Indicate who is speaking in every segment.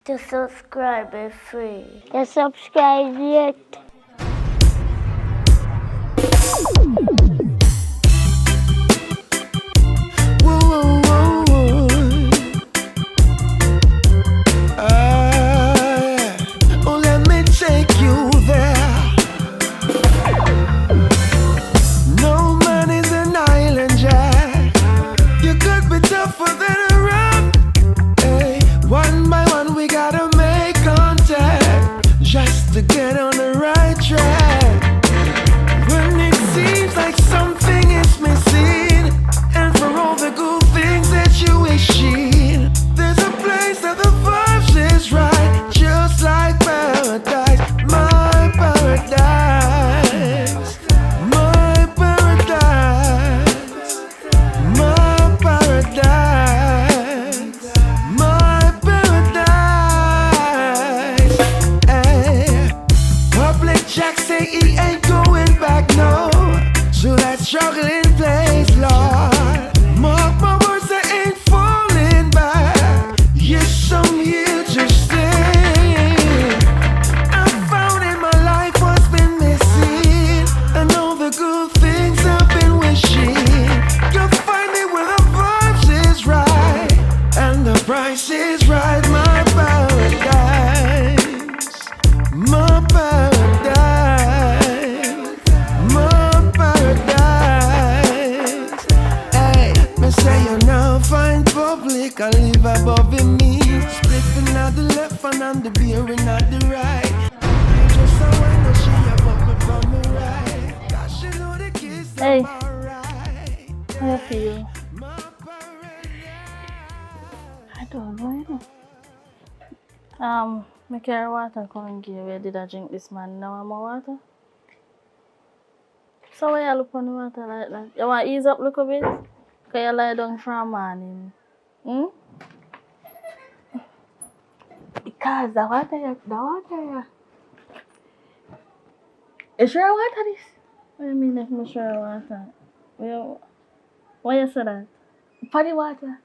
Speaker 1: To subscribe is free.
Speaker 2: You subscribe yet?
Speaker 3: Whoa, whoa, whoa, whoa. Oh, let me take you there. No man is an island jack. You could be tougher than a rock. Hey, one by one we gotta make contact just to get on the right track. When it seems like something is missing, and for all the good things that you wishing, there's a place that the vibes is right, just like paradise, my paradise, my paradise, my paradise, my paradise. Hey, Public Jack say he ain't going back, no. So that struggling place, Lord. Mark my words, they ain't falling back. Yes, I'm here to stay. I found in my life what's been missing, and all the good things I've been wishing. You'll find me where the vibes is right, and the price is right. My paradise, my paradise, my paradise. Hey, me say you now find public, I live above in me. Spliffing out the left and on the beering out the right. Just so I know she a bubble from me right. Cause she know the kiss
Speaker 4: Hey.
Speaker 3: them alright.
Speaker 4: How you feel?
Speaker 3: My paradise.
Speaker 4: I don't know, you know. Me carry water come and give you. Did I drink this man? Now I'm water. So why you look on the water like that? You want to ease up a little bit? Because you lie down from morning. Because the water. You sure water this? What do you mean if I'm sure water? Why you say that?
Speaker 2: For the water.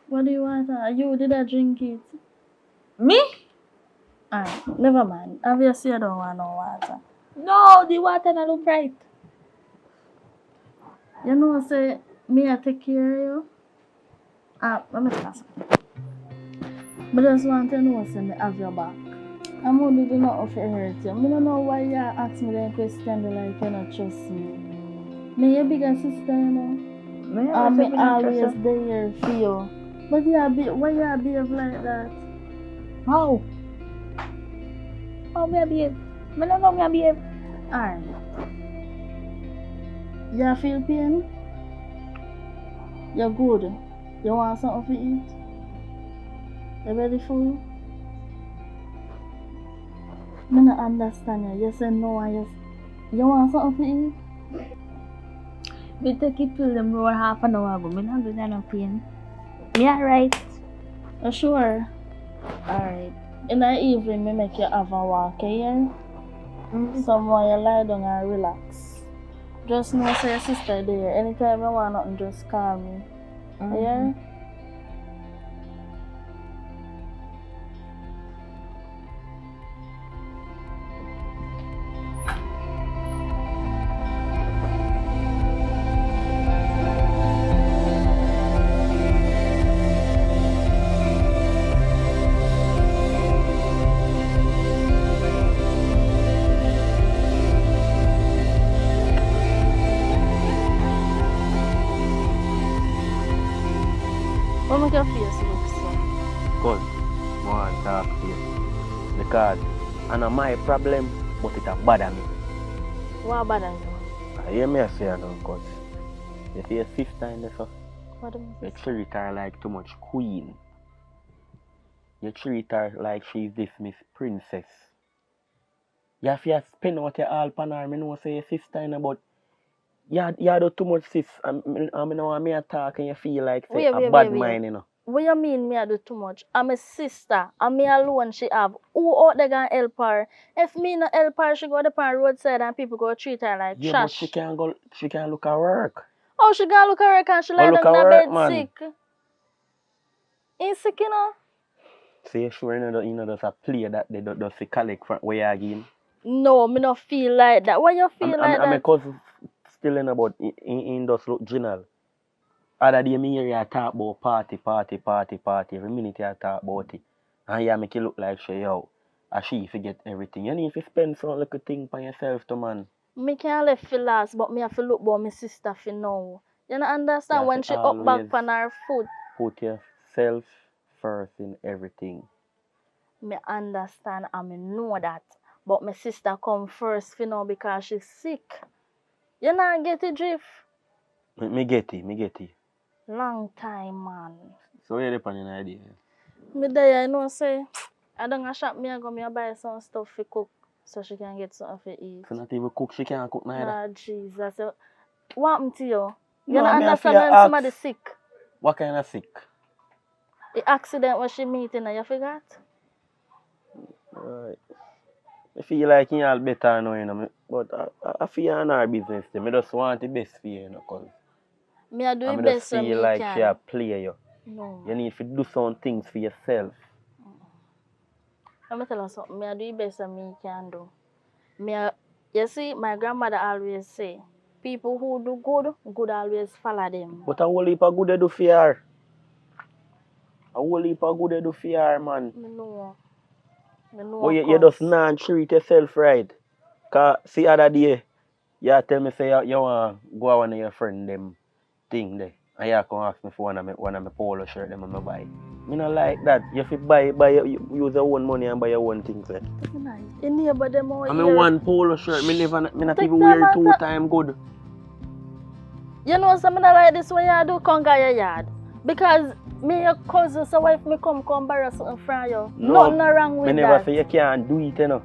Speaker 4: What do you want? You did I drink it?
Speaker 2: Me?
Speaker 4: Alright, never mind. Obviously you don't want no water.
Speaker 2: No, the water not look right.
Speaker 4: You know say me I take care of you. Let me pass. But I just want to know say me have your back. I'm only do not offer hurt you. I don't know why you ask me that question like you not trust me. Me your bigger sister, you know.
Speaker 2: Me
Speaker 4: Me always there for you. But why you behave like that?
Speaker 2: How? How me behave? Me no know me behave.
Speaker 4: Alright. You feel pain? You're good. You want something to eat? You ready for you? I don't understand you. You say no and you want something to eat?
Speaker 2: Me take it till them roar half an hour ago. Me not do that no pain. Me alright.
Speaker 4: You sure? Alright. In the evening, me make you have a walk here. Somewhere you lie down and relax. Just know say your sister there. Anytime you want nothing, just call me. Yeah? What make your face look so?
Speaker 5: Cause I want to talk to you. Because I know my problem, but it a bother me.
Speaker 4: What bother you?
Speaker 5: I hear me say I don't cause you see your sister in there, so
Speaker 4: What do you
Speaker 5: you treat her like too much queen. You treat her like she's this Miss Princess. You have to spend out your all pan her. I know say your sister in there, but you do too much sis. I know when me talk and you feel like say a bad mind, you know.
Speaker 4: What you mean me I do too much? I'm a sister. And me alone she have. Who out there gonna help her? If me not help her, she go to the roadside and people go treat her like
Speaker 5: Yeah,
Speaker 4: trash.
Speaker 5: but she can look at work.
Speaker 4: Oh, she gonna look at her and she lie
Speaker 5: look
Speaker 4: down in
Speaker 5: at
Speaker 4: the
Speaker 5: work,
Speaker 4: bed
Speaker 5: man.
Speaker 4: sick. Ain't sick, you know?
Speaker 5: So you sure you know just a play that they don't just collect from where you again?
Speaker 4: No, me not feel like that. Why you feel like
Speaker 5: I'm
Speaker 4: that?
Speaker 5: cousin still in about in just look general. Other day me hear you talk about party. Every minute you talk about it. And you make it look like she yo. And she forget everything. You need to spend some little thing for yourself to man.
Speaker 4: Me can't left for last, but me have to look about my sister for now. You know understand
Speaker 5: You
Speaker 4: when
Speaker 5: have
Speaker 4: she
Speaker 5: to
Speaker 4: up back
Speaker 5: always
Speaker 4: on her foot.
Speaker 5: put yourself first in everything.
Speaker 4: Me understand and me know that. But my sister come first for now because she's sick. You know get the drift?
Speaker 5: Me get it.
Speaker 4: Long time, man.
Speaker 5: So where you depend on idea?
Speaker 4: Me there, you know, say, I don't go shop, me go buy some stuff for cook so she can get something to eat.
Speaker 5: So not even cook, she can't cook neither.
Speaker 4: Ah, Jesus. What happened to you? You
Speaker 5: No,
Speaker 4: don't
Speaker 5: me have to
Speaker 4: understand when
Speaker 5: ask.
Speaker 4: somebody sick?
Speaker 5: What kind of sick?
Speaker 4: The accident when she meeting, you forgot?
Speaker 5: Right. I feel like you all better now, you know, but I feel in our business. I just want the best for you, you know, cause
Speaker 4: Me I do
Speaker 5: I
Speaker 4: the
Speaker 5: just
Speaker 4: best when
Speaker 5: feel
Speaker 4: me
Speaker 5: like
Speaker 4: can.
Speaker 5: she a player you.
Speaker 4: No.
Speaker 5: You need to do some things for yourself.
Speaker 4: Let me tell you something. Me I do the best when me can do. You see, my grandmother always say, people who do good, good always follow them.
Speaker 5: But a whole heap of good they do for her. A whole heap of good they do for her, man.
Speaker 4: Me know. Me know.
Speaker 5: But you just
Speaker 4: cause
Speaker 5: not treat yourself right. Cause see other day, you tell me say you want to go on with your friend them thing there. And you come ask me for one of my polo shirt them I buy. Me not like that. You have to use your own money and buy your own things. Eh.
Speaker 4: the neighbor them out
Speaker 5: I
Speaker 4: here.
Speaker 5: mean one polo shirt, me not
Speaker 4: Take
Speaker 5: even
Speaker 4: time
Speaker 5: wear
Speaker 4: and
Speaker 5: 2 times good.
Speaker 4: You know something like this when you do come get your yard. Because me your cousin, so if me come borrow something from you, nothing wrong with
Speaker 5: me never
Speaker 4: that.
Speaker 5: say you can't do it, you know.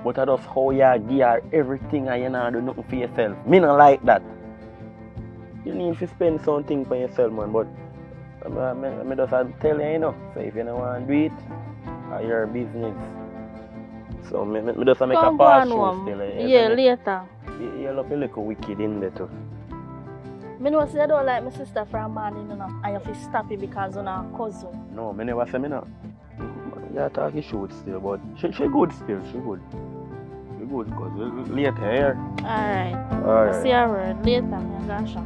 Speaker 5: But I just how you give her everything and you not do nothing for yourself. Me not like that. You need to spend something for yourself, man. But I just tell you, you know. So if you don't want to do it, it's your business. So me just make
Speaker 4: Come
Speaker 5: a
Speaker 4: go
Speaker 5: pass
Speaker 4: on
Speaker 5: through
Speaker 4: home.
Speaker 5: still.
Speaker 4: Yeah, later.
Speaker 5: You look a little wicked in there too.
Speaker 4: Me know say you don't like my sister from morning, you know, and you have to stop it because you're a cousin.
Speaker 5: No, me never say me not. You're talking shoot still, but she good still. She good. She good because later here.
Speaker 4: Alright. See your word later, me gonna shop.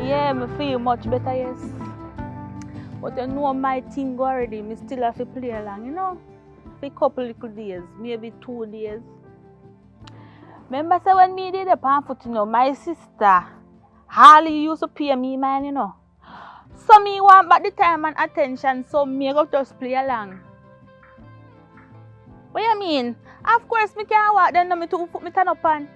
Speaker 2: Yeah, me feel much better, yes. But you know my thing already, me still have to play along, you know. For a couple little days, maybe 2 days. Remember say when me did the pan foot, you know, my sister, Harley used to pay me man, you know. So me want back the time and attention, so me go just play along. What you mean? Of course me can't walk, then no me 2 foot me turn up on.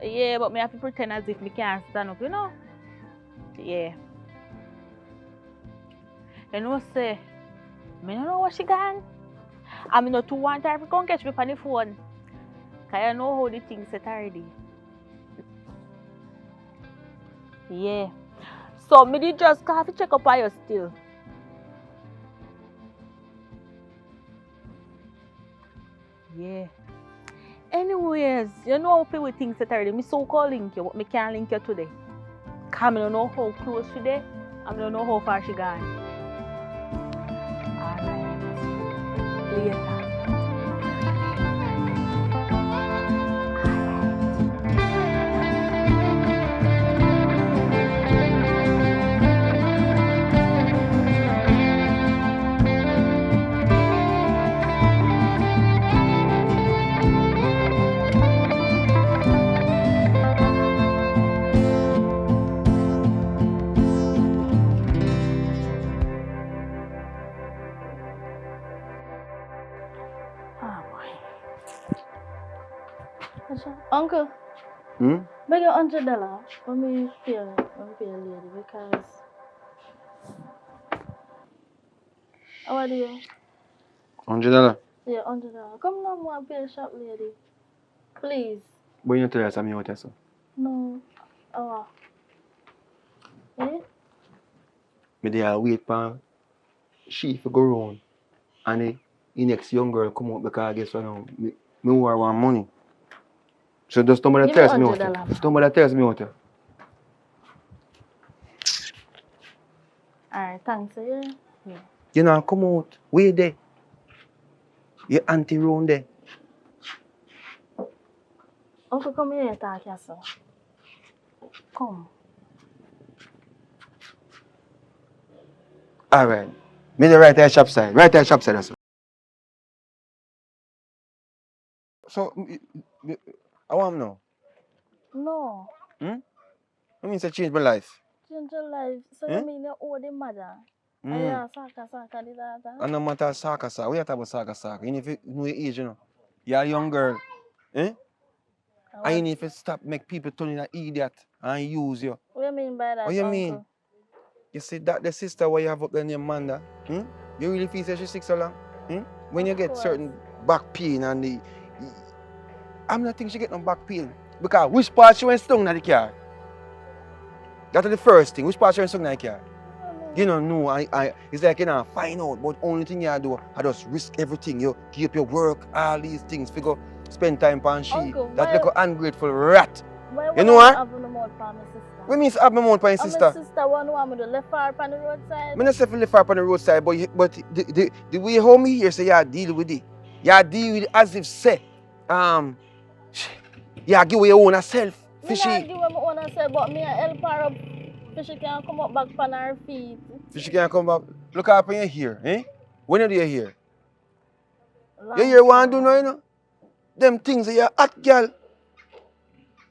Speaker 2: Yeah, but me have to pretend as if me can't stand up, you know? Yeah. You know, say, me don't know what she gone. I me not too want her to come catch me on the phone. Cause you know how the thing set already. Yeah. So me did just have to check up on you still. Yeah. Anyways, you know how we things set already. Me so call link you, but me can't link you today. Cause me don't know how close she dey, and me don't know how far she gone. Alright. Later.
Speaker 4: Uncle,
Speaker 5: Hmm?
Speaker 4: beg you $100 for me pay a lady because how are you?
Speaker 5: $100.
Speaker 4: Yeah, $100. Come now, more pay a shop lady. Please.
Speaker 5: But you tell us something out there, so.
Speaker 4: No. Oh. Eh?
Speaker 5: Me there wait for she to go round. And the next young girl come out because guess what now? Me want money. So just somebody
Speaker 4: Give me
Speaker 5: tells me out there.
Speaker 4: $100.
Speaker 5: Somebody tells me out there.
Speaker 4: Alright, thanks. Yeah.
Speaker 5: You know, come out. Wait there. Your auntie round there.
Speaker 4: Uncle, come here and talk here, sir. Come.
Speaker 5: Alright. Me the right there shop side. Right there shop side, that's all. So, I want to know.
Speaker 4: No.
Speaker 5: I mean, to change my life.
Speaker 4: Change your life. So you mean you owe the mother? And yeah, saka, the data.
Speaker 5: And no matter soccer. We have to about soccer. You need to know your age, you know. You're a young girl. And you need to stop make people turn you an idiot and use you.
Speaker 4: What do you mean by that,
Speaker 5: What you
Speaker 4: uncle?
Speaker 5: mean? You see that the sister what you have up there named Amanda, you really feel that she's sick so long? When you get certain back pain and I'm not thinking she get no back pain. Because which part she went stung in the car? That's the first thing. Which part she went stung in the car? You don't know. It's like you know, find out. But only thing you do, I just risk everything. You keep your work, all these things. Figure spend time on she.
Speaker 4: Uncle,
Speaker 5: that little ungrateful rat.
Speaker 4: Why
Speaker 5: You know what?
Speaker 4: Have no mouth for my sister?
Speaker 5: What means have my mouth for your sister?
Speaker 4: My sister want me to left her on the roadside.
Speaker 5: I don't say left her on the roadside, but the way how me here say you deal with it. You deal with it as if say, you give away your own self.
Speaker 4: Fishy. I give away my own self, but me help her up. Fishy can come up back on her feet.
Speaker 5: Fishy can come back. Look up when you're here, eh? When are you here? You hear what I do now, you know? Them things that you're hot, girl.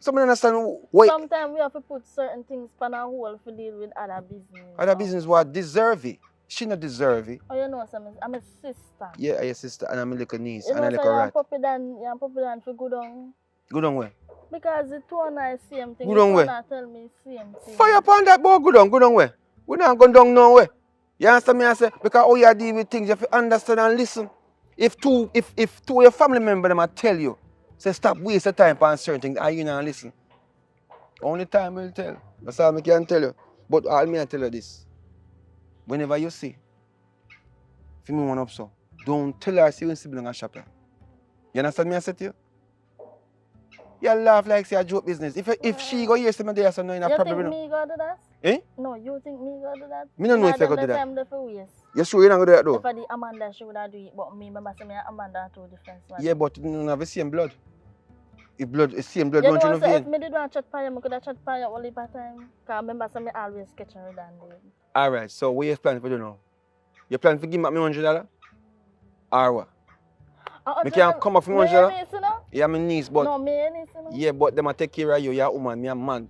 Speaker 5: Someone understand why?
Speaker 4: Sometimes we have to put certain things on our hold to deal with other business.
Speaker 5: Other business what deserve it. She not deserve it.
Speaker 4: Oh, you know something? I'm a sister.
Speaker 5: Yeah, I'm your sister and I'm a little niece
Speaker 4: you
Speaker 5: and a
Speaker 4: know,
Speaker 5: little
Speaker 4: so
Speaker 5: rat.
Speaker 4: You're puppy dan for good on.
Speaker 5: Good on where?
Speaker 4: Because the two and I same thing.
Speaker 5: Good on where?
Speaker 4: Tell me same thing.
Speaker 5: Fire upon that boy, good on where? We not going down nowhere. You understand me? I say because how you deal with things, you have to understand and listen. If two of your family members them tell you, say stop wasting time on certain things, and you not listen. Only time will tell. That's all I can tell you. But all me I tell you this. Whenever you see, if you want up so, don't tell her see when sibling a shopper. You understand me I say to you? You laugh like say a joke business. If she go hear something there, so no, you probably
Speaker 4: think me go do that?
Speaker 5: Eh?
Speaker 4: No, you think me go do that?
Speaker 5: Me don't know if you go do that.
Speaker 4: Time for waste.
Speaker 5: You sure you not go do that though?
Speaker 4: For the Amanda she would have do it, but me remember say me and Amanda are two different ones.
Speaker 5: Yeah, but you don't have the same blood. If blood, the same blood
Speaker 4: you
Speaker 5: don't you know
Speaker 4: so if
Speaker 5: vein.
Speaker 4: me did want to chat for you, I could have chat for you only by time. Because remember say me always sketching her than David.
Speaker 5: Alright, so what you plan for do now? You plan for give me $100? Or what? Me can't come up for $100? Yeah, my niece, but
Speaker 4: no, me niece, no?
Speaker 5: yeah, but them a take care of you, you're a woman, me a man.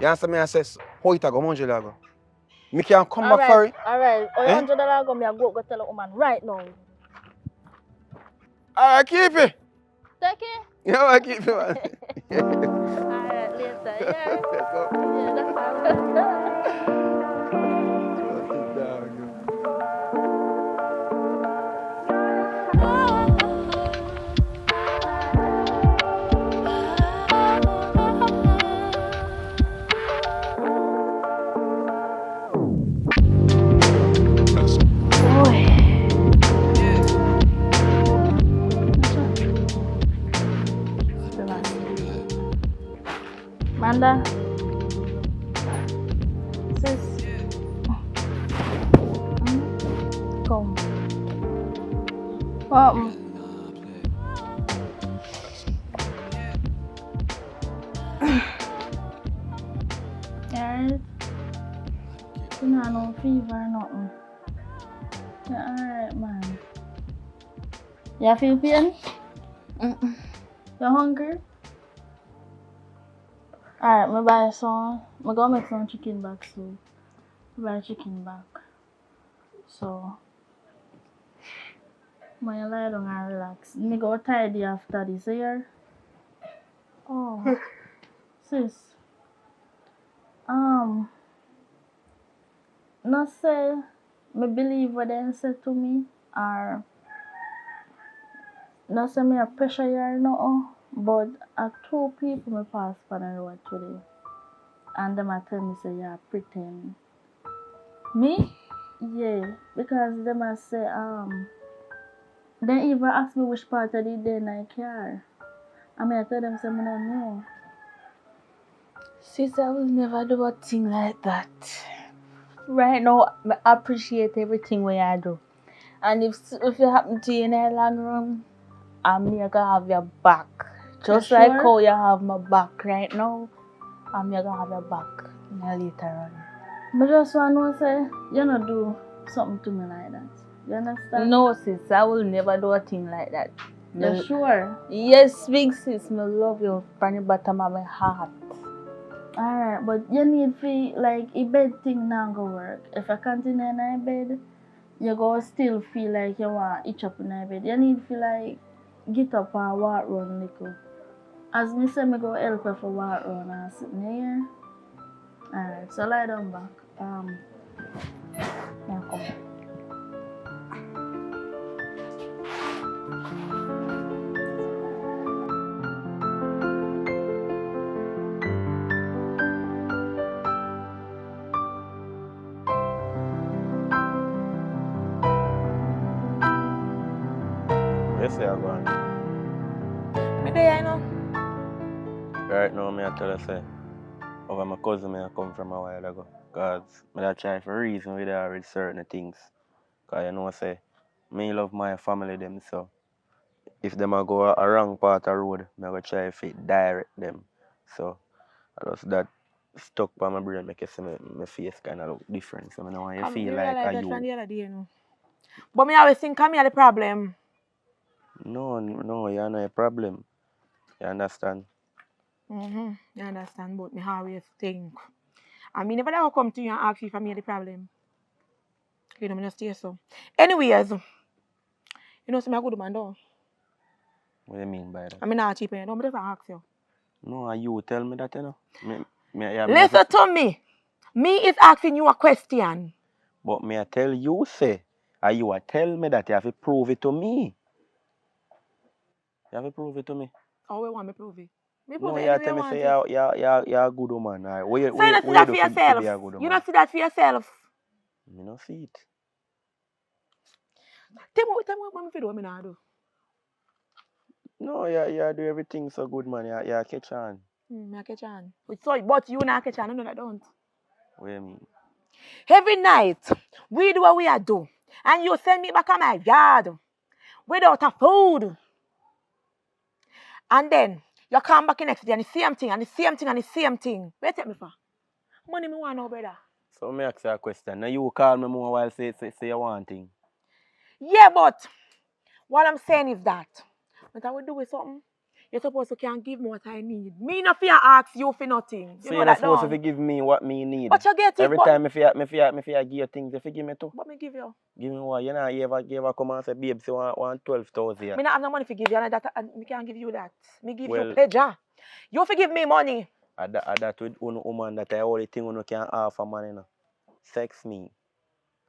Speaker 5: You understand me? I say, how it go, $100 go? Me can't come back for it.
Speaker 4: Alright, $100 go, me go tell a woman right now.
Speaker 5: Alright, keep it.
Speaker 4: Take it?
Speaker 5: Yeah, I keep it, man.
Speaker 4: Alright, later, yeah.
Speaker 5: Let's go.
Speaker 4: Yeah, that's all. Amanda, sis, come. Alright. You know, no fever or nothing. Yeah, alright, man. You feel pain? You hungry? Alright, I buy some. I go make some chicken back soon. Buy chicken back. So, I lie down and relax. I go tidy after this year. Oh, sis. Not say me believe what they say to me, or not say me a pressure you or nothing, but two people me pass on the road today, and them a tell me say you pretend.
Speaker 2: Me?
Speaker 4: Yeah, because them a say they even ask me which part of the day I care. I mean I tell them say me don't know.
Speaker 2: Sis, I will never do a thing like that. Right now, I appreciate everything we I do. And if it happen to you in the long run, I'm gonna have your back. Just
Speaker 4: You
Speaker 2: like
Speaker 4: sure?
Speaker 2: how you have my back right now, I'm gonna have your back later on.
Speaker 4: But just want to say you not do something to me like that. You understand?
Speaker 2: No, sis, I will never do a thing like that.
Speaker 4: You sure?
Speaker 2: Yes, big sis, I love you from the bottom of my heart.
Speaker 4: Alright, but you need to like a bed thing now go work. If I continue in a bed, you go still feel like you want itch up in a bed. You need to like get up and walk around little. As me say me go help you for walk around and sit in here. Alright, so lie down back. Yeah, come.
Speaker 5: Yes, I go on.
Speaker 2: Me there, you know.
Speaker 5: Right now, me I tell you say, over my cousin me I come from a while ago. Cause me I try for reason with her with certain things. Cause you know say, me love my family them so. If them a go a wrong part of road, me I go try to direct them. So I just that stuck by my brain make you see my face kind of look different. So I don't want you
Speaker 2: Come,
Speaker 5: feel
Speaker 2: me
Speaker 5: like
Speaker 2: realize
Speaker 5: a
Speaker 2: that from
Speaker 5: you.
Speaker 2: the other day, you know. But me always think I'm the problem.
Speaker 5: No, you're not a problem. You understand?
Speaker 2: You understand, but me always think. I mean, never ever come to you and ask you if I'm the problem. You know, me just stay so. Anyways, you know, see me a good man though.
Speaker 5: What do you mean by that?
Speaker 2: I mean, not cheap, you know, me just ask you.
Speaker 5: No, you tell me that, you know. Me
Speaker 2: Listen to me. Me is asking you a question.
Speaker 5: But me I tell you, say, and you a tell me that you have to prove it to me. You have to prove it to me.
Speaker 2: Oh, we want me prove it. Me prove
Speaker 5: No,
Speaker 2: it
Speaker 5: you
Speaker 2: anyway
Speaker 5: tell
Speaker 2: I
Speaker 5: me
Speaker 2: want
Speaker 5: say
Speaker 2: it.
Speaker 5: you're a good woman. Right? What
Speaker 2: So you don't see
Speaker 5: you
Speaker 2: that
Speaker 5: do
Speaker 2: for
Speaker 5: for
Speaker 2: yourself.
Speaker 5: be a good
Speaker 2: You
Speaker 5: woman?
Speaker 2: don't see that for yourself.
Speaker 5: Me no see it.
Speaker 2: Tell me what me do, what me not do.
Speaker 5: No, you do everything so good, man. You catch on.
Speaker 2: I catch on. But you not catch on, no, I don't.
Speaker 5: What you mean?
Speaker 2: Every night, we do what we are do. And you send me back on my yard without a food. And then you come back the next day and the same thing and the same thing and the same thing. Where you take me for? Money me want now, brother.
Speaker 5: So me ask you a question. Now you call me more while say you want thing.
Speaker 2: Yeah, but what I'm saying is that when I will do with something, you're supposed to can give me what I need. Me not fear ask you for nothing. You
Speaker 5: So
Speaker 2: know
Speaker 5: you're not
Speaker 2: that
Speaker 5: supposed
Speaker 2: don't.
Speaker 5: to give me what me need.
Speaker 2: But you get it.
Speaker 5: Every
Speaker 2: But
Speaker 5: time if you give you things, if you give me too.
Speaker 2: me give you.
Speaker 5: Give me what? You ever come and say, babe, so I want 12,000.
Speaker 2: Me not have no money to give you, and that me can't give you that. Me give you
Speaker 5: Well,
Speaker 2: pleasure. You forgive me money.
Speaker 5: I that with one woman that I only thing you can offer man, you know. Sex me.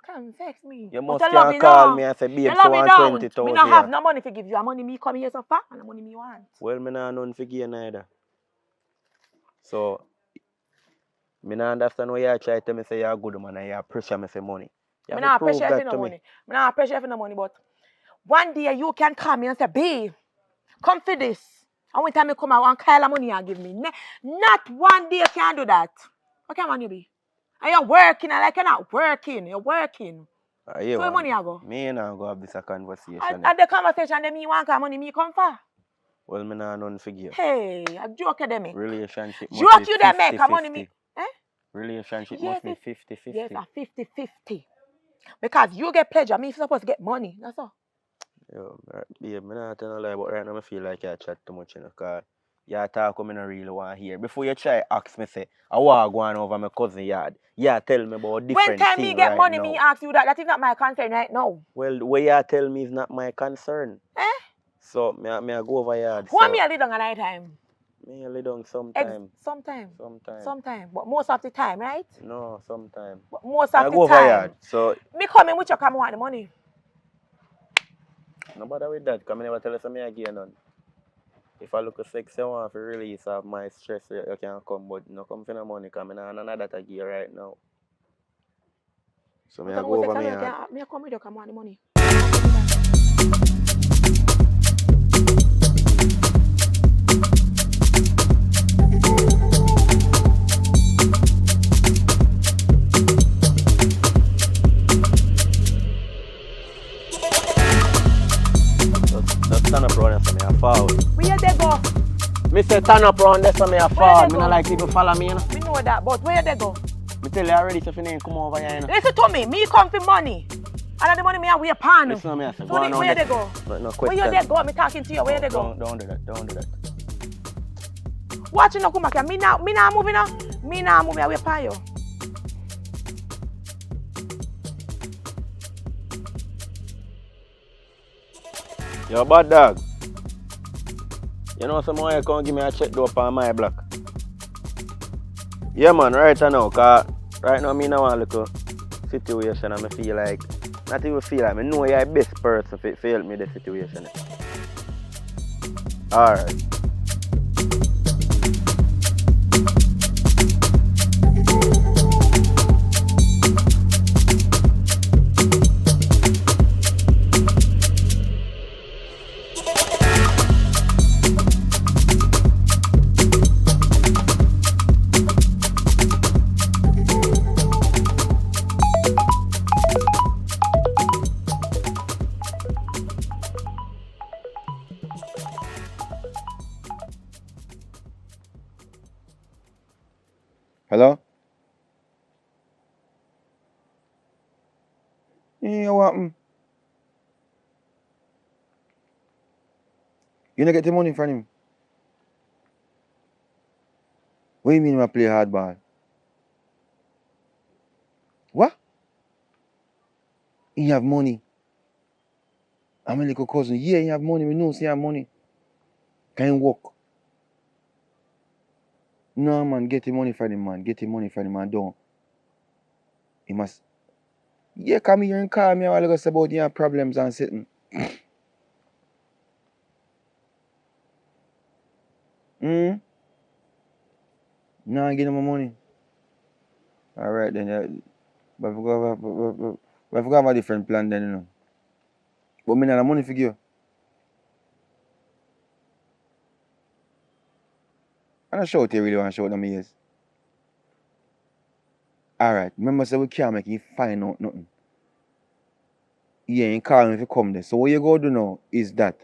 Speaker 2: Come sex me.
Speaker 5: You
Speaker 2: But
Speaker 5: must
Speaker 2: you love
Speaker 5: can
Speaker 2: me
Speaker 5: call
Speaker 2: now.
Speaker 5: me and say, babe,
Speaker 2: You
Speaker 5: so
Speaker 2: love me
Speaker 5: want
Speaker 2: don't. Me
Speaker 5: 20,000
Speaker 2: not have
Speaker 5: here.
Speaker 2: no money to give you. And money me come here so far, and the money me want.
Speaker 5: Well, me not none for you neither. So, me not understand why you try to tell me say you're a good man and you pressure me for money. You
Speaker 2: Me
Speaker 5: have to
Speaker 2: not
Speaker 5: prove
Speaker 2: pressure for
Speaker 5: that
Speaker 2: no
Speaker 5: to
Speaker 2: money.
Speaker 5: me.
Speaker 2: Me not pressure for no money, but one day you can call me and say, babe, come for this. And one time you come, I want Kyle money and give me. Not one day you can do that. What kind of man you be? And you're working, and like you're not working. You're working.
Speaker 5: You
Speaker 2: So the
Speaker 5: want
Speaker 2: money I go.
Speaker 5: me and I go have this a conversation.
Speaker 2: At the conversation, then me want money, me come for.
Speaker 5: Well, me not none for you.
Speaker 2: Hey, a joke they make.
Speaker 5: Relationship must
Speaker 2: Joke
Speaker 5: be
Speaker 2: you they make, a money
Speaker 5: 50-50.
Speaker 2: me. Eh?
Speaker 5: Relationship
Speaker 2: Yes,
Speaker 5: must be 50-50.
Speaker 2: yes, a 50-50. Because you get pleasure, me supposed to get money. That's all.
Speaker 5: Yo, babe, me not tell no lie, but right now I feel like you chat too much, you know, cause you talk what me not really want to hear. Before you try ask me say, I want to go on over my cousin yard. Yeah, tell me about
Speaker 2: When
Speaker 5: different
Speaker 2: time
Speaker 5: thing
Speaker 2: me get
Speaker 5: right
Speaker 2: money,
Speaker 5: now.
Speaker 2: me ask you that. That is not my concern right now.
Speaker 5: Well, what you tell me is not my concern.
Speaker 2: Eh?
Speaker 5: So, me I go over yard.
Speaker 2: Who
Speaker 5: So,
Speaker 2: me a live down a night time?
Speaker 5: Me lay down sometime.
Speaker 2: Sometime.
Speaker 5: Sometime.
Speaker 2: Sometime. But most of the time, right?
Speaker 5: No, sometime.
Speaker 2: But most
Speaker 5: I
Speaker 2: of
Speaker 5: go
Speaker 2: the
Speaker 5: over
Speaker 2: time.
Speaker 5: yard, so
Speaker 2: Me come in with you, come want the money.
Speaker 5: no bother with that, because I never tell you something again none. If I look a sexy one for release of my stress, you can come, but no come for no money, because I don't know that again right now. So me I go over me yard.
Speaker 2: Me come with you, come want the money.
Speaker 5: Just stand up round there so me I fall.
Speaker 2: Where you they go?
Speaker 5: Me say turn up round there so me I fall. Me
Speaker 2: go?
Speaker 5: not like people follow me, you know.
Speaker 2: Me know that, but where they go?
Speaker 5: Me tell you already so if you ain't come over here, you know.
Speaker 2: Listen to me. Me come for money. And the money me have we a pan.
Speaker 5: Listen to me, I say,
Speaker 2: So
Speaker 5: go on
Speaker 2: where
Speaker 5: down
Speaker 2: they
Speaker 5: there.
Speaker 2: go?
Speaker 5: No
Speaker 2: Where you
Speaker 5: question.
Speaker 2: they go? Me talking to you. Where they go?
Speaker 5: Don't do that, don't do that.
Speaker 2: Watch you no come back here. Me now moving now. Me now moving. I will pay you.
Speaker 5: Yo, bad dog. You know someone you come give me a check door on my block. Yeah man, right now, cause right now me now want a little situation and I feel like, not even feel like, I know you're the best person to help me the situation. Alright. Hello? Yeah, what happened? You not get the money from him? What do you mean I play hardball? What? He have money. I'm a little cousin. Yeah, he have money. We know he have money. Can you work? No, man, get the money from him, man. Get the money from him, man. Don't. He must. Yeah, come here and call me a while ago about your problems and sitting. No, I give him my money. Alright then, yeah. But we go have a different plan then, you know. But me not have money for you. I'm not sure what you really want to show them ears. Alright, remember say we can't make you find out nothing. Yeah, you call me if you come there. So what you go do now is that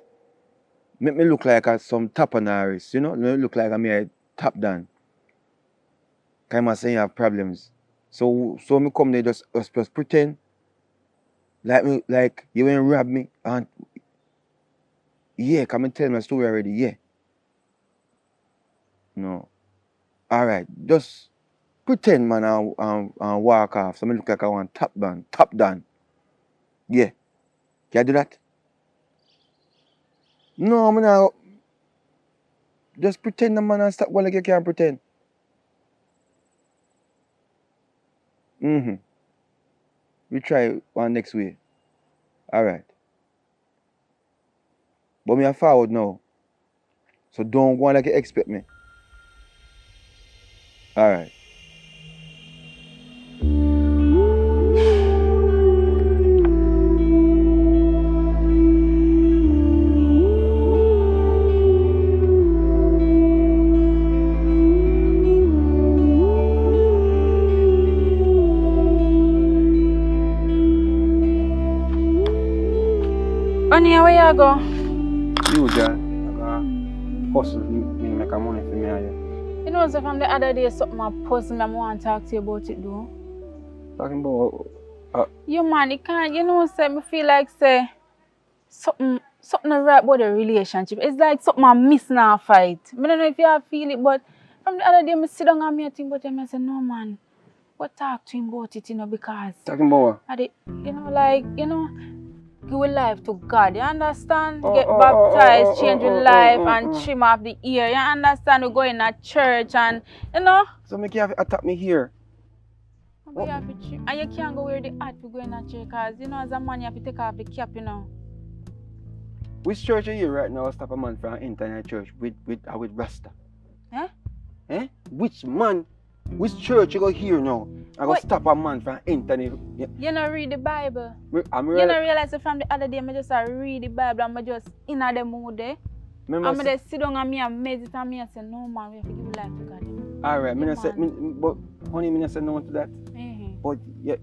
Speaker 5: make me look like some top on Harris, you know? Make me look like I'm a top down. Kind of saying you have problems. So me come there just pretend like you ain't rob me and yeah, come and tell my story already, yeah. No. Alright, just pretend man and walk off. So me look like I want top down. Yeah. Can you do that? No, man, now just pretend the man and stop while like you can't pretend. We try one next way. Alright. But me a forward now. So don't go on like you expect me. Alright.
Speaker 2: Honey, where you go?
Speaker 5: You, John. I hustle me make a money for me and you.
Speaker 2: You know, so from the other day, something I post me, I want to talk to you about it, though.
Speaker 5: Talking about
Speaker 2: You man, you can't, you know, say, me feel like, say, something right about the relationship. It's like something I miss now fight. I don't know if you have feel it, but from the other day, I sit down and me think about him, I say, no man, what talk to him about it, you know, because
Speaker 5: talking about what?
Speaker 2: I did, you know, like, you know, give your life to God, you understand? Get baptized, change your life, and trim off the ear, you understand? We go in a church and, you know.
Speaker 6: So make you have to attack me here.
Speaker 2: You have to and you can't go wear the hat to go in a church, because, you know, as a man, you have to take off the cap, you know.
Speaker 6: Which church are you right now stop a man from entering a church with Rasta?
Speaker 2: Eh?
Speaker 6: Eh? Which church you go here now? I go stop a man from entering.
Speaker 2: You know, read the Bible.
Speaker 6: You
Speaker 2: know, realize that from the other day, I just read the Bible and I just in the mood there. And I just sit down and me and meditate and me and say, no man, we have to give life to God.
Speaker 6: Alright, but honey, I say no to that. But you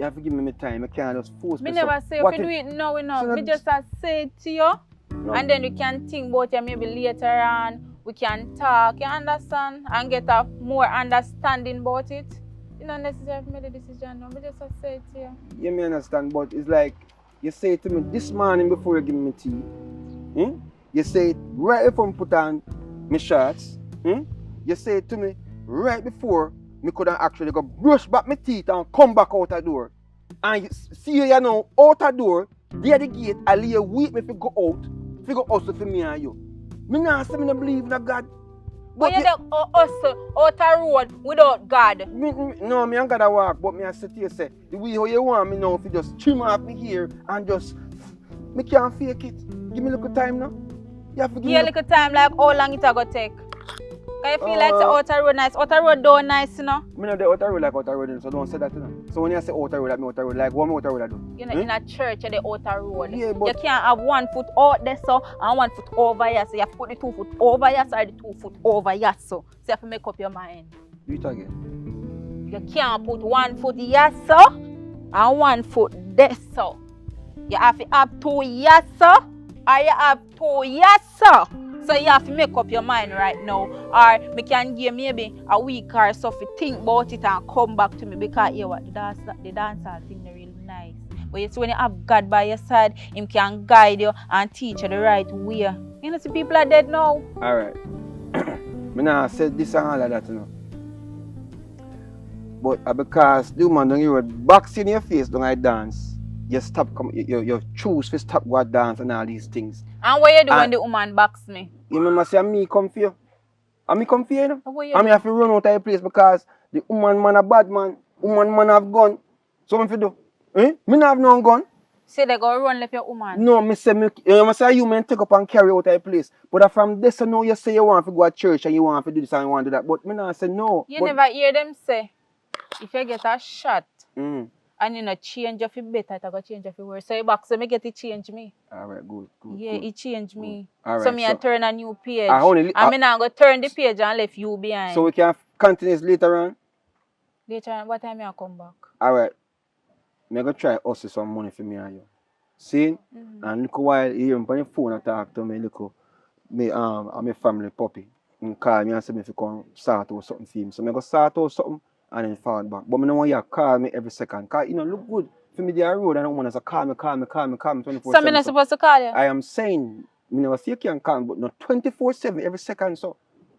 Speaker 6: have to give me my time. I can't just force
Speaker 2: me
Speaker 6: myself.
Speaker 2: never say if you do it now, so me just say it to you. No. And then we can think about it maybe later on. We can talk, you understand? And get a more understanding about it. You don't necessarily have made a decision now. Me just say it to you.
Speaker 6: Yeah, me understand, but it's like you say it to me this morning before you give me tea. You say it right before I put on my shorts. You say it to me right before me could actually go brush back my teeth and come back out the door. And you see you know, out the door, there the gate, I lay wait me to go out. Figure hustle for me and you. Me not say me not believe in God.
Speaker 2: But you don't hustle out the road without God.
Speaker 6: No, me ain't gotta walk, but me I say to you say, the way how you want me now, if you just trim off me here and just, me can't fake it. Give me a little time now. You have to give me a
Speaker 2: little time, like how long it go take? Can you feel like the outer road nice? Outer road don't nice, you know?
Speaker 6: Me know the outer road like outer road, so don't say that, you know. So when you say outer road, I mean outer road, like what outer road I do?
Speaker 2: You know, in a church, the outer road.
Speaker 6: Yeah, but
Speaker 2: you can't have 1 foot out there, so, and 1 foot over here, so you have to put the 2 foot over here, so the 2 foot over here, so you have to make up your mind.
Speaker 6: Do it again.
Speaker 2: You can't put 1 foot here, so, and 1 foot there, so. You have to have 2 here, so, or you have 2 here, so. So you have to make up your mind right now. Or me can give maybe a week or so to think about it and come back to me, because you know what, the dancehall thing is really nice. But you see, when you have God by your side, Him can guide you and teach you the right way. You know, see, people are dead now.
Speaker 6: Alright. Me nah said this and all of that, you know. But because the woman don't hear box in your face don't I dance. You stop you choose to stop go dance and all these things.
Speaker 2: And what you do when the woman box me?
Speaker 6: You remember say me come for you? And me come for you, know?
Speaker 2: And
Speaker 6: me have to run out of the place because the woman man a bad man, woman man have gun. So what if you do? Me not have no gun.
Speaker 2: Say they go run left your woman.
Speaker 6: No, me say you man take up and carry out of the place. But from this now you say you want to go to church and you want to do this and you want to do that. But me not say no.
Speaker 2: You never hear them say if you get a shot. And you know, change of it better, I go change of it worse. So you back, so me get it change me.
Speaker 6: Alright, good.
Speaker 2: Yeah,
Speaker 6: good.
Speaker 2: It change me.
Speaker 6: Alright,
Speaker 2: so me I turn a new page.
Speaker 6: I
Speaker 2: me now go turn the page and left you behind.
Speaker 6: So we can continue this later on?
Speaker 2: Later on, what time you come back?
Speaker 6: Alright. Me go try hustle some money for me and you. See? And look while you hear me on the phone and talk to me, look me my family puppy. And call me and say me if you come start out something for him. So me go start out something and then forward back. But I don't want you to call me every second. Because, you know, look good. For me, the road, I don't want to call me 24/7.
Speaker 2: So I'm not supposed to call you?
Speaker 6: I am saying, I never say you can call me, but not 24/7, every second, so.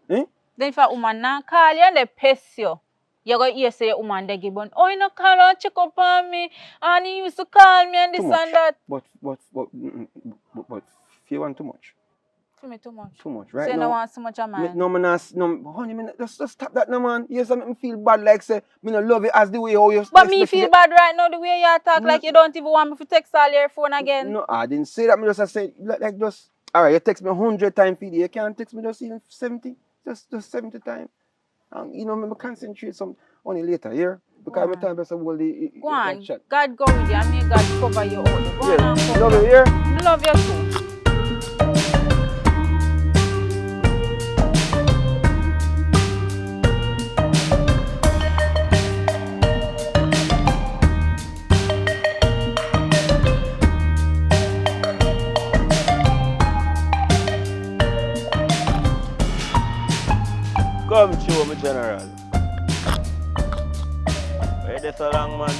Speaker 2: Then if a woman not call you and they piss you, you go hear say your woman they give on, oh, you not call and check up on me, and he used to call me and this and that.
Speaker 6: But if you want too much.
Speaker 2: To me too much.
Speaker 6: Too much, right?
Speaker 2: So you don't want so much of man?
Speaker 6: No, honey, just stop that, no, man. Yes, I make me feel bad, like, say, me not love it as the way how you...
Speaker 2: But me feel bad right now, the way you talk, like you don't even want me to text all your phone again.
Speaker 6: No, I didn't say that, me just said, like, just... Alright, you text me 100 times per day, you can't text me just even 70, just 70 times. And, you know, me concentrate some only later, here. Because every time I say, well,
Speaker 2: go on, God go with you, and may God cover you all. Go on and cover.
Speaker 6: Love you, here?
Speaker 2: Love you too.
Speaker 5: Come show me, General. Where this so long, man?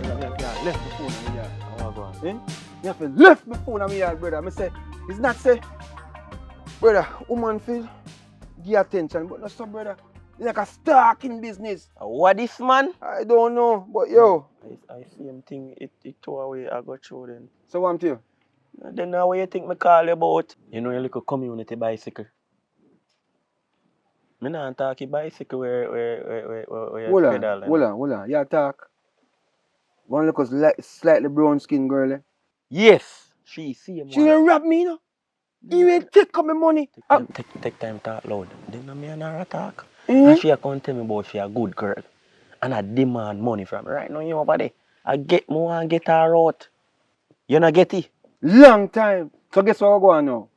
Speaker 6: You have left my phone in my yard. I want to go on. You have to left my phone in my yard, brother. I say, it's not say, brother, woman feel give attention, but not so, brother. It's like a stalking business.
Speaker 5: What this man?
Speaker 6: I don't know, but yo.
Speaker 5: I see him thing, it tore away, I got through then.
Speaker 6: So what I'm to you?
Speaker 5: Then now what you think me call you about? You know your little community bicycle? Me not talk your bicycle where you pedal.
Speaker 6: Hold on. You talk. One look slightly brown skin girl.
Speaker 5: Yes, she see him.
Speaker 6: She will rob me, you know. You will take up my money.
Speaker 5: Take time talk loud. Then me and her talk.
Speaker 6: Mm-hmm.
Speaker 5: And she a come tell me about she a good girl. And I demand money from her. Right now you over there. I get more and get her out. You not get it?
Speaker 6: Long time. So guess what we're going now?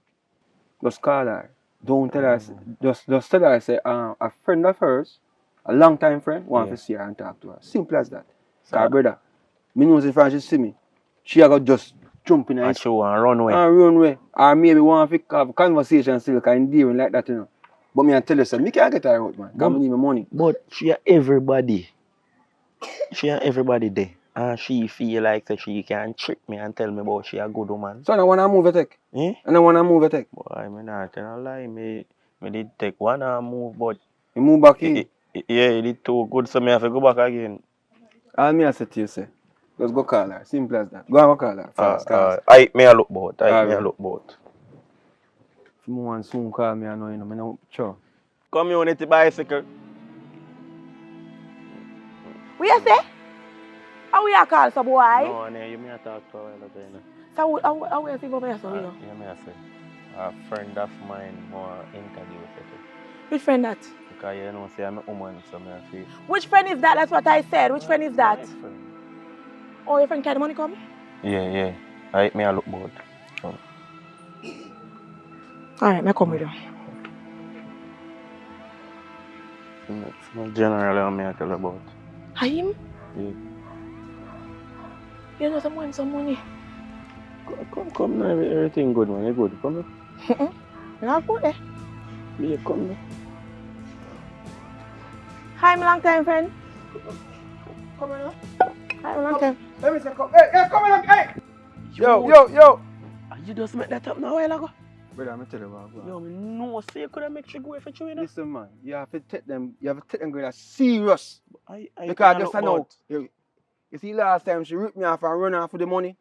Speaker 6: Just call her. Don't tell her. Just tell her, say, a friend of hers, a long time friend, want to see her and talk to her. Simple as that. Cause brother, me know if she see me, she a go just jump in
Speaker 5: and show and run away.
Speaker 6: And run away. Or maybe want to have a conversation still, cause endearing like that, you know. But me I tell you, say, me can't get her out, man. Cause me need my money.
Speaker 5: But she a everybody. She and everybody there. And she feel like that she can trick me and tell me about she a good woman.
Speaker 6: So I want to move a take.
Speaker 5: Eh?
Speaker 6: And I want to move a take.
Speaker 5: Boy, I not tell a lie. Me did take one and move, but
Speaker 6: you move back in?
Speaker 5: Yeah, it did too good, so me have to go back again.
Speaker 6: All me I say to you, say, just go call her. Simple as that. Go and go call her. Fast,
Speaker 5: I look both. I look both.
Speaker 6: If you want soon call me, I know, you know, I know, sure.
Speaker 5: Community bicycle.
Speaker 2: What you say? How we are called, so boy?
Speaker 5: No, you may talk to her.
Speaker 2: So how we see about me, so you know?
Speaker 5: Yeah, me say. A friend of mine more interview with you.
Speaker 2: Which friend that?
Speaker 5: Because you know, say I'm a woman, so I feel.
Speaker 2: Which friend is that? That's what I said. Which friend is that?
Speaker 5: Friend.
Speaker 2: Oh, your friend carry money come?
Speaker 5: Yeah. I look both. So.
Speaker 2: Alright, I come with you.
Speaker 5: It's generally I tell about.
Speaker 2: Him?
Speaker 5: Yeah.
Speaker 2: You know some money.
Speaker 5: Come now, everything good, man. You good? Come now.
Speaker 2: You're not good, eh?
Speaker 5: Yeah, come now.
Speaker 2: Hi, my long time friend. Come on now. Hi, my long time.
Speaker 6: Let me say, come. Hey, come on, hey! Yo!
Speaker 5: You just met that up now a while ago?
Speaker 6: Brother, I'm tell you what.
Speaker 5: Yo, me know, say you could have made you go if you know.
Speaker 6: Listen, man, you have to take them girls serious.
Speaker 5: Because
Speaker 6: just I know. You see, last time she ripped me off and run off for the money.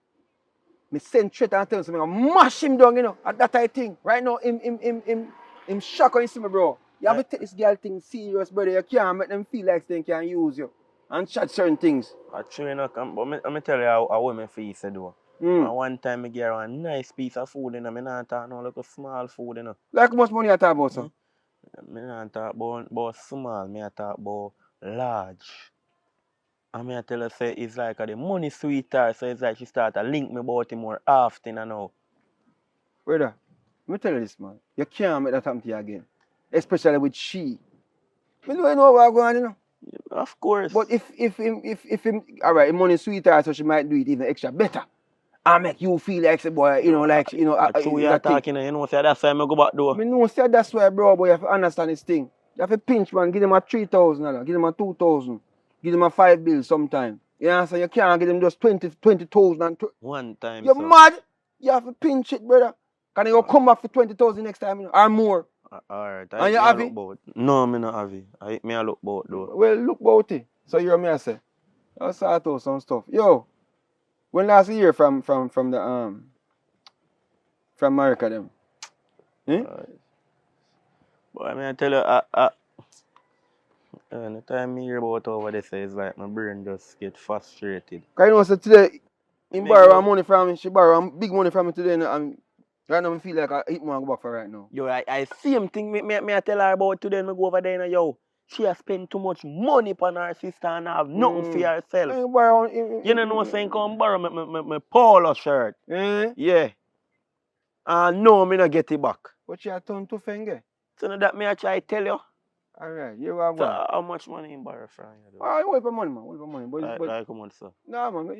Speaker 6: Me send threat and tell him something, I mash him down, you know. At that I think. Right now, him shock when you see me, bro. You have to take this girl thing serious, brother. You can't make them feel like they can use you and chat certain things.
Speaker 5: Actually, you know, but let me tell you how women feel, say, though. And one time I get her a nice piece of food, you know. I not talk no like a small food, you know.
Speaker 6: Like how much money you talk about, sir?
Speaker 5: I not talk about small, I talk about large. And I tell her, say, it's like the money sweeter, so it's like she start to link me about it more often, you know.
Speaker 6: Brother, let me tell you this, man. You can't make that happen to you again. Especially with she. You know what's going on, you know?
Speaker 5: Yeah, of course.
Speaker 6: But if him, alright, the money sweeter, so she might do it even extra better. I make you feel like, say, boy, you know, like, you know.
Speaker 5: That's who you're talking, you know, say that's why I go back door.
Speaker 6: Me know, say that's why, bro, but you have to understand this thing. You have to pinch, man, give them a 3,000, give them a 2,000, give them a 5 bill sometime. You understand? You can't give them just 20,000.
Speaker 5: One time,
Speaker 6: you're mad? You have to pinch it, brother. Can you come back for 20,000 next time, you know, or more?
Speaker 5: Alright,
Speaker 6: and you have it?
Speaker 5: No, me not have it. I look both though.
Speaker 6: Well, look about it. So you hear me I say, I'll sort out some stuff. Yo, when last year from the from America them?
Speaker 5: But I mean, I tell you, the time I hear about over this, it's like my brain just get frustrated.
Speaker 6: Cause you know, so today, he borrow money from me, she borrow big money from me today, and right now I feel like I hit one go back for right now.
Speaker 5: Yo, I same thing me I tell her about today, me go over there and yo, she has spent too much money upon her sister and have nothing for herself. You know what I'm saying? Come borrow my polo shirt. Yeah. And no, me not get it back.
Speaker 6: But you are turned to finger.
Speaker 5: So now that me I try tell you.
Speaker 6: Alright, you are
Speaker 5: so how much money you borrow from you?
Speaker 6: I wait for money, man. Wait for money. But
Speaker 5: like how much, sir?
Speaker 6: No, man.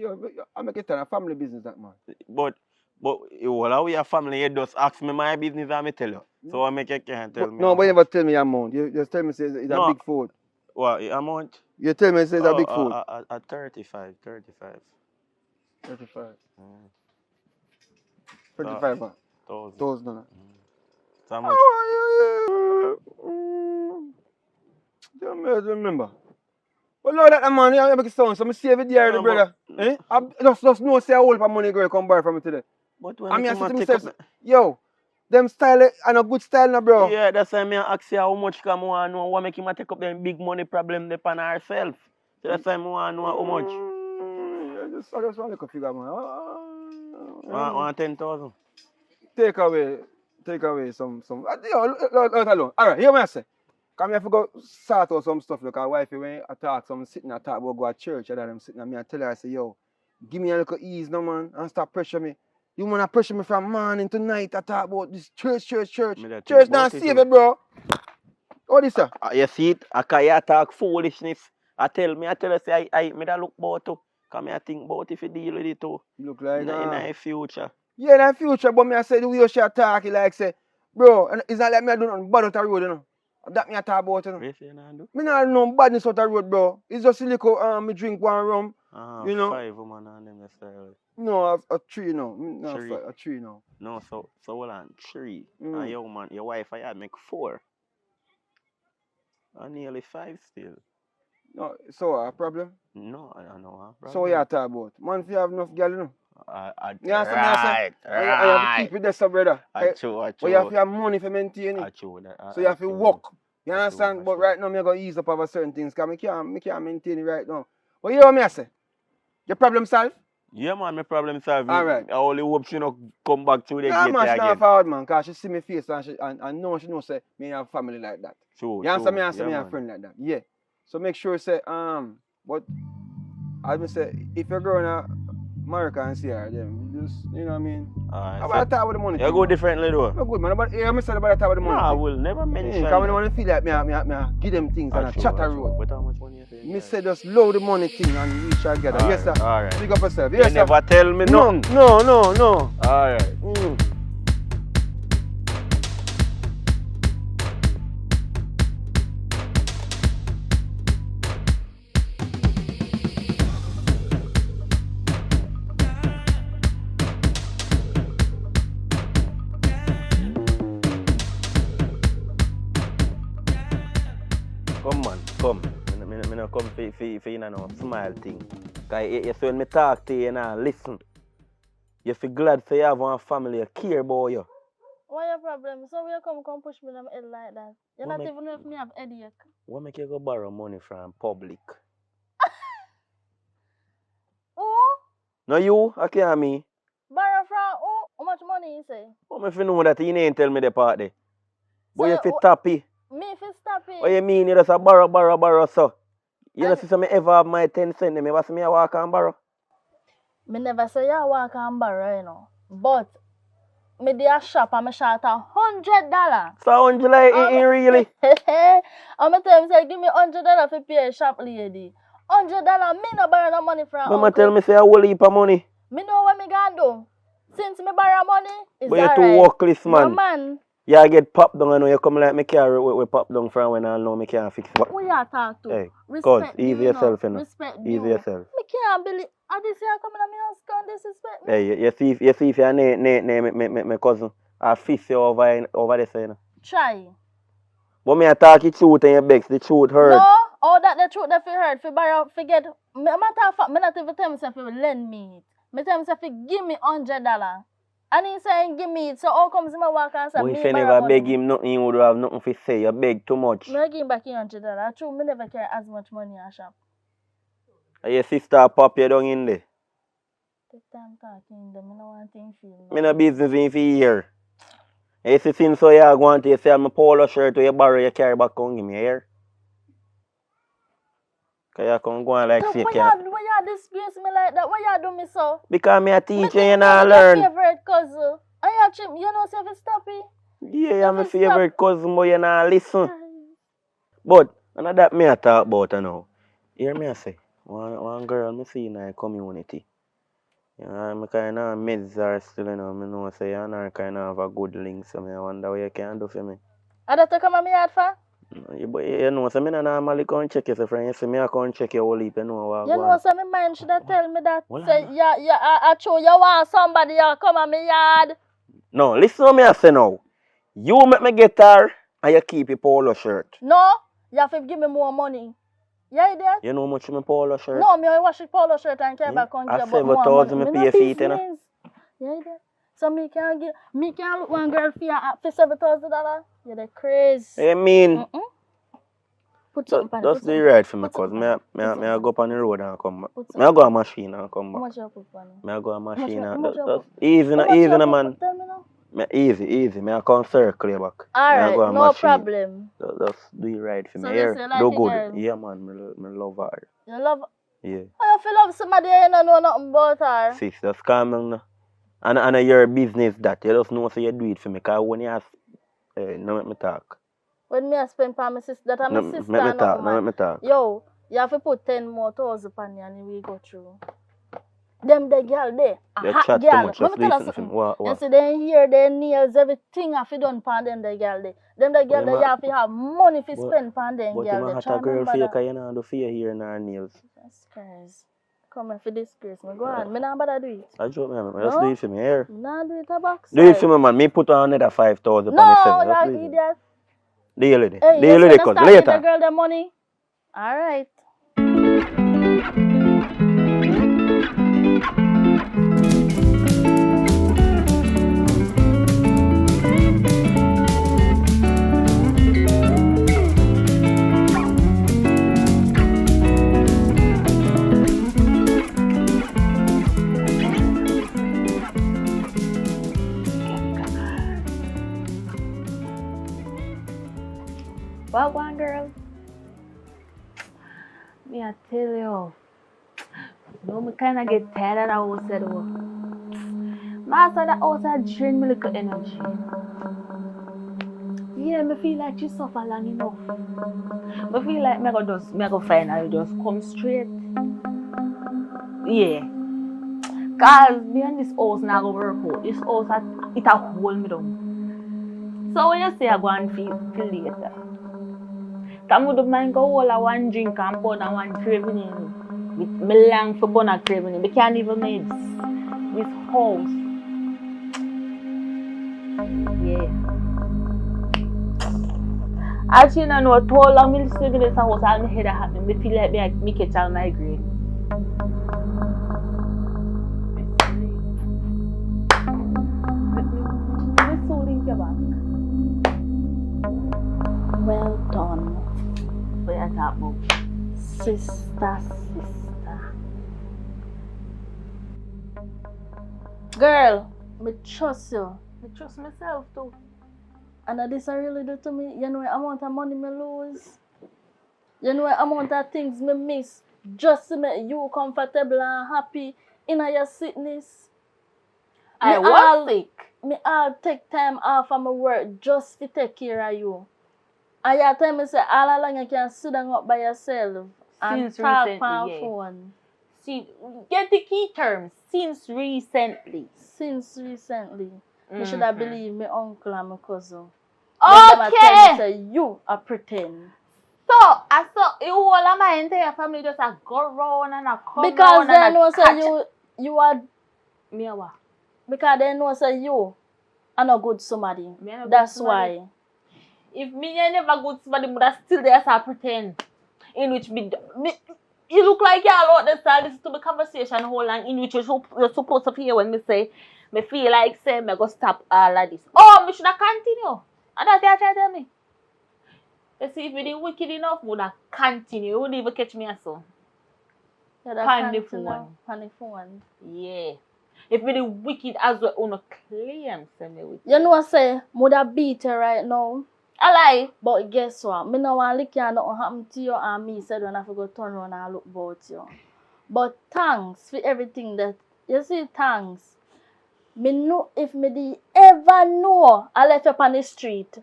Speaker 6: I make it a family business, that man.
Speaker 5: But well, we a family, you just ask me my business and me tell you. So I make you can't tell me.
Speaker 6: No, but you never tell me amount. You just tell me say it's a big food.
Speaker 5: What amount?
Speaker 6: You tell me it's a big food.
Speaker 5: 35.
Speaker 6: 35.
Speaker 5: 35.
Speaker 6: 35 what? $1,000.
Speaker 5: So how much?
Speaker 6: remember. Well, Lord, that man, you make it sound, so I save it there, brother. Eh? I just know, say, I hold for money, girl, come buy from me today.
Speaker 5: But when
Speaker 6: I mean, I
Speaker 5: I
Speaker 6: say to
Speaker 5: take
Speaker 6: myself,
Speaker 5: up...
Speaker 6: yo, them style, and a good style now, bro.
Speaker 5: Yeah, that's why I ask you how much come I know what make him take up them big money problem upon herself. So that's why I want to know how much.
Speaker 6: I just want to figure, man.
Speaker 5: Want 10,000.
Speaker 6: Take away some. Yo, let alone. All right, hear me I say. Come here, I go sort out some stuff. Look, our wife, when I talk, some sitting and talk about go to church, and them sitting and me, I tell her, I say, yo, give me a little ease, no man, and stop pressure me. You wanna pressure me from morning to night. I talk about this church. Church not save it, bro. What is that?
Speaker 5: You see it? I can't talk foolishness. I tell her, say, me da look about too. Come I think about if you deal with it too.
Speaker 6: Look like
Speaker 5: in the future.
Speaker 6: Yeah, in the future, but me I say the way she talk, like say, bro, and it's not like me I do nothing bad out the road, you know. That me I talk about, you know.
Speaker 5: What you not do?
Speaker 6: Me not no badness out the road, bro. It's just a little me drink one rum. You know.
Speaker 5: 5 women on them style.
Speaker 6: No, a 3 now. No,
Speaker 5: 3.
Speaker 6: a 3 now.
Speaker 5: No, so hold on, 3. And your wife I had make 4. And nearly 5 still.
Speaker 6: No, so a problem?
Speaker 5: No, I don't know.
Speaker 6: So what you talk about? Man, if you have enough girl, you know.
Speaker 5: Yeah, right.
Speaker 6: I have to keep it there, so brother.
Speaker 5: True.
Speaker 6: But you have to have money for maintain it. So you have to work. You understand? But right now, I'm going to ease up over certain things because I can't maintain it right now. But you know what I say? Your problem solved?
Speaker 5: Yeah, man, my problem solved.
Speaker 6: All right.
Speaker 5: I only hope she not come back to the
Speaker 6: yeah,
Speaker 5: gate
Speaker 6: man, she
Speaker 5: again.
Speaker 6: not forward, man, because she see me face and know she say me have family like that.
Speaker 5: True,
Speaker 6: you understand me? I say
Speaker 5: yeah,
Speaker 6: me have friend like that. Yeah. So make sure say but I would say if you're going to America and see her, then just you know what I mean. How about talk with the money?
Speaker 5: You go differently though.
Speaker 6: No good, man. But yeah, I said about talk with the money.
Speaker 5: No, I will never mention.
Speaker 6: Because when I want to feel like me give them things and I chat a road.
Speaker 5: But how much money you say?
Speaker 6: Me say just load the money thing and we shall get it. Yes, sir.
Speaker 5: All right.
Speaker 6: Pick up yourself.
Speaker 5: You
Speaker 6: Yes, sir.
Speaker 5: never tell me nothing.
Speaker 6: No.
Speaker 5: All right. Come man, come. I no come for you know, smile thing. Because you see when me talk to you and listen, you feel glad for you have one family, you care about you.
Speaker 4: What your problem? So you come push me in my head like that. You not even know if me have headache.
Speaker 5: What make you go borrow money from public?
Speaker 4: Who?
Speaker 5: No you, I can't me.
Speaker 4: Borrow from who? How much money you say?
Speaker 5: What if you know that you ain't tell me the part there? But
Speaker 4: So
Speaker 5: you feel tappy.
Speaker 4: Me if you stop it.
Speaker 5: What you mean you just a borrow so? You know see me ever have my 10 cents, me ever see me a walk and borrow?
Speaker 4: Me never say you walk and borrow, you know. But me dey a shop and me short $100.
Speaker 5: So 100 like in really?
Speaker 4: And me tell him say give me $100 for pay a shop lady. $100 me no borrow no money from
Speaker 5: Mama
Speaker 4: uncle.
Speaker 5: tell me say a whole heap of money.
Speaker 4: Me know what me gonna do. Since me borrow money, it's
Speaker 5: but you're
Speaker 4: alright.
Speaker 5: too workless, man.
Speaker 4: No man.
Speaker 5: Yeah, I get popped down, I know you come like me carry with pop down from when I know me can't fix it.
Speaker 4: Who you talk to?
Speaker 5: Hey,
Speaker 4: Respect
Speaker 5: easy
Speaker 4: you,
Speaker 5: yourself, you know.
Speaker 4: Respect
Speaker 5: Easy
Speaker 4: you.
Speaker 5: yourself.
Speaker 4: Me can't believe. And this year coming to me house and disrespect me.
Speaker 5: Hey, you see if you're my cousin, I fist you over there, you know.
Speaker 4: Try.
Speaker 5: But me I talk the truth and you begs, the truth hurt.
Speaker 4: No, all that the truth that you heard, for borrow, forget. Matter of fact, me not even tell myself to lend me it. Me tell myself to give me $100. And he saying give me it, so how comes him walk and say
Speaker 5: but
Speaker 4: me
Speaker 5: if you
Speaker 4: borrow
Speaker 5: never
Speaker 4: money?
Speaker 5: beg him nothing, he would have nothing to say. You beg too much.
Speaker 4: Me give him back $100. True, me never carry as much money in a shop.
Speaker 5: And your sister pop you down in there.
Speaker 4: Take time talking them, I don't want things feel.
Speaker 5: Me no business in for here. You see since so you go on to you say I'm a polo shirt or you borrow you carry back on give me here. Cause you come go on like
Speaker 4: So
Speaker 5: fake.
Speaker 4: why you disgrace me like that? Why you do me so?
Speaker 5: Because me a teacher
Speaker 4: Me
Speaker 5: you
Speaker 4: think
Speaker 5: not
Speaker 4: you're
Speaker 5: learn.
Speaker 4: my favorite cousin. And you chip, you know say if you stop it.
Speaker 5: Yeah, I'm my
Speaker 4: If you
Speaker 5: favorite cousin, but you not listen. But none that me a talk about now. Hear me I say, one girl me see in our community. You know, I'm kind of meds are still, you know, I know say you and her kind of have a good link, so I wonder what you can do for me.
Speaker 4: And that come at me hard for?
Speaker 5: But you know, so I don't normally come check you, so friend, you see me I come check your whole heap, you know what
Speaker 4: You know, so my mind should have tell me that.
Speaker 5: Well,
Speaker 4: Say, I show you want somebody you come at me yard.
Speaker 5: No, listen to me I say now. You make me get her and you keep your polo shirt.
Speaker 4: No, You have to give me more money. Yeah, there?
Speaker 5: You know how much my polo shirt?
Speaker 4: No, me I wash the polo shirt and carry back and give
Speaker 5: I
Speaker 4: about more money.
Speaker 5: 7,000 me
Speaker 4: Me
Speaker 5: pay
Speaker 4: no
Speaker 5: feet, you know?
Speaker 4: business. Yeah, there. So me can look one girl for $7,000. You're the crazy.
Speaker 5: I mean,
Speaker 4: Put something on it.
Speaker 5: just do it right for me, cause me I go up on the road and come back. Me I go a machine and come
Speaker 4: How
Speaker 5: back.
Speaker 4: much you put on it?
Speaker 5: Me I go a machine
Speaker 4: How
Speaker 5: and
Speaker 4: much you
Speaker 5: just
Speaker 4: put?
Speaker 5: easy
Speaker 4: How
Speaker 5: na
Speaker 4: much
Speaker 5: easy
Speaker 4: you
Speaker 5: na
Speaker 4: put?
Speaker 5: man.
Speaker 4: Tell me now.
Speaker 5: Me easy. Me I come circle you back. Me I
Speaker 4: Alright,
Speaker 5: go a
Speaker 4: no
Speaker 5: machine.
Speaker 4: problem.
Speaker 5: Just do it right for
Speaker 4: So
Speaker 5: me.
Speaker 4: they
Speaker 5: Here,
Speaker 4: say like
Speaker 5: do
Speaker 4: it,
Speaker 5: good.
Speaker 4: girl.
Speaker 5: Yeah, man. Me love her.
Speaker 4: You love
Speaker 5: Yeah.
Speaker 4: how you feel love somebody you don't know nothing about her?
Speaker 5: Sis, just calm down now. And your business that. You just know so you do it for me. Cause when you ask, no make me talk.
Speaker 4: When me I spend for my sister, that I'm
Speaker 5: No,
Speaker 4: my sister
Speaker 5: make me
Speaker 4: and
Speaker 5: talk.
Speaker 4: nothing,
Speaker 5: No
Speaker 4: man.
Speaker 5: make me talk.
Speaker 4: Yo, you have to put 10 more thousand on you and we go through. Them the girl there, a
Speaker 5: You
Speaker 4: hot
Speaker 5: chat too
Speaker 4: girl.
Speaker 5: much.
Speaker 4: Let
Speaker 5: Just
Speaker 4: me tell you
Speaker 5: listen to
Speaker 4: something.
Speaker 5: him. What?
Speaker 4: You see, they hair, their nails, everything have to done for them the girl there. Them the girl there, you have to have money to spend for them
Speaker 5: But
Speaker 4: girl
Speaker 5: you
Speaker 4: there.
Speaker 5: hot
Speaker 4: Try
Speaker 5: a girl
Speaker 4: remember
Speaker 5: for you
Speaker 4: that.
Speaker 5: because you know the fear here in her nails.
Speaker 4: That's crazy. Come here for disgrace me. Go on. Me not bother do it.
Speaker 5: I joke, man. Just do it for me here.
Speaker 4: Nah, do it a box.
Speaker 5: Do it for me, man. Me put on another 5,000
Speaker 4: No,
Speaker 5: on the 7. Just do
Speaker 4: you
Speaker 5: it.
Speaker 4: idiot.
Speaker 5: Deal with it.
Speaker 4: Hey,
Speaker 5: Deal
Speaker 4: you
Speaker 5: with
Speaker 4: said
Speaker 5: it,
Speaker 4: to
Speaker 5: cuz
Speaker 4: start give the
Speaker 5: later.
Speaker 4: girl the money. Alright.
Speaker 2: Well, one girl. Me I tell you. No, me kinda get tired of that outside work. Master, that outside drain me little energy. Yeah, me feel like she suffer long enough. Me feel like me go finally just come straight. Yeah. Cause me and this house now go work out. This house it a hold me down. So when you say I go and feel later. Come with mind go hold a one drink and pour down one craving in. With me long for burn a craving in. Me can't even make this house. Yeah. Actually, I know how long me live in this house, all my head happening. Me feel like me catch all migraine. Me so link your back.
Speaker 4: Well done.
Speaker 2: What you talk about?
Speaker 4: Sister. Girl, me trust you.
Speaker 2: I trust myself too.
Speaker 4: And this I really do to me. You know the amount of money me lose. You know the amount of things me miss. Just to make you comfortable and happy in your sickness.
Speaker 2: I was sick.
Speaker 4: Me all take time off of my work just to take care of you. And you tell me say all along you can sit down up by yourself and
Speaker 2: Since
Speaker 4: talk
Speaker 2: recently,
Speaker 4: on
Speaker 2: yeah.
Speaker 4: phone.
Speaker 2: See, get the key terms. Since recently.
Speaker 4: You should have believed me uncle and my cousin.
Speaker 2: Okay.
Speaker 4: Them tell me say you are pretend.
Speaker 2: So, I saw you all of my entire family just a go round and a come
Speaker 4: Because
Speaker 2: round
Speaker 4: they
Speaker 2: and
Speaker 4: know
Speaker 2: a
Speaker 4: say
Speaker 2: catch.
Speaker 4: you are
Speaker 2: Me a what?
Speaker 4: because they know say you are not good somebody.
Speaker 2: Me a no good
Speaker 4: That's
Speaker 2: somebody.
Speaker 4: why.
Speaker 2: If me never good somebody, but I still there so pretend. In which me you look like y'all out there start listen to the conversation whole long in which you're supposed to hear when me say me feel like say me go stop all of this. Oh, me should have continue. And that's what you try to tell me. You see, if me did wicked enough, would have continue. You wouldn't even catch me as so. Pan the phone. Yeah. If me did wicked as well, you no claim say me wicked.
Speaker 4: You know say would have beat her right now.
Speaker 2: I lie.
Speaker 4: But guess what? Me no want lick you and nothing happen to you and me said when I go turn around and look about you. But thanks for everything that you see, thanks. Me know if me did ever know I left you on the street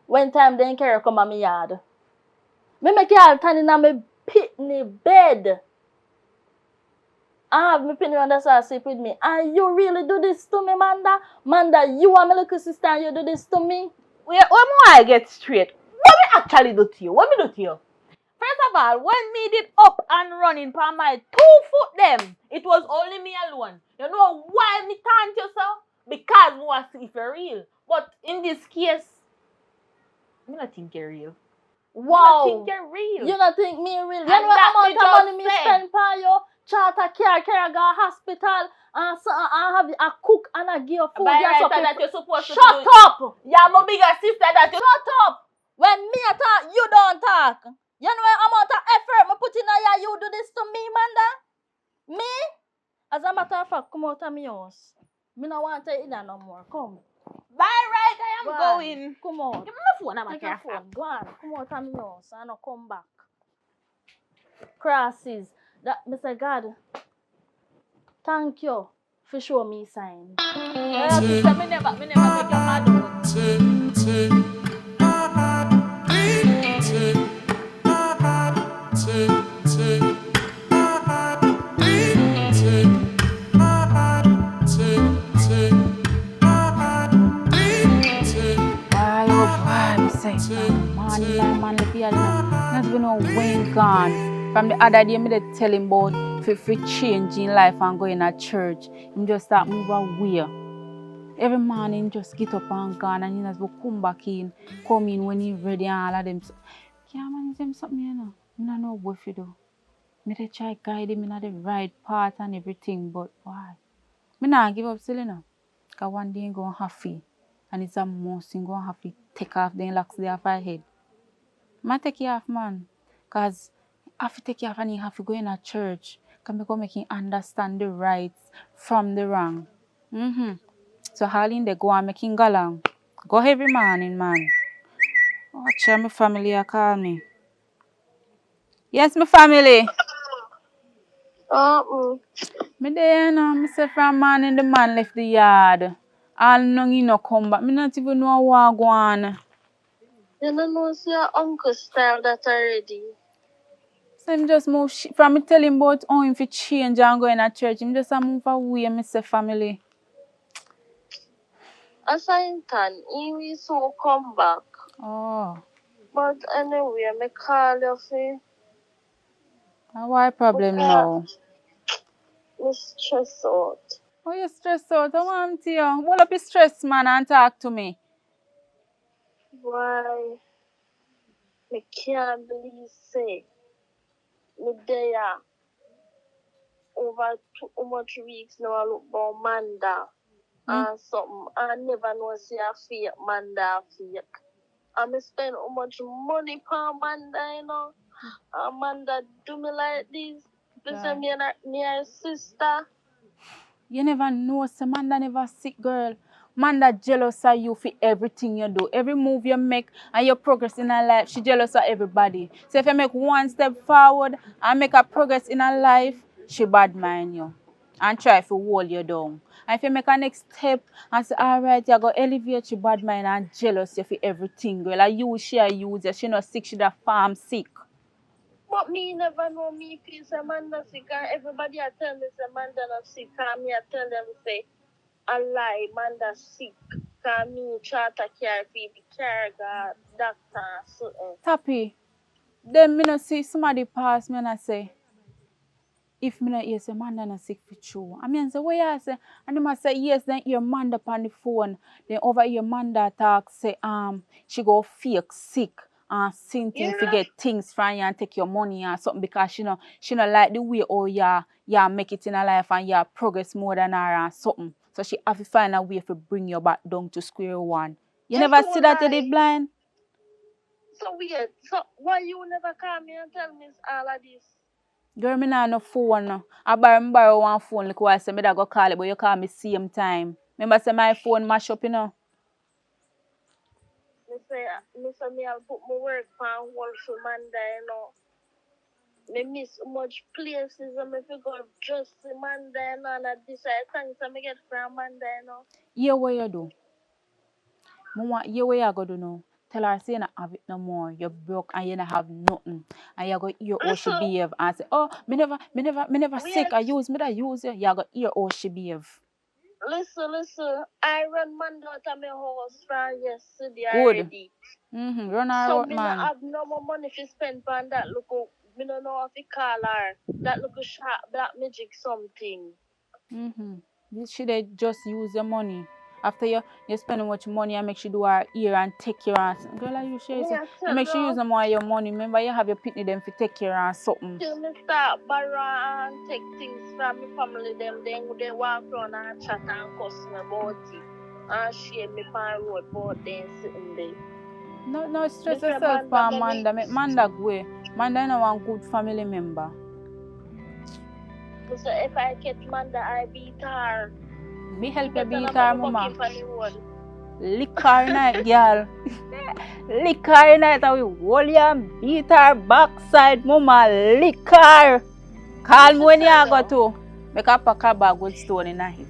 Speaker 4: when time then carry come on my yard. Me make you all turn in my pitney bed. I have me pitney under so sleep with me. And you really do this to me, Manda? Manda, you are my little sister and you do this to me?
Speaker 2: When I get straight, what me actually do to you? What me do to you? First of all, when me did up and running for my 2 foot them, it was only me alone. You know why me taunt you so? Because me want to see if you're real. But in this case, me not think you're real.
Speaker 4: Wow.
Speaker 2: You don't think you're real.
Speaker 4: You don't think me real? You
Speaker 2: And
Speaker 4: know what
Speaker 2: that
Speaker 4: amount
Speaker 2: me
Speaker 4: of
Speaker 2: just
Speaker 4: money me
Speaker 2: say.
Speaker 4: spend for you? Charter care go hospital, and so I have a cook and I give you food.
Speaker 2: By
Speaker 4: You're
Speaker 2: right
Speaker 4: supposed
Speaker 2: that you're supposed to
Speaker 4: Shut
Speaker 2: do.
Speaker 4: up!
Speaker 2: Yeah, my bigger sister that you.
Speaker 4: Shut up! When me a talk, you don't talk. You know what amount of effort me put in here, you do this to me, Manda? Me? As a matter of fact, come out of my house. Me no want to in there no more. Come.
Speaker 2: By right, I am
Speaker 4: Go on.
Speaker 2: going.
Speaker 4: Come out.
Speaker 2: Give me my phone, I'm a
Speaker 4: Take your
Speaker 2: careful.
Speaker 4: phone. Go on. Come out of my house and no come back. Crosses. That Mr. God. Thank you for showing me sign.
Speaker 2: Yeah, sister, me never make your mad out.
Speaker 7: Why, oh boy, me say, man, look here, that's been no Wayne gone. From the other day, me dey tell him about for changing life and going to church. Him just start move away. Every morning, just get up and gone, and he just go come back in, come in when he ready and all of them. Can't manage them something, you know. I don't know what to do. Me dey try guide him in the right path and everything, but why? Me not give up still, you know. Because one day I'm going to have to. And it's a must. I'm going to have to take off the locks there off my head. I take it off, man. Because I have to take it off and you have to go in a church. Because I go make him understand the rights from the wrong. So all in there go and make him go along. Go every morning, man. Oh, my family are call me. Yes, my family. Me there, you know. Me say from morning the man left the yard. All no he no come back. Me not even know what go on.
Speaker 1: You don't know see your uncle style that already.
Speaker 7: So him just move from me tell him about how him fi change and go in a church. Him just a move away, me say family.
Speaker 1: Aside time, he will so come back.
Speaker 7: Oh.
Speaker 1: But anyway, I call you for
Speaker 7: Why problem now?
Speaker 1: me stress out.
Speaker 7: Oh, you stressed out? I want you. Hold up your stress, man, and talk to me.
Speaker 1: Why? Me can't believe say me there over 2 much weeks now I look about Manda and something. I never know see a fake Manda fake. And me spend how much money per Manda, you know. Amanda do me like this. Because me and her sister.
Speaker 7: You never know, so Manda never sick, girl. Manda jealous of you for everything you do. Every move you make and your progress in her life, she jealous of everybody. So if you make one step forward and make a progress in her life, she bad mind you and try to hold you down. And if you make a next step and say, alright, you go elevate your bad mind and jealous you for everything, girl. And you, she use you. She not sick, she the farm sick.
Speaker 1: But me never know me feel say Amanda sick and everybody I tell me say Amanda not sick and me I tell them say a lie, Amanda sick. Cause me try to care people, care God, doctor and something.
Speaker 7: Tappy, then me not see somebody pass me and I say, if me not hear say Manda not sick for true. I mean say what you say? And them a say yes, then hear Manda on the phone. Then over here Manda talk say she go fake sick and things to get things from you and take your money and something because she not like the way oh yeah make it in her life and yeah progress more than her and something. So she have to find a way to bring you back down to square one. You never see that you did blind?
Speaker 1: So weird. So why you never call me and tell me all of this?
Speaker 7: Girl, me nah no phone. I borrow one phone like I say me da go call it, but you call me same time. Remember say my phone mash up, you know.
Speaker 1: Me say me I'll put my work on hold for Manda, you know. Me miss much places and me go just to Manda, you know, and I decide things I me get from Manda, you know.
Speaker 7: Yeah, what you do? Mama, yeah, what you go do now? Tell her say you not have it no more. You're broke and you not have nothing. And you go hear how she behave and say, oh, me never sick. I use me that use you. You go hear how she behave.
Speaker 1: Listen. I run Manda out of my house from yesterday
Speaker 7: Good.
Speaker 1: already.
Speaker 7: Run her
Speaker 1: So
Speaker 7: out,
Speaker 1: me
Speaker 7: man.
Speaker 1: not have no more money to spend on that look. Me don't know how to call her. That little shot black magic something.
Speaker 7: She they just use your money. After you spend much money and make she do her ear and take care of girl, are you sure? You make sure use no more of your money. Remember you have your pitney them for take care of something.
Speaker 1: Till me start borrow and take things from my family, them then they walk around and chat and cuss me about it. And shame me pan road about them sitting there.
Speaker 7: No stress yourself for Amanda. Make Amanda go. Amanda no one good family member.
Speaker 1: So if I catch Amanda, I beat her.
Speaker 7: Me help you beat
Speaker 1: her,
Speaker 7: her, mama.
Speaker 1: Lick
Speaker 7: her night, girl. Lick her night and we hold you and beat her backside, mama. Lick her. Call me when you go to. Make her pack her bag with stone in her head.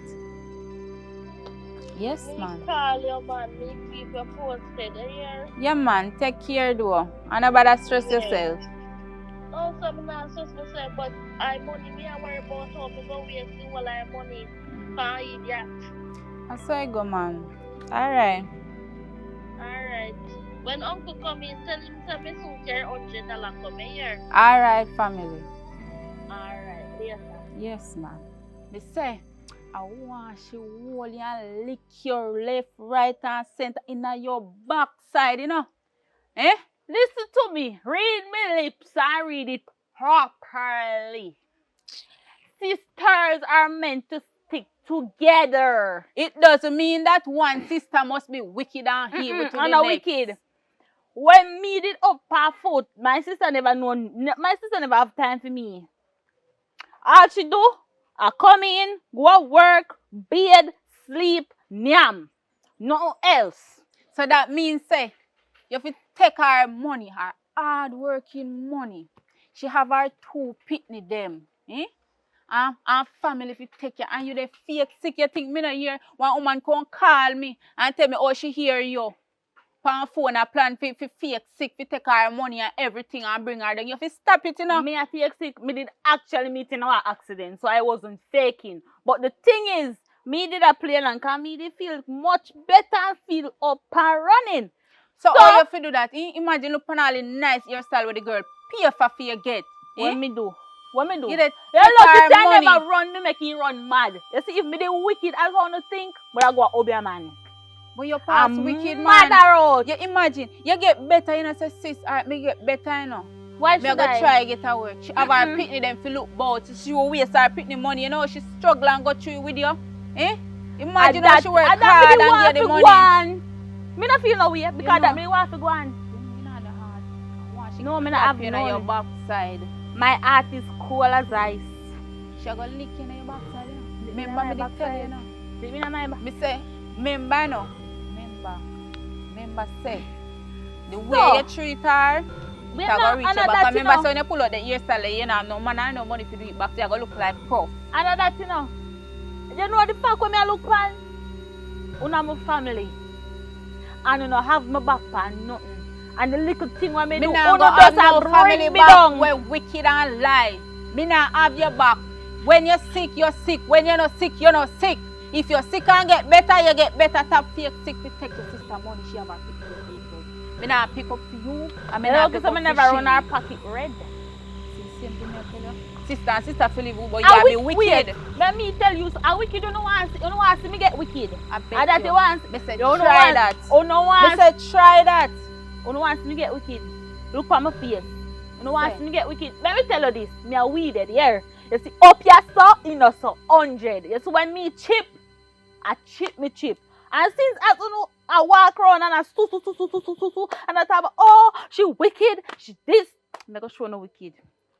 Speaker 7: Yes, man.
Speaker 1: Call you, man. Me keep you posted here.
Speaker 7: Yeah, man. Take care, though. And about stress yourself.
Speaker 1: Also, I'm not stress myself, but I money me. I worry about how me go waste the whole of money. Can't idiot.
Speaker 7: That's how I go, man. Alright.
Speaker 1: When uncle come in, tell him to me soon carry $100 come here.
Speaker 7: Alright, family.
Speaker 1: Alright, later.
Speaker 7: Yes, man. Me say, I want she hold you and lick your left, right, and center in your backside, you know. Eh?
Speaker 2: Listen to me. Read my lips and read it properly. Sisters are meant to stick together.
Speaker 7: It doesn't mean that one sister must be wicked and evil to the next.
Speaker 2: Wicked. When me did up her foot, my sister never have time for me. All she do, I come in, go work, bed, sleep, nyam. Nothing else.
Speaker 7: So that means, say, you have to take her money, her hard working money. She have her 2 pitney them. Eh? And family if you take you and you they fake sick, you think me not hear one woman come call me and tell me, oh, she hear you. On phone a plan for fake sick, for take her money and everything and bring her there. You have to stop it, you know.
Speaker 2: Me a fake sick, me did actually meet in our accident, so I wasn't faking. But the thing is, me did a plane and cause me did feel much better and feel up and running.
Speaker 7: So how you have to do that? Imagine look on all the nice hairstyle with the girl pay for you get.
Speaker 2: What me do? What me do?
Speaker 7: You
Speaker 2: look, I never run, me make you run mad. You see, if me the wicked, I want to think, but I go obey a man.
Speaker 7: But you're past wicked man.
Speaker 2: Out.
Speaker 7: You imagine, you get better, you know, say sis, alright, me get better, you know.
Speaker 2: Why
Speaker 7: should I? Try get her work. She have her pitney them to look bout. She will waste her pitney money, you know, she struggle and go through with you. Eh? Imagine how she work hard and get the money.
Speaker 2: Me not feel no way because that me want to go on.
Speaker 7: You know the heart.
Speaker 2: No, me not have
Speaker 7: you on your backside.
Speaker 2: My heart is cool as ice.
Speaker 7: She go lick you on your backside, you know. Remember me did tell you, you know. Me say, remember no. Remember say, the way you treat her, she go reach your back. Remember so when you pull out the hairstyle, you know, no man and no money to do it back, so you go look like prof.
Speaker 2: I know that, you know. You know the fact when I look pan? Una my family. And you know have my back pan nothing. And the little thing when me do,
Speaker 7: una just have family back where wicked and lie. Me not have your back. When you're sick, you're sick. When you're not sick, you're not sick. If you're sick and get better, you get better. Tap fake sick to take your sister money. She have her pick up for you. Me not pick up for you. And me not pick up for she.
Speaker 2: Never run her pocket red.
Speaker 7: See the same thing I tell you. Sister feel you, but you be wicked.
Speaker 2: Let me tell you, a wicked you don't want to see me get wicked.
Speaker 7: I bet that
Speaker 2: you want.
Speaker 7: Me say try that.
Speaker 2: Oh no want.
Speaker 7: Me say try that.
Speaker 2: You don't want me get wicked. Look at my face. You don't want me get wicked. Let me tell you this. Me a weeded here. You see, up your so, in a so 100. You see, when me chip, I chip me chip. And since I walk around and I and I talk about, oh, she wicked, she this. I'm not going to show no wicked.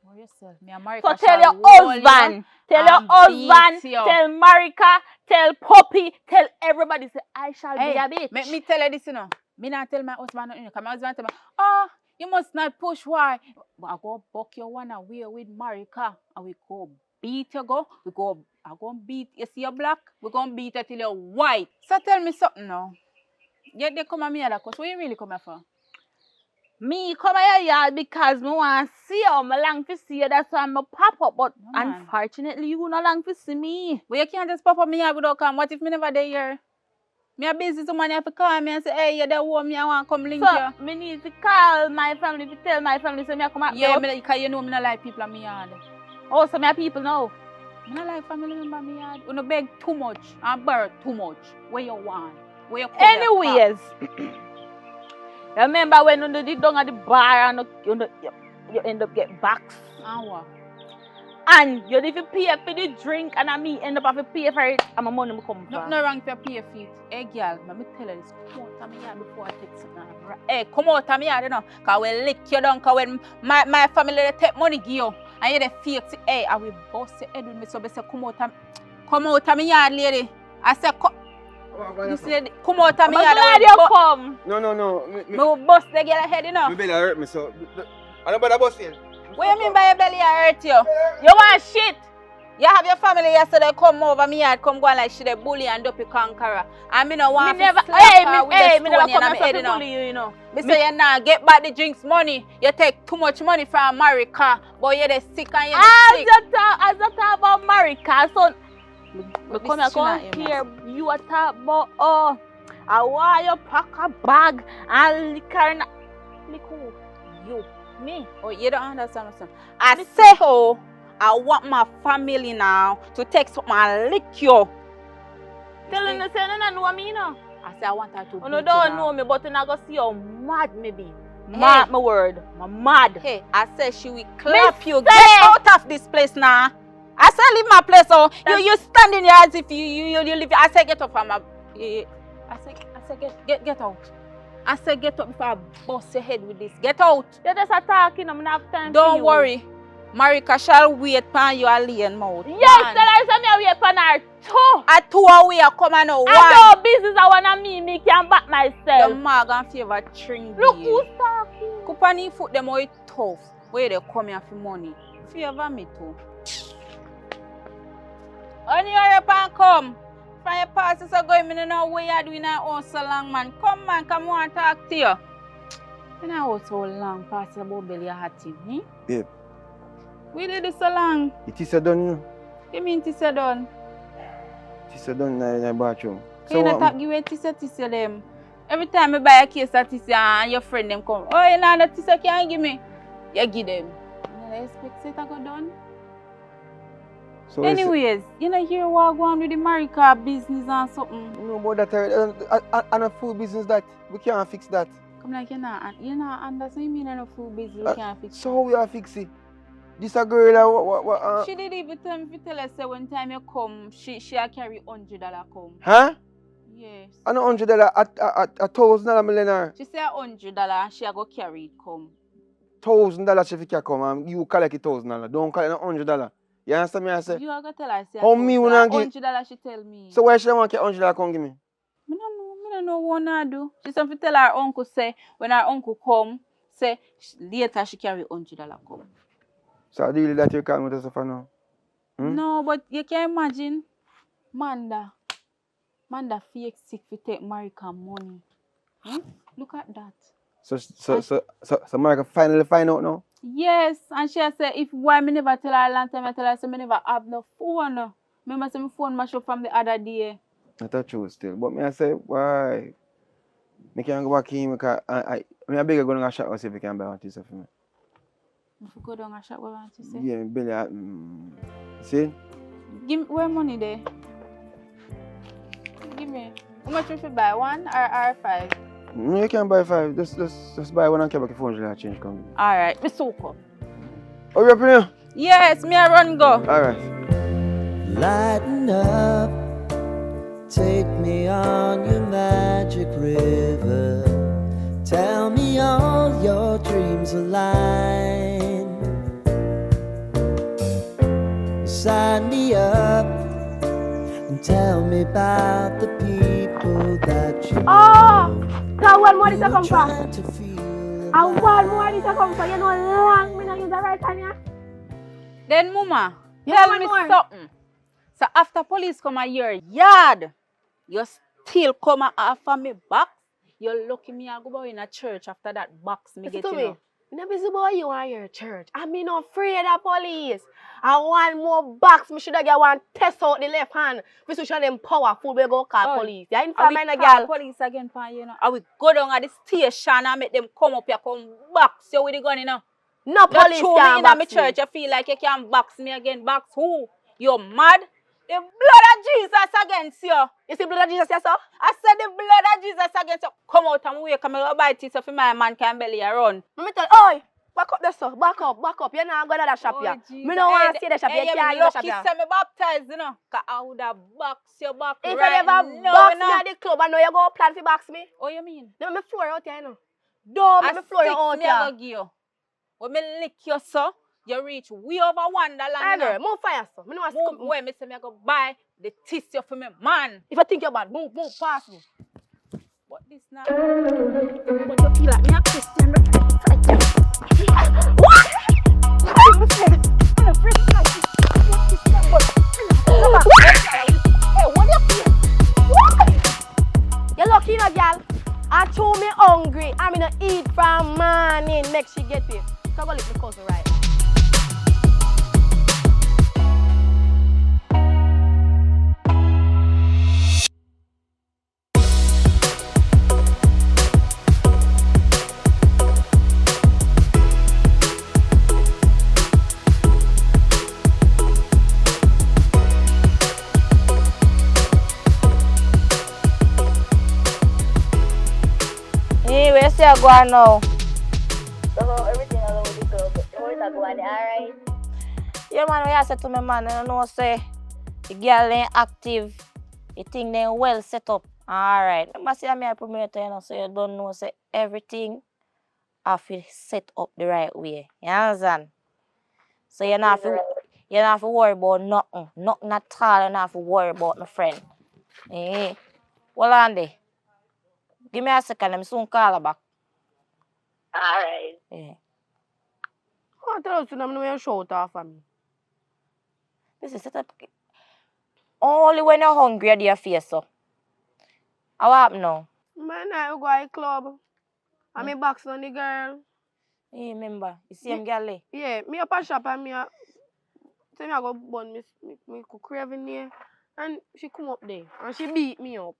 Speaker 7: For yourself. Me Marika
Speaker 2: so tell your husband, tell Marika, tell Poppy, tell everybody, say, I shall be a bitch.
Speaker 7: Let me tell you this, you know. Me not tell my husband nothing. Because my husband tell me, oh, you must not push why. But I go buck your one away with Marika. And we go beat you go. I go beat, you see you black? We go beat you till you're white. So tell me something now. Yet they come at me here because what you really come here for?
Speaker 2: Me come here because me want to see you. I long to see you. That's why I'm pop up. But unfortunately, you not long to see me.
Speaker 7: But you can't just pop up me here without come. What if me never there here? Me a busy, so man have to call me and say, hey, you're there home, I want to come link you.
Speaker 2: So, me need to call my family to tell my family so me come at
Speaker 7: yeah, because you know me not like people at me yard.
Speaker 2: Oh, so my people know.
Speaker 7: I don't like family member me yard. You no beg too much and borrow too much. Where you want? Where you come
Speaker 2: Anyways, remember when you did down at the bar and you end up get boxed?
Speaker 7: And what?
Speaker 2: And you need to pay for the drink and me end up having to pay for it and my money will come
Speaker 7: No,
Speaker 2: from.
Speaker 7: no wrong if you pay for it. Hey girl, let me tell you this. Come out of me yard before I take some. Hey, come out of me yard, you know. Because we lick you down. Because when my family they take money give you. And you they fake it. Hey, I will bust your head with me. So I say, come out of me yard, lady. I say, you said, come out of me yard.
Speaker 2: I'm glad you come.
Speaker 6: No.
Speaker 7: Me will bust the girl head, you know.
Speaker 6: My belly hurt me, so. I don't bother busting.
Speaker 7: What you mean by your belly hurt you?
Speaker 2: You want shit?
Speaker 7: You have your family yesterday come over me yard, come go and like she the bully and dopey conqueror. And me no want
Speaker 2: Me never,
Speaker 7: to slap her with
Speaker 2: me
Speaker 7: the
Speaker 2: never
Speaker 7: stone in
Speaker 2: come
Speaker 7: my
Speaker 2: and
Speaker 7: head,
Speaker 2: to
Speaker 7: you know.
Speaker 2: bully you know.
Speaker 7: Me say you nah get back the drinks money. You take too much money from America, but you're the sick and you're the sick.
Speaker 2: As you talk about America, so
Speaker 7: But
Speaker 2: come
Speaker 7: this
Speaker 2: here,
Speaker 7: chin
Speaker 2: come
Speaker 7: at
Speaker 2: here.
Speaker 7: you,
Speaker 2: You are talk about I want you pack a bag and liquor and who? You, me.
Speaker 7: Oh, you don't understand what I'm saying. I say, oh, I want my family now to take something and lick you.
Speaker 2: Telling you say you don't know me, you know.
Speaker 7: I say I want her to beat
Speaker 2: You
Speaker 7: you
Speaker 2: don't
Speaker 7: now.
Speaker 2: know me, but you not gonna see how mad me be. Mad, my word. I'm mad.
Speaker 7: Hey, I said she will clap you.
Speaker 2: say-
Speaker 7: Get out of this place now. I said leave my place. Oh, you standing here as if you leave. I said get up from my. I said get out. I said get up before I bust your head with this. Get out.
Speaker 2: You're just attacking. I'm not have time for
Speaker 7: Don't
Speaker 2: you.
Speaker 7: worry. Marika shall wait upon you alien mouth.
Speaker 2: Yes, tell her say me a wait for her too.
Speaker 7: At 2 hours you come and now
Speaker 2: I know business I wanna me can back myself.
Speaker 7: the mag and favor string.
Speaker 2: Look who's talking.
Speaker 7: Kupani foot them all tough. Where they come here for money. Favor me too. When you hurry up and come. From your passes are going, I don't know what you're doing all so long, man. Come, man, come on and talk to you. I don't know so long, Pastor about belly hot him, eh?
Speaker 6: Babe.
Speaker 7: We did it so long.
Speaker 6: It is done, you know.
Speaker 7: You mean it is done?
Speaker 6: It is done in the bathroom.
Speaker 7: So you not give away tissue them. Every time I buy a case of tissue and your friend them come, oh, you know that tissue can't give me. You give them. You expect it to go done?
Speaker 6: So
Speaker 7: anyways, you know hear what going on with the America business and something.
Speaker 6: No, but that and a food business that we can't fix that.
Speaker 7: Come like you not understand. You mean in a food business we can't fix it?
Speaker 6: So we are fix it. This a girl
Speaker 7: She did even tell us say when time you come, she a carry $100 come.
Speaker 6: Huh?
Speaker 7: Yes.
Speaker 6: And $100 at $1,000 millionaire.
Speaker 7: She say $100 she a go carry it come.
Speaker 6: $1,000 she can come and you collect it $1,000. Don't collect $100. You understand me? I say.
Speaker 7: You are gonna tell her say
Speaker 6: how me wanna give
Speaker 7: $100 she tell me.
Speaker 6: So why she want to get $100 come give me?
Speaker 7: I don't know what I do. She something tell her uncle say when her uncle come, say later she carry $100 come.
Speaker 6: So I deal that you can't with us for now.
Speaker 7: No, but you can imagine Manda fake sick to take Marika money. Look at that.
Speaker 6: So Marika finally find out now?
Speaker 7: Yes, and she said if why me never tell her long time, I tell her say me never have no phone. Remember say my phone mash up from the other day.
Speaker 6: That's true still. But me I say why? Me can't go back in because I beg you go down a shop and see if you can buy one t-shirt for me.
Speaker 7: If you go down a shop, what want to say?
Speaker 6: Yeah, Billy. See?
Speaker 7: Give me where money there? Give me. How much if you buy one or 5?
Speaker 6: No, you can buy 5. Just buy one and come back if you want change come.
Speaker 7: Alright, me so come.
Speaker 6: Hurry up here.
Speaker 7: Yes, me a run go.
Speaker 6: Alright.
Speaker 3: Lighten up, take me on your magic river. Tell me all your dreams align. Sign me up and tell me about the people that you
Speaker 1: So when money to come from?
Speaker 3: trying to feel
Speaker 1: And when money to come from? You know long me not use the right hand ya.
Speaker 7: Then mama,
Speaker 1: You
Speaker 7: tell
Speaker 1: know
Speaker 7: me
Speaker 1: what more?
Speaker 7: something. So after police come a your yard, you still come and offer me box? You're lucky me I go in a church after that box me
Speaker 1: Listen
Speaker 7: get
Speaker 1: to
Speaker 7: you
Speaker 1: me.
Speaker 7: know.
Speaker 1: Me busy boy you and your church. I mean not afraid of police. I want more box. Me should have get one test out the left hand. Me should show them powerful. We go call police. You
Speaker 7: I
Speaker 1: inform
Speaker 7: will
Speaker 1: me,
Speaker 7: call
Speaker 1: girl.
Speaker 7: police again for you know. I will go down at the station and make them come up here, come box you with the gun, you know.
Speaker 1: No
Speaker 7: Not
Speaker 1: police
Speaker 7: throw me
Speaker 1: can
Speaker 7: in my
Speaker 1: box
Speaker 7: church.
Speaker 1: me.
Speaker 7: You feel like you can box me again. Box who? You mad? The blood of Jesus against you.
Speaker 8: You see blood of Jesus, yes, sir?
Speaker 7: I said the blood of Jesus against you. Come out and wake. I'm going to bite it so my man can belly run.
Speaker 8: Let me tell you, oi, back up there, sir. Back up. You're not going to that shop here.
Speaker 7: Jesus.
Speaker 8: Me don't want to see the shop here.
Speaker 7: Hey,
Speaker 8: Can't
Speaker 7: you
Speaker 8: use the shop
Speaker 7: lucky
Speaker 8: here.
Speaker 7: say me baptized, you know. Because I would have boxed your back
Speaker 8: If
Speaker 7: right
Speaker 8: you never
Speaker 7: now,
Speaker 8: box
Speaker 7: you
Speaker 8: me
Speaker 7: know.
Speaker 8: at the club, I know you go plan to box me.
Speaker 7: Oh, you mean?
Speaker 8: No, me floor out here, you know. Don't make me floor you out
Speaker 7: me I
Speaker 8: here.
Speaker 7: go give you. When me lick you, so, you reach way over Wonderland.
Speaker 8: Hey,
Speaker 7: You know.
Speaker 8: girl, move fire, sir. Me no want to
Speaker 7: Move away, me say me I go buy the teeth you for me, man.
Speaker 8: If you think you're bad, move, pass me.
Speaker 7: What this now?
Speaker 8: But you feel like me a Christian, what? I'm afraid. I'm afraid. Hey, what you feel? What? You lucky, no, girl. I told me hungry. I'm gonna eat from morning. Make she get here. So go lick my cousin, right?
Speaker 9: Hey, where's your going now?
Speaker 1: So everything along with the club. How is that going? Alright?
Speaker 9: Yeah, man, we said to my man, I know say the girl ain't active, the thing they well set up. Alright. Remember, say I'm a promoter, you know, so you don't know, say everything have to set up the right way. You understand? So you not have to worry about nothing. Nothing at all, you not have to worry about my friend. Hey, hold on there. Give me a second, I'm soon call her back.
Speaker 1: Alright.
Speaker 9: Yeah.
Speaker 8: I tell you, I'm going to shout off for me.
Speaker 9: This is set up. Only when you're hungry, do you face so. How happen now?
Speaker 8: Man, I go to the club. I'm a box on the girl.
Speaker 9: Hey, remember, you see him girl there?
Speaker 8: Yeah, me up a shop and me say me I go bun me cook craving there. And she come up there and she beat me up.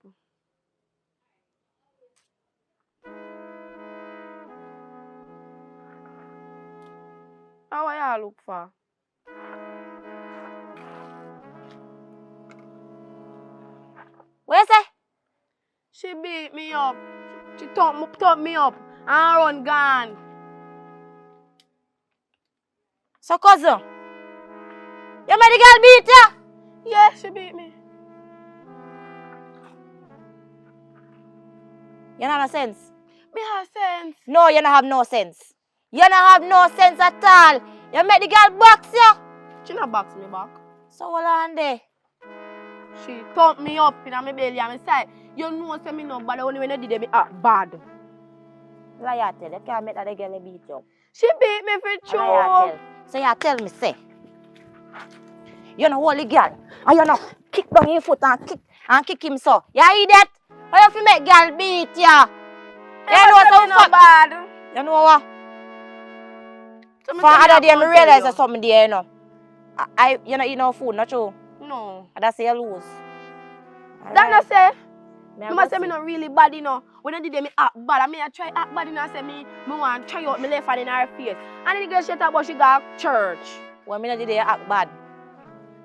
Speaker 8: How are you look for?
Speaker 9: What you say?
Speaker 8: She beat me up. She top me up and run gone.
Speaker 9: So, cousin, you made the girl beat you?
Speaker 8: Yeah, she beat me.
Speaker 9: You don't have no sense.
Speaker 8: Me have sense.
Speaker 9: No, you don't have no sense. You don't have no sense at all. You make the girl box you.
Speaker 8: She not box me back.
Speaker 9: So, hold on there.
Speaker 8: She thump me up in my belly and me say, you know say me no bad only when you did me act bad.
Speaker 9: Liar tell, you can't make that the girl beat you.
Speaker 8: She beat me for
Speaker 9: Liar
Speaker 8: true.
Speaker 9: tell. So, you tell me, say, you know holy girl, and you know kick down your foot and kick him so. You idiot? How you fi make girl beat you? You know
Speaker 8: so
Speaker 9: some
Speaker 8: bad.
Speaker 9: You know what?
Speaker 8: So
Speaker 9: For other day, I realize that something there, you know. You know, eat no food, not true?
Speaker 8: No.
Speaker 9: And that's say you lose.
Speaker 8: That not say.
Speaker 9: Me
Speaker 8: You must say me not really bad, you know. When I did me act bad, I mean I try act bad, you know, I say me want to try out my left hand in her face. And then the girl she talk about she got church.
Speaker 9: When me not did you act bad.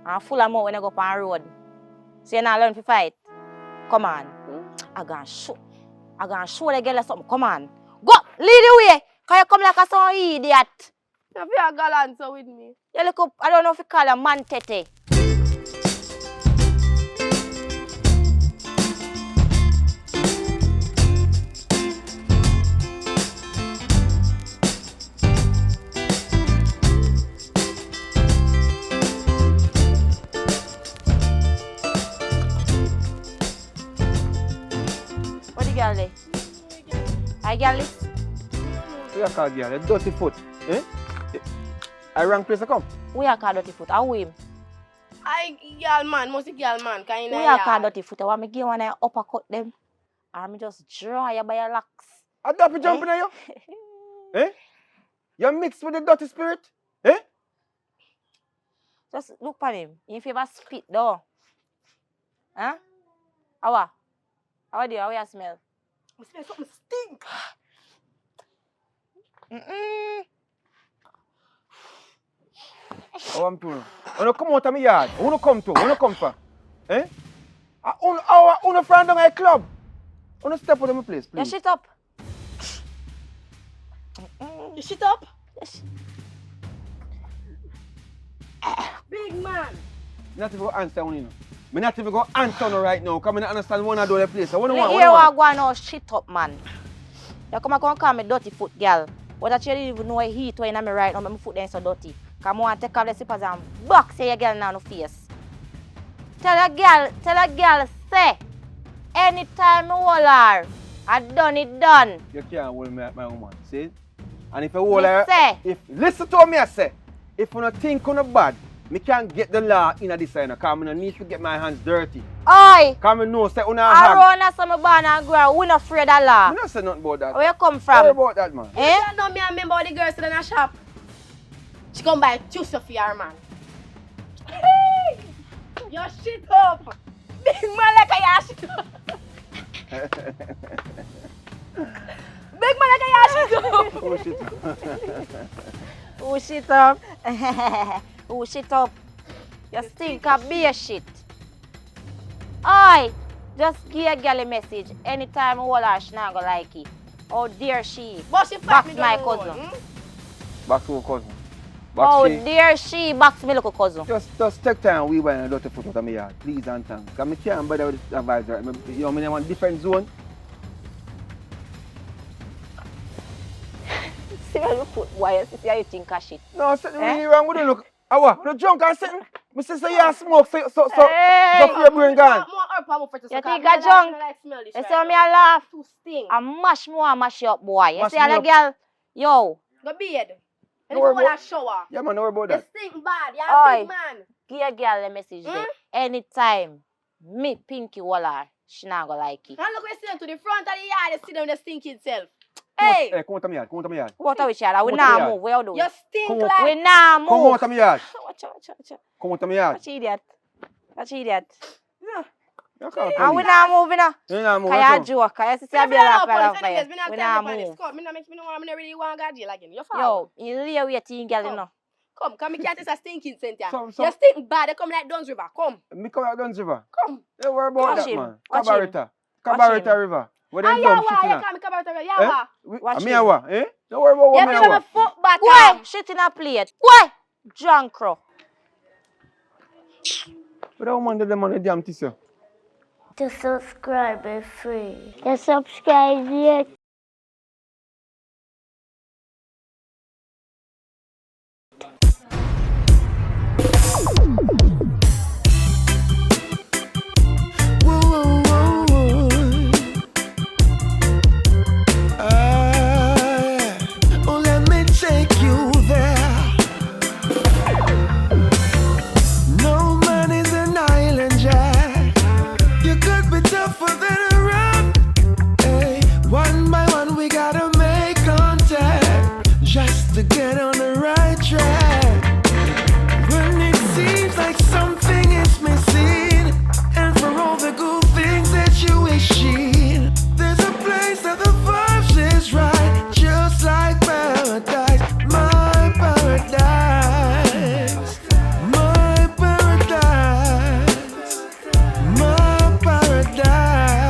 Speaker 9: And full of mouth when I go up on the road. So you not learn to fight. Come on. I gonna show the girl something. Come on. Go, lead the way. Cause you come like a some idiot.
Speaker 8: You feel gallant with me.
Speaker 9: You look up, I don't know if you call her man tete. What the girl there? Hi girl.
Speaker 6: Who you call girl? A dirty foot. Eh? I wrong place to come.
Speaker 9: Who you call dirty foot? How him?
Speaker 8: I girl man, must girl man, kind
Speaker 9: Who you call dirty foot? I want me give one uppercut them. Or me just draw you by your locks.
Speaker 6: A dirty jumping at you? Eh? You mixed with the dirty spirit? Eh?
Speaker 9: Just look at him. If you ever spit though. Huh? How do you? How you smell?
Speaker 8: I smell something stink.
Speaker 6: I want to. When you come out of my yard, when you come to, when you come for? Eh? Uno friend down at club. Uno step out of my place, please.
Speaker 9: You shit up.
Speaker 8: You shit up?
Speaker 9: Yes.
Speaker 8: Big man.
Speaker 6: Not even go answer one, you know. Me not even go answer no right now, because I don't understand one of the place. I want
Speaker 9: You hear what going on? Shit up, man. You come and call me dirty foot, girl. But that you didn't even know heat when I'm right now, my foot then so dirty. Because I want to take off the slippers and box your girl now in the face. Tell a girl, say, anytime I hold her, I done it done.
Speaker 6: You can't hold me like my woman, see? And if I hold her, listen to me, I say, if you don't think you're bad, I can't get the law in this side, because I don't need to get my hands dirty.
Speaker 9: Oi!
Speaker 6: Because I know say,
Speaker 9: around us, I'm born and grow, we're not afraid of law.
Speaker 6: I don't say nothing about that.
Speaker 9: Where you come from?
Speaker 6: What about that, man?
Speaker 9: Eh?
Speaker 8: You know me and remember the girls in the shop. She come buy two stuff for her, man. Hey! Your shit up! Big man like a shit up! Big man like a shit up!
Speaker 6: Oh, shit.
Speaker 9: Who shit up? Who shit up? You stink of beer shit. Oi! Just give a girl a message. Anytime I hold her, she not gonna like it. How dare she?
Speaker 8: But she
Speaker 9: box my cousin.
Speaker 6: Box your cousin.
Speaker 9: How dare she box me little cousin?
Speaker 6: Just take time we went and dirty foot out of my yard. Please and thanks. Because I can't bother with this advisor. You know, I want a different zone.
Speaker 9: See how you foot boy, see how you think of shit.
Speaker 6: No, something really wrong with you. Look, you drunk or something? I say you smoke, so your brain gone.
Speaker 9: You think I drunk? You see me a laugh? I mash you up, boy. You see a girl? Yo.
Speaker 8: Go bed.
Speaker 6: Don't worry about
Speaker 8: shower.
Speaker 6: Yeah, man, don't worry about that.
Speaker 8: You stink bad. You're a big man.
Speaker 9: Give a girl a message there. Anytime me Pinky Waller, she not gonna like it.
Speaker 8: And look, we're sitting to the front of the yard, you sit down with the stinking self. Hey!
Speaker 6: Come out of my yard, come out of my yard.
Speaker 9: What are we yard? We now move. Where do we?
Speaker 8: You stink like...
Speaker 9: We now move.
Speaker 6: Come out of my yard.
Speaker 9: Watch out.
Speaker 6: Come out of my yard.
Speaker 9: Watch idiot.
Speaker 6: You can't
Speaker 9: And we now move, you know.
Speaker 6: You not move.
Speaker 9: Kaya joke. Kaya see a beer off
Speaker 8: We
Speaker 9: we now move.
Speaker 8: I really want to go jail again. You
Speaker 9: Yo, you lay away your girl, you know.
Speaker 8: Come, me can't taste a stinking scent here.
Speaker 6: So-
Speaker 8: You stink bad, you come like Duns River. Come.
Speaker 6: Me come out Duns River.
Speaker 8: Come.
Speaker 6: Don't worry about
Speaker 9: Watch
Speaker 6: that,
Speaker 9: him.
Speaker 6: man.
Speaker 9: Watch him.
Speaker 6: Cabarita River. Where them dumb shit in
Speaker 8: you
Speaker 6: that.
Speaker 8: come Cabarita, Yawa.
Speaker 9: Watch
Speaker 6: Me
Speaker 9: him.
Speaker 6: awa, eh? Don't worry about what me
Speaker 8: You feel my
Speaker 6: awa.
Speaker 8: foot back.
Speaker 9: Boy, shit in a plate. Boy, drunk crow.
Speaker 6: But that woman did them on the damn tissue.
Speaker 10: To subscribe is free. You subscribe yet?
Speaker 3: Oh, let me take you there. No man is an island jack. You could be tougher than a rock. Hey, one by one we gotta make contact just to get on the right track. When it seems like something is missing, and for all the good things that you wishing, there's a place that the vibes is right, just like paradise, my paradise, my paradise, my paradise,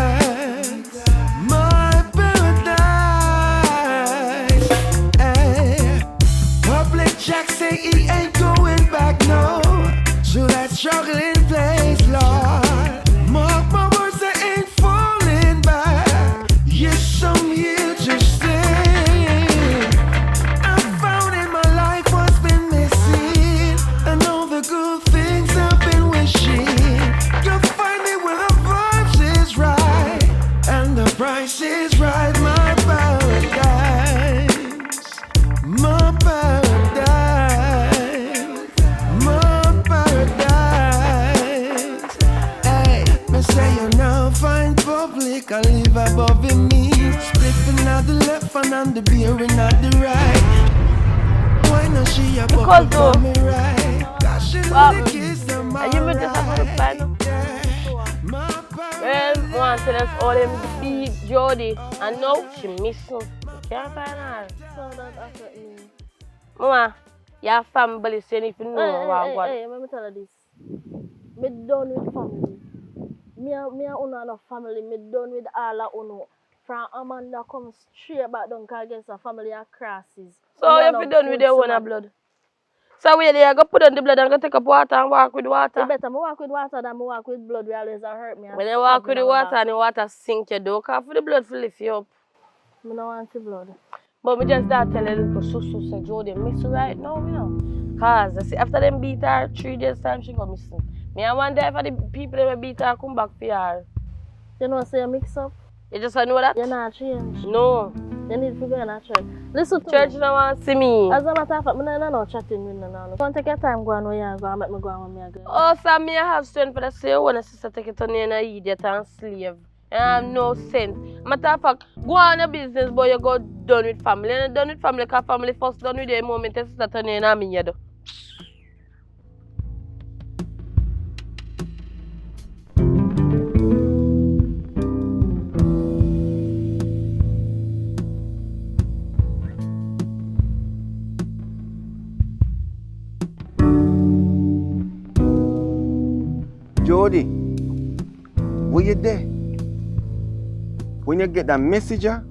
Speaker 3: my paradise. Hey, Public Jack say he ain't going back, no. So that struggling place, Lord. Mark my words, they ain't falling back. Yes, I'm here to stay. I found in my life what's been missing, and all the good things I've been wishing. You'll find me where the vibes is right, and the price is right. My paradise, my paradise, my paradise. Hey, me say you now find public, I live above your means. Spliffing at the left and on the beering at the right. Why not she above
Speaker 8: Because
Speaker 3: for me right? Cause she know the kids them
Speaker 8: and you meet this up on the plan. Well, want to tell us all them beat Jody, and now she missing. You can't find her. So that affect me. Mama, Your family saying if you know what.
Speaker 1: Hey, let me tell you this. Me done with family. Me and Uno no family. Me done with all of Uno. From Amanda come straight back down because I guess the family are crosses.
Speaker 8: So if you done with your own blood. So where they go put on the blood and go take up water and walk with water?
Speaker 1: It's better me walk with water than me walk with blood. We always hurt me.
Speaker 8: When you walk with the water and the water sink you, don't call for the blood to lift you up.
Speaker 1: I don't want the blood.
Speaker 8: But me just that tell a little Susu say Jody miss right now, you know. Cause I see after them beat her 3 days time she go missing. Me I wonder if the people that beat her come back for her.
Speaker 1: You know say you mix up?
Speaker 8: You just know that?
Speaker 1: You're not change.
Speaker 8: No.
Speaker 1: You need to go in a church. Listen to
Speaker 8: Church
Speaker 1: me.
Speaker 8: don't want to see me.
Speaker 1: As a matter of fact, I'm not chatting with you now. Don't take your time going where you go and make me go and make me go.
Speaker 8: Oh, so me I have strength for the say one sister take it on you and an idiot and slave. And I have no sense. Matter of fact, go on your business, but you go done with family. And done with family because family first done with the moment your sister turn you and me you do.
Speaker 6: Jody, were you there? When you get that messenger,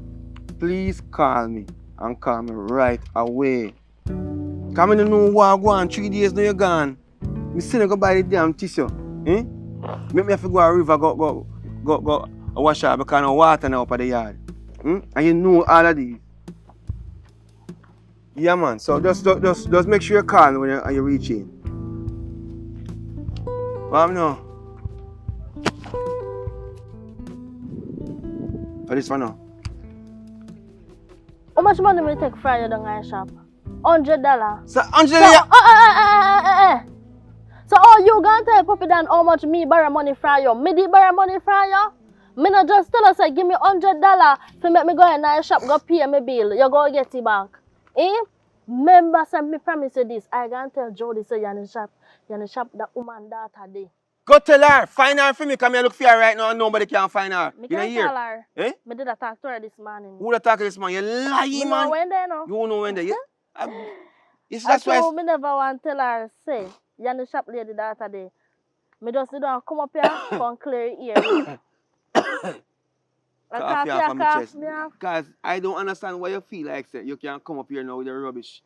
Speaker 6: please call me and call me right away. Come in know what I go on 3 days now you're gone. Me still go buy the damn tissue. Eh? Make me have to go a river go wash out because no water now up at the yard. And you know all of these. Yeah man, so just make sure you call me when you reach in. What now? For this one now.
Speaker 1: How much money will you take from you down at the shop? $100.
Speaker 6: So $100?
Speaker 1: So you gonna tell Puppy Dan how much me borrow money from you? Me did borrow money from you? Me not just tell us, give me $100 to make me go in the shop, go pay my bill. You go get it back. Remember, me promise you this. I gonna tell Jody say you're in the shop that woman daughter day.
Speaker 6: Go tell her, find her for me, because I look for her right now and nobody can find her.
Speaker 1: Me
Speaker 6: You
Speaker 1: can't
Speaker 6: hear?
Speaker 1: call her.
Speaker 6: Eh?
Speaker 1: Me did a talk to her this morning.
Speaker 6: Who the talk to this man? You lying, man.
Speaker 1: know when they know.
Speaker 6: You know when they, yeah? Yes, that's why.
Speaker 1: Me never want to tell her, say, you're in the shop lady daughter day. Me just don't come up here, come clear your ear.
Speaker 6: Because I don't understand why you feel like say, you can't come up here now with your rubbish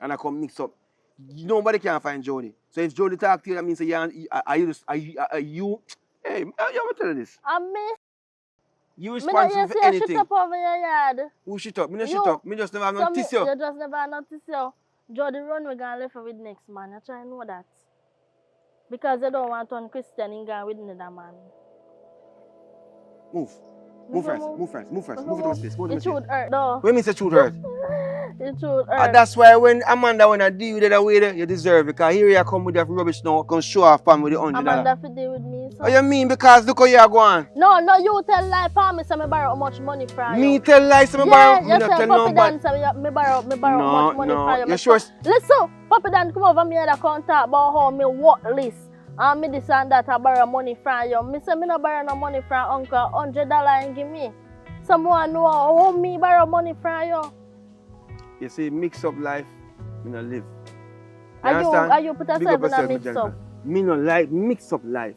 Speaker 6: and I come mix up. Nobody can find Jody. So if Jody talk to you, that means are you? Hey, you ever tell her this?
Speaker 1: And me?
Speaker 6: You responsible for anything.
Speaker 1: Shit up over your yard.
Speaker 6: Who shit up? Me no shit up. Me just never have no tissue.
Speaker 1: You just never have no tissue. Jody run we gonna left with next man. You try to know that. Because you don't want one Christian in going with another man.
Speaker 6: Move first. Move to my space.
Speaker 1: The truth hurt though.
Speaker 6: What means the truth hurt?
Speaker 1: The truth hurt.
Speaker 6: And that's why when Amanda wanna deal with it that way, you deserve it. Because here you come with that rubbish now, come show off pan with the $100.
Speaker 1: Amanda fi deal with me. So.
Speaker 6: Oh, you mean because look how you are going?
Speaker 1: No, you tell lie for me say me borrow how much money from you.
Speaker 6: Me tell lie say me borrow. Me not tell nobody.
Speaker 1: Me borrow how much money from you.
Speaker 6: You sure?
Speaker 1: Listen, Papi Dan come over me and come talk about how me worthless. And me this and that I borrow money from you. Me say me no borrow no money from uncle. $100 and give me. Someone know how me borrow money from you.
Speaker 6: You see, mix up life, me no live.
Speaker 1: Are you put yourself in a mix up?
Speaker 6: Me no like mix up life.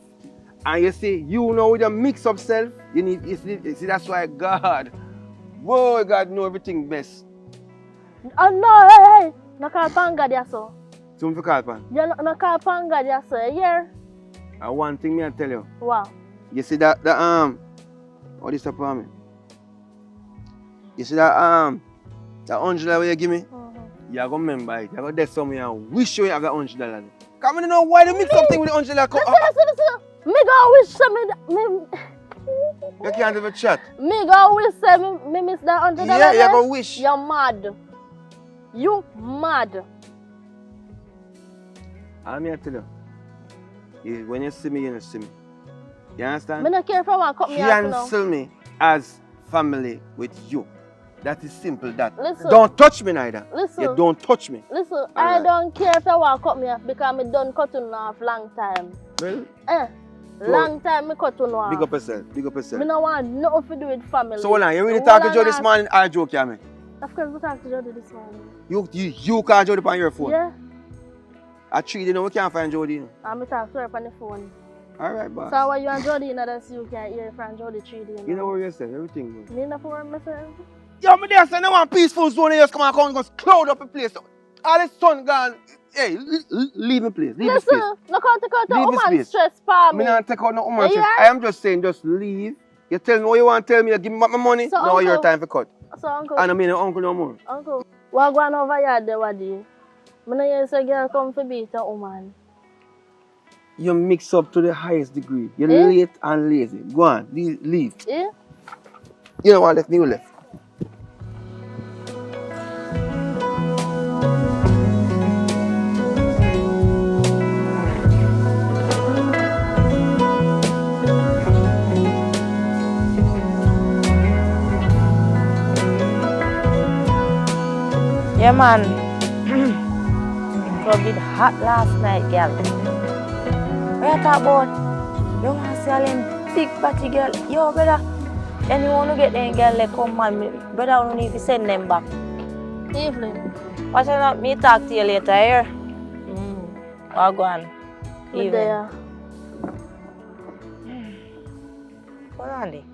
Speaker 6: And you see, you know with a mix up self, you see that's why God know everything best.
Speaker 1: Oh no, hey. No call pan God ya so.
Speaker 6: So me call pan?
Speaker 1: You no call pan God ya so, you hear?
Speaker 6: And one thing me I tell you.
Speaker 1: Wow.
Speaker 6: You see that what is upon me? You see that that $100 where you give me? You go remember it. You go there somewhere and wish you have that $100. Come on, know why they mix up thing with the $100.
Speaker 1: Listen. Me go wish me.
Speaker 6: You can't have a chat.
Speaker 1: Me go wish me miss that $100.
Speaker 6: Yeah, you go wish.
Speaker 1: You're mad. You mad.
Speaker 6: I'm here to tell you. When you see me, you don't see me. You understand?
Speaker 1: Me don't care if I want to cut me off now.
Speaker 6: Cancel me as family with you. That is simple that.
Speaker 1: Listen.
Speaker 6: Don't touch me neither.
Speaker 1: Listen.
Speaker 6: You don't touch me.
Speaker 1: Listen, I don't care if I want to cut me off because I done cut you off long time.
Speaker 6: Well?
Speaker 1: Long time I cut you off.
Speaker 6: Big up yourself.
Speaker 1: I don't want nothing to do with family.
Speaker 6: So hold on, you really talking to Joe this morning or joke, you mean?
Speaker 4: Of course, we talk to Jody this morning.
Speaker 6: You call Jody on your phone?
Speaker 4: Yeah.
Speaker 6: At 3, you know, we can't find Jody.
Speaker 4: And we talk to her on the phone.
Speaker 6: Alright, boss.
Speaker 4: So when you and Jody, that's you can hear from Jody 3D.
Speaker 6: You know what you're saying, everything good.
Speaker 4: Me not for myself.
Speaker 6: Yo, me there say no one peaceful zone here, just come and come and just cloud up the place. All the sun gone. Hey, leave me place. Leave this place.
Speaker 4: Listen, no can't take out the
Speaker 6: Leave this
Speaker 4: woman
Speaker 6: place.
Speaker 4: stress for me.
Speaker 6: Me not take out no woman
Speaker 4: Are you
Speaker 6: stress.
Speaker 4: right?
Speaker 6: I am just saying, just leave. You tell me what you want to tell me, you give me back my money.
Speaker 4: So,
Speaker 6: now
Speaker 4: uncle,
Speaker 6: your time for cut.
Speaker 4: So uncle.
Speaker 6: And I mean your uncle no more.
Speaker 4: Uncle, what going over here there what day? Me no hear say girl come for beat a woman.
Speaker 6: You mix up to the highest degree. You're late and lazy. Go on, leave.
Speaker 4: Yeah?
Speaker 6: You know what left me, you left.
Speaker 9: Yeah, man. The club did hot last night, girl. What you talk about? You want to see all them big body girl? Yo, brother. Anyone who get them girl, they come, man. Brother, I don't need to send them back.
Speaker 4: Evelyn.
Speaker 9: What's not me talk to you later here? I'll go on.
Speaker 4: Me there.
Speaker 9: Hold on there.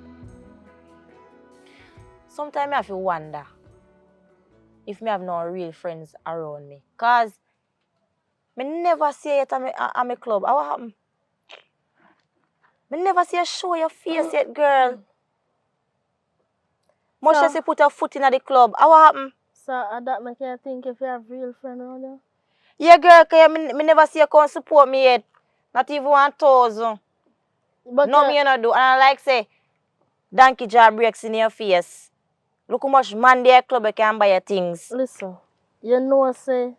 Speaker 9: Sometimes I have to wonder if me have no real friends around me. Cause me never see it at my club. What happened? Me never see you show your face yet, girl. Much as you put a foot in the club. What happened?
Speaker 4: So that make you think if you have real friend around you?
Speaker 9: Yeah, girl, cause me never see you come support me yet. Not even 1,000.
Speaker 4: But
Speaker 9: no, me you not do. And I like say, donkey jaw breaks in your face. Look how much man there club you can buy your things.
Speaker 4: Listen, you know say,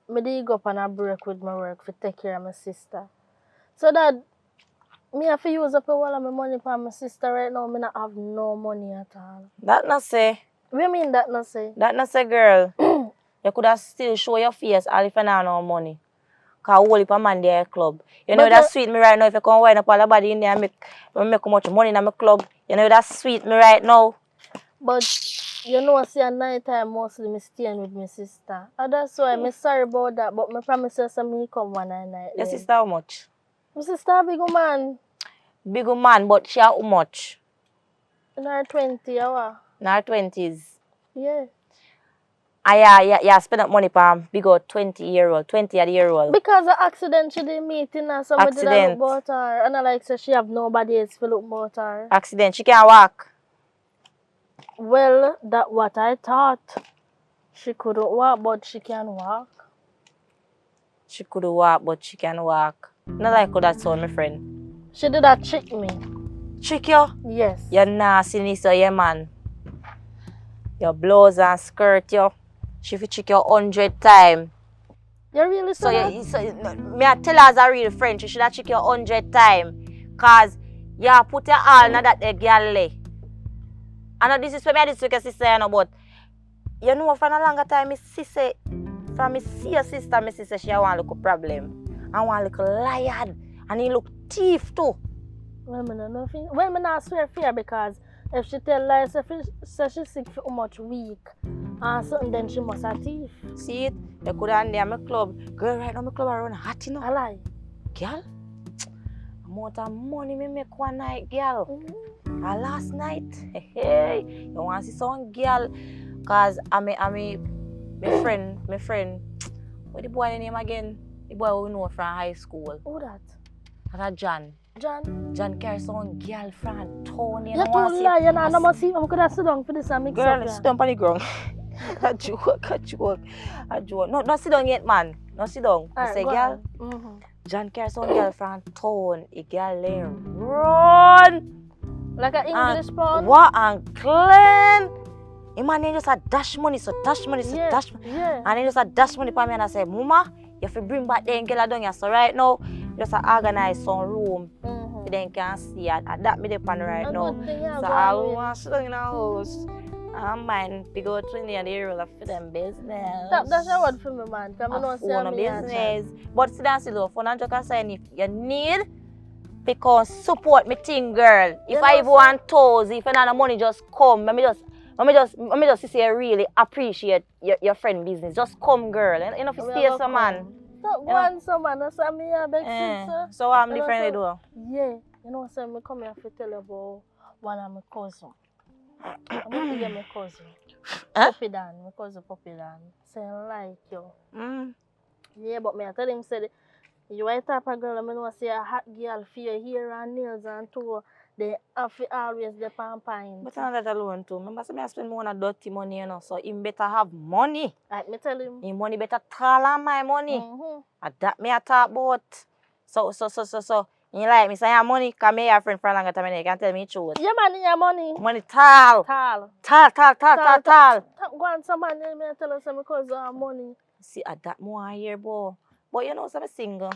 Speaker 4: me dey go up on a break with my work to take care of my sister. So that me have to use up all of my money for my sister right now. Me not have no money at all.
Speaker 9: That not say.
Speaker 4: What you mean that not say?
Speaker 9: That not say, girl. You could have still show your face all if you not have no money. Cause whole heap of man there at club. You know that sweet me right now if you come wind up all the body in there and make how much money in my club. You know that sweet me right now.
Speaker 4: But you know, see at night time mostly me staying with my sister. And that's why I'm sorry about that. But me promise you some me come one night.
Speaker 9: Your sister how much?
Speaker 4: My sister a big woman.
Speaker 9: Big woman, but she how much?
Speaker 4: In her 20 hour.
Speaker 9: In her 20s.
Speaker 4: Yeah.
Speaker 9: Yeah, spend up money for big old 20-year-old, 20-year-old.
Speaker 4: Because of accident she did meeting her, somebody did
Speaker 9: Accident.
Speaker 4: look about her. And I like say she have nobody else to look about her.
Speaker 9: Accident, she can't walk.
Speaker 4: Well, that's what I thought. She couldn't walk, but she can walk.
Speaker 9: She could walk, but she can walk. Not like how that sound, my friend.
Speaker 4: She did that trick me.
Speaker 9: Trick you?
Speaker 4: Yes.
Speaker 9: You're nasty, so yeah, man. Your blouse and skirt, yo. She fi trick you 100 times.
Speaker 4: You really
Speaker 9: so
Speaker 4: that?
Speaker 9: Me I tell her as a real friend, she should have trick you 100 times. Cause you put your all in that girl lay. I know this is for me, this week, sister, you know, but you know, for a longer time, my sister, from me see your sister, my sister, she want a little problem. I want a little liar, and he look thief too.
Speaker 4: Well, me not nothing. Well, me not swear fear because if she tell lies, say she sick for much week, and something, then she must have thief.
Speaker 9: See it? You could have in my club. Girl, right now, my club around hot, you know.
Speaker 4: I lie.
Speaker 9: Girl, amount of money me make one night, girl. And last night, hey, you want to see some girl? Cause I'm my friend, what the boy name again? The boy we know from high school.
Speaker 4: Who that?
Speaker 9: That's John. John carries some girl from town.
Speaker 4: You told lie, you know, I must see, I could have sit down for this and mix
Speaker 9: girl,
Speaker 4: up.
Speaker 9: sit down on the ground. A joke. No sit down yet, man. No sit down. I say, girl, John carries some girl from town. A girl there run.
Speaker 4: Like an English pound?
Speaker 9: What and clean. A man just a dash money, dash money.
Speaker 4: Yeah.
Speaker 9: And he just a dash money for me and I say, Mama, you have to bring back the girl down here. So right now, just organize some room. Then can see it. That me the pan right now. So I want to sit down in the house. I mind big old 20 and the roll for them business.
Speaker 4: That's a word for me, man. Come on, see
Speaker 9: business. But sit down, sit down. For now, just saying if you need, because support me thing, girl. If I even want toes, if you not the money, just come. Let me me just say really appreciate your friend business. Just come, girl. And if you stay some man.
Speaker 4: Stop going some man. That's what me a beg sister.
Speaker 9: So what I'm differently do?
Speaker 4: Yeah. You know, so me come here to tell you about one of my cousin. I'm going to get my cousin. Puppy Dan. My cousin Puppy Dan. Saying like you. Yeah, but me I tell him said you white type of girl, I know say a hot girl for your hair and nails and too. They have to always the pine.
Speaker 9: But not that alone too. Remember, say I spend more on dirty money, you know. So him better have money.
Speaker 4: Like me tell him.
Speaker 9: Him money better tall than my money. And that me I talk about. So. You like me say I have money, cause me have friend for a longer time, you can tell me truth.
Speaker 4: Yeah, man, you have money.
Speaker 9: Money tall.
Speaker 4: Tall. Go on, some man, me tell us because I have money.
Speaker 9: See, at that more here, boy. But you know, so I'm single.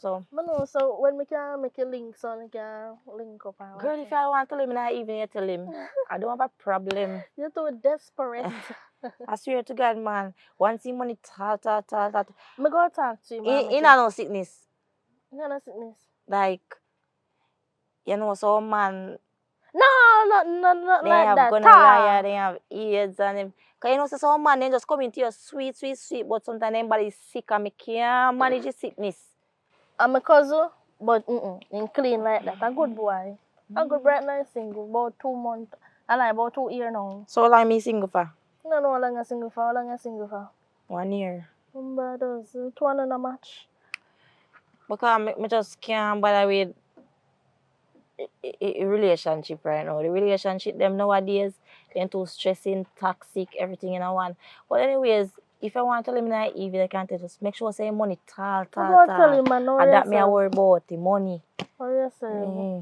Speaker 9: So.
Speaker 4: I know, so when we can make a link, so we can link up.
Speaker 9: Girl, if I want to tell him, not even tell him. I don't have a problem.
Speaker 4: You're too desperate.
Speaker 9: I swear to God, man. Once he money tall.
Speaker 4: I'm going to talk to him.
Speaker 9: He not no sickness.
Speaker 4: No sickness.
Speaker 9: Like, you know, so man.
Speaker 4: No,
Speaker 9: they
Speaker 4: like
Speaker 9: have
Speaker 4: that.
Speaker 9: Gonorrhea, they have AIDS and them. Cause you know, so some man they just come into your sweet, but sometimes anybody is sick and me can't manage the sickness.
Speaker 4: I'm a cousin, but in clean like that. A good boy. A good bright nice single, about 2 months. I like about 2 years now.
Speaker 9: So how long me single for?
Speaker 4: No, how long I single for? 1
Speaker 9: year.
Speaker 4: But those 2 and a match.
Speaker 9: Because me just can't bother with a relationship right now. The relationship them nowadays, they're too stressing, toxic, everything in one. But anyways, if I want to tell him that even I can't just make sure say money tall.
Speaker 4: Tell him, man,
Speaker 9: and that me I worry about the money.
Speaker 4: Oh yes,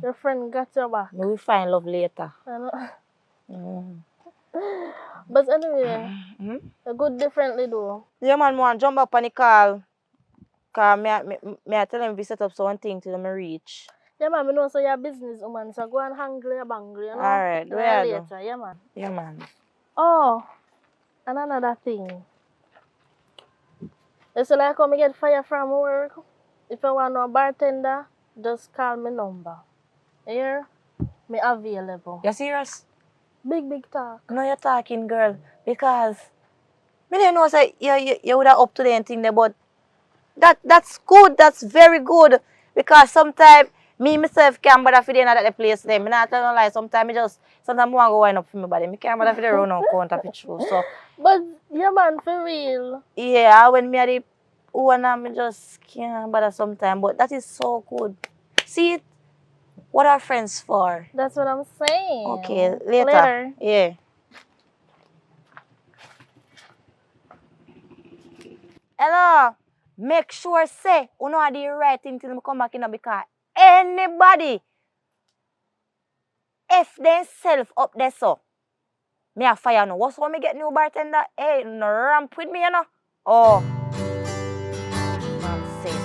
Speaker 4: your friend got your back.
Speaker 9: We will find love later.
Speaker 4: I know. But anyway, a good differently though.
Speaker 9: Yeah man, want jump up on the call. Cause me I tell him we set up something till me reach.
Speaker 4: Yeah man, I know so you're a business woman, so go and hang your bangly, you know.
Speaker 9: Alright,
Speaker 4: later, yeah man.
Speaker 9: Yeah man.
Speaker 4: Oh, and another thing. It's like when I get fired from work. If I want no bartender, just call me number. Here, me available.
Speaker 9: You serious?
Speaker 4: Big talk.
Speaker 9: No, you're talking, girl. Because me didn't know say you would have up to the thing there, but that's good. That's very good. Because sometimes myself can't bother for the at the place there. Me not tell no lie. Sometimes I want to go wind up for me body. Me can't bother for the run out count of it true. So.
Speaker 4: But yeah man, for real.
Speaker 9: Yeah, when me at the owner, me just can't bother sometimes. But that is so good. See it? What are friends for?
Speaker 4: That's what I'm saying.
Speaker 9: Okay, later. Yeah. Hello. Make sure say you know the right thing till me come back in because anybody if they self up there so me a fire no. What's when me get new bartender? Hey, no ramp with me, you know. Oh. Nonsense.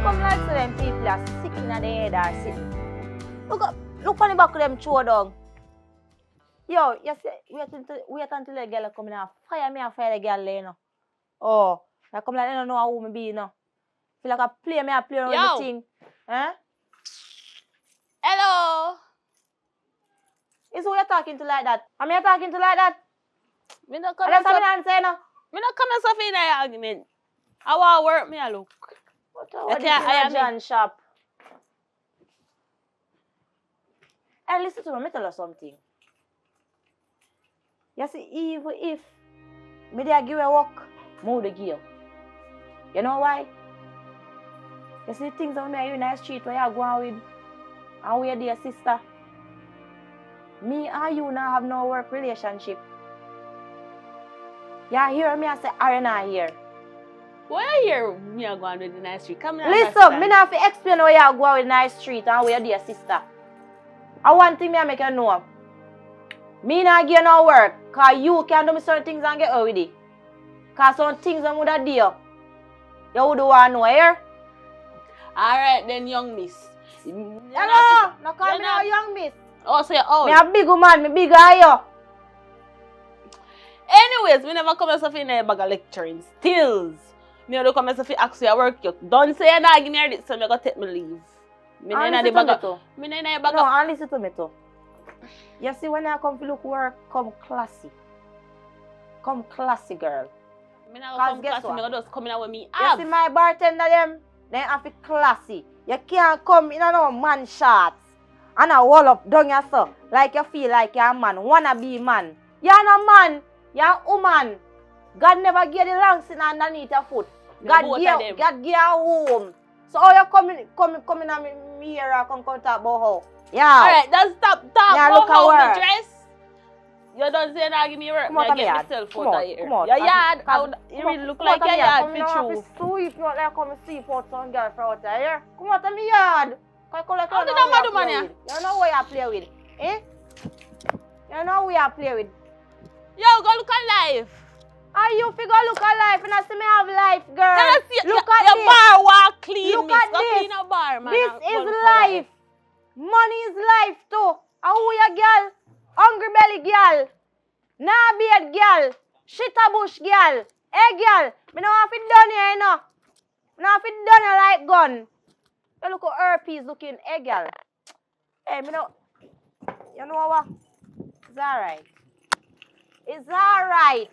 Speaker 9: Come like so them people are sick in the head or sitting. Look on the back of them throw down. Yo, you say wait until the girl come in and fire the girl you know. Oh, I come like I don't know who me be, you know. Feel like I play around the thing. Huh?
Speaker 2: Hello.
Speaker 9: Is who you talking to like that? Am I talking to like that?
Speaker 2: Me not come
Speaker 9: That's what I'm saying now.
Speaker 2: Me not come yourself in the argument. I want work me a look.
Speaker 9: What I am John shop. Hey, listen to me, tell you something. You see, even if me dey give a work, more the give. You know why? You see the things that me are in the street where you go on with and we are dear sister. Me and you now have no work relationship. You hear me I say, are you not here?
Speaker 2: Why you hear me are going with the nice street? Come
Speaker 9: Listen, me not have to explain where you go with nice street and we are dear sister. And one thing me I make you know. Me not give no work, cause you can do me certain things and get out with it. Cause some things I would have deal. You would want to know here.
Speaker 2: Alright then, young miss.
Speaker 9: Hello, no call me no young miss.
Speaker 2: Oh, so you're old.
Speaker 9: Me a big woman, me bigger than you.
Speaker 2: Anyways, me never come yourself in a bag of lecturing. Stills. Me only come yourself ask you work you. Don't say you're not give me a so me go take me leave. Me
Speaker 9: And
Speaker 2: not
Speaker 9: listen
Speaker 2: the
Speaker 9: to
Speaker 2: bag
Speaker 9: me
Speaker 2: of...
Speaker 9: too.
Speaker 2: Me not in a bag
Speaker 9: No,
Speaker 2: of...
Speaker 9: and listen to me too. You see, when I come to look work, come classy. Come classy, girl.
Speaker 2: Me not
Speaker 9: Cause
Speaker 2: come
Speaker 9: guess
Speaker 2: class,
Speaker 9: what?
Speaker 2: me go just come in with me.
Speaker 9: You see my bartender them, they have to classy. You can't come in no man shots and a wall up down yourself like you feel like you're a man, wanna be man. You're not man, you're a woman. God never gave the long sin underneath your foot. God gave you a home. So how you coming on me here and come talk about how? Yeah.
Speaker 2: Alright, just stop
Speaker 9: Yeah,
Speaker 2: about
Speaker 9: look at
Speaker 2: how
Speaker 9: work.
Speaker 2: me dress. You don't say that give me work.
Speaker 9: Come out
Speaker 2: Me
Speaker 9: of me
Speaker 2: get
Speaker 9: yard.
Speaker 2: myself
Speaker 9: Come
Speaker 2: out
Speaker 9: out.
Speaker 2: of here.
Speaker 9: Come out.
Speaker 2: Your yard, you really look like your yard
Speaker 9: Come
Speaker 2: fit
Speaker 9: out
Speaker 2: true.
Speaker 9: sweep, not like come sweep out some girl for out here. Come out of me yard. Cause
Speaker 2: How did that do, man?
Speaker 9: You know what you play with. Eh? You know what you play with.
Speaker 2: Yo, go look at life.
Speaker 9: Are you figure look at life and I see me have life, girl.
Speaker 2: Tell us
Speaker 9: Look
Speaker 2: your
Speaker 9: at this.
Speaker 2: bar walk clean.
Speaker 9: Look
Speaker 2: miss.
Speaker 9: at
Speaker 2: Go
Speaker 9: this.
Speaker 2: clean a bar, man.
Speaker 9: This
Speaker 2: and
Speaker 9: is
Speaker 2: go look at
Speaker 9: life. Money is life too. And who you girl? Hungry belly girl. Nah beard girl. Shitta bush girl. Hey girl. Me no have it done here, you know. Me no have it done here like gun. You look at herpes looking. Hey girl. Hey, me no. You know what? It's alright. It's alright.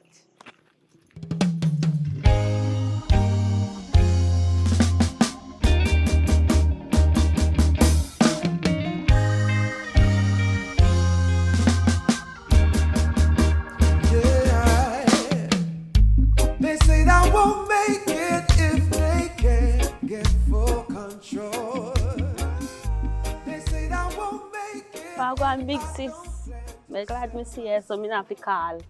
Speaker 3: Yeah. They say that won't make it if they can't get full control. They say that won't make it.
Speaker 2: I go and big sis. I'm glad me see her, so me not have to call.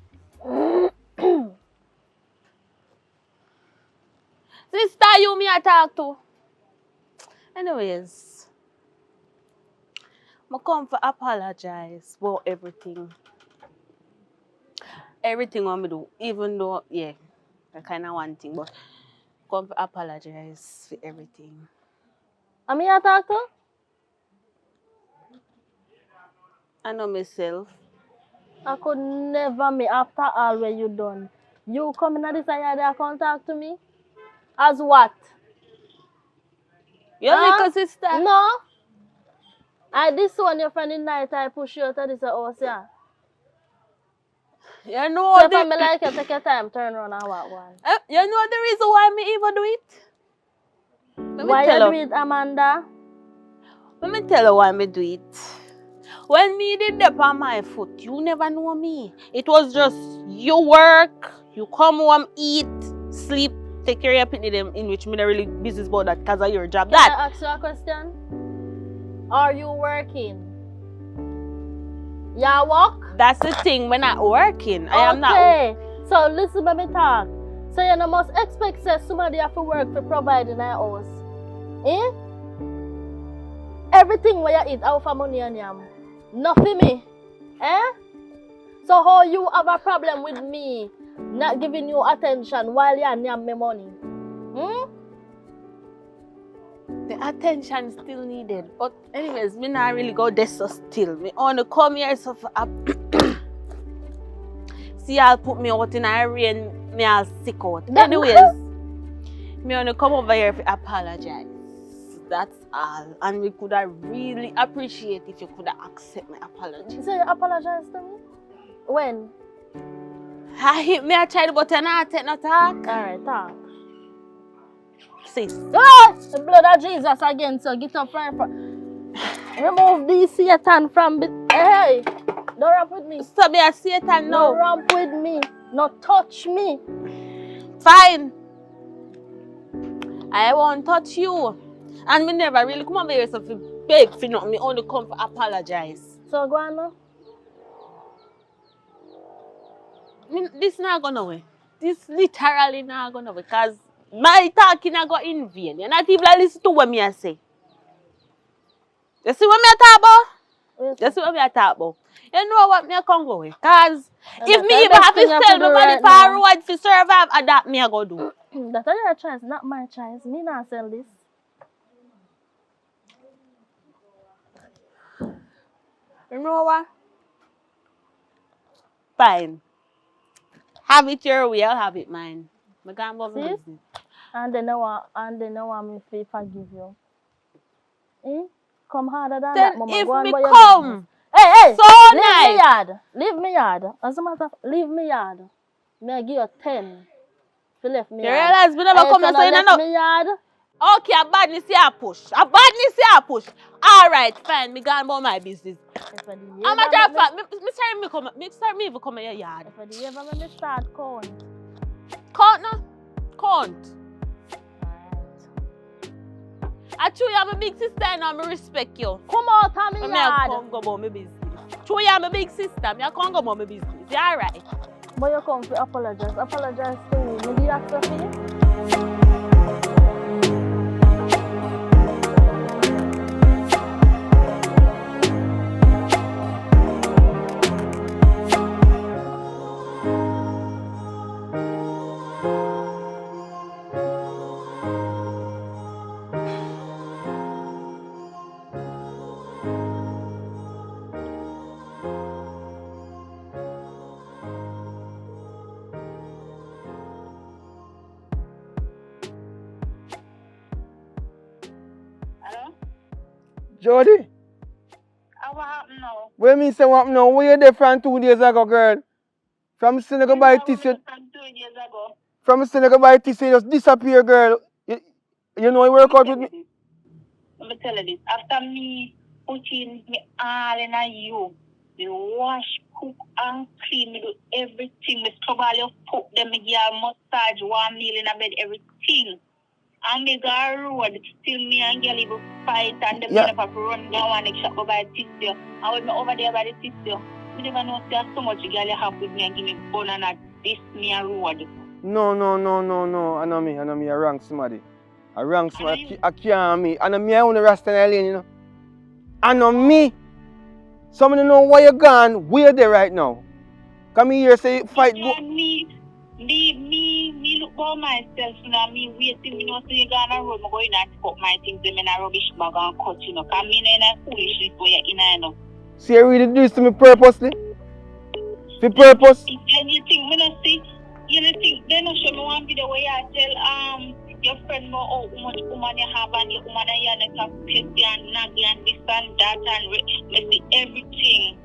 Speaker 2: Sister, you me I talk to. Anyways, I come to apologize for everything. Everything what me do, even though, yeah, I kind of one thing, but come to apologize for everything.
Speaker 1: I mean, I talk to?
Speaker 2: I know myself.
Speaker 1: I could never me after all what you done. You come in this yard and come talk to me? As what?
Speaker 2: Your little sister.
Speaker 1: No. I this one your friend in night I push you out of this house, yeah.
Speaker 2: You know
Speaker 1: So if I like you, take your time, turn around and walk one.
Speaker 2: you know the reason why me even do it?
Speaker 1: Why you do it, Amanda?
Speaker 2: Let me tell you why me do it. When me did dip on my foot, you never know me. It was just you work, you come home, eat, sleep, take care of your them in which me not really business about that because of your job.
Speaker 1: Can I ask you a question? Are you working? You work?
Speaker 2: That's the thing, when I'm working. I am not.
Speaker 1: Okay. So listen to me talk. So you must expect say somebody have to work to provide in our house. Eh? Everything where you eat out for money and yam. Nothing me. Eh? So how you have a problem with me not giving you attention while you yam me money? Hmm?
Speaker 2: The attention still needed. But anyways, me not really go there so still. Me only come here so for see I'll put me out in a rain, me I'll sick out. Anyways, me only come over here to apologize. That's all. And we could have really appreciate if you could have accept my apology.
Speaker 1: So you apologize to me? When?
Speaker 2: I hit me a child but I not take no talk.
Speaker 1: Alright, talk.
Speaker 2: Sis.
Speaker 1: Oh! The blood of Jesus again, so get up right from. Remove this Satan from hey! Don't ramp with me.
Speaker 2: Stop me a Satan now.
Speaker 1: Don't ramp with me. No touch me.
Speaker 2: Fine. I won't touch you. And me never really come over here so to beg for nothing. Me only come to apologize.
Speaker 1: So go on now.
Speaker 2: This not gonna way. This literally not gonna way. Because my talking I go in vain. You're not even listen to what me I say. You see what me I talk about? You see what me I talk about? You know what me I can go with? Because if me even have to sell my money for a road to survive, that me I go do.
Speaker 1: That's your choice, not my choice. Me not sell this.
Speaker 2: You know what? Fine. Have it your way, I'll have it mine. I can't go my
Speaker 4: See?
Speaker 2: business.
Speaker 4: And then I want me to forgive you. Eh? Come harder than that,
Speaker 2: Then
Speaker 4: mama.
Speaker 2: if
Speaker 4: Go on
Speaker 2: me
Speaker 4: by your business.
Speaker 2: come,
Speaker 4: Hey!
Speaker 2: so
Speaker 4: Leave
Speaker 2: nice.
Speaker 4: me yard. Leave me yard. As a matter of leave me yard. May I give you 10 if you left me
Speaker 2: You
Speaker 4: yard.
Speaker 2: realize we never come and
Speaker 4: so
Speaker 2: say
Speaker 4: left
Speaker 2: no.
Speaker 4: me yard.
Speaker 2: Okay, a badness here push. A badness here push. Alright, fine, me gone about my business.
Speaker 4: If I did
Speaker 2: I'm a
Speaker 4: ever
Speaker 2: drop
Speaker 4: make
Speaker 2: fact. Me start me even come in your yard.
Speaker 4: if I did ever make me start count.
Speaker 2: Count no? Count.
Speaker 4: Alright.
Speaker 2: I chew you I'm a big sister and I respect you.
Speaker 4: Come out of me
Speaker 2: But me I
Speaker 4: yard.
Speaker 2: come go about my business. Chew you I'm a big sister. Me I can't go about my business. You alright?
Speaker 4: But you come to apologize. Apologize to who? Me did that stuff for you?
Speaker 1: Hello?
Speaker 6: Jody,
Speaker 1: What happened now?
Speaker 6: what mean say what now? Where you there from 2 days ago, girl? From Senegal by tissue.
Speaker 1: From 2 years ago.
Speaker 6: From Senegal by tissue, you just disappear, girl. You know you work out with me?
Speaker 1: Let me tell you this. After me putting me all in a you, me wash, cook, and clean, me do everything. Me scrub all your foot, then me give a massage, warm meal in a bed, everything. And me go a road, still me and girl even fight, and then me never run down and shop go by tissue. And when me over there by the tissue, me never know there's so much girl you have with me and give me bun and a this me a road.
Speaker 6: No. I know me. I wrong somebody. I wrong somebody. I can't me. I know me I own the Rasta lane, you know. I know me. Somebody know where you gone, where they right now. Come here say fight.
Speaker 1: Me look for myself now. Me waiting, me know so you gonna road. Me going and put my things in a rubbish bag and cut, you know. Cause me in a foolishness where you in, you know.
Speaker 6: See you really do this to me purposely? For purpose?
Speaker 1: Anything, me not see. You know, think they not show me one video where you tell your friend know how much woman you have and your woman and you have pity and naggy and this and that and me see everything.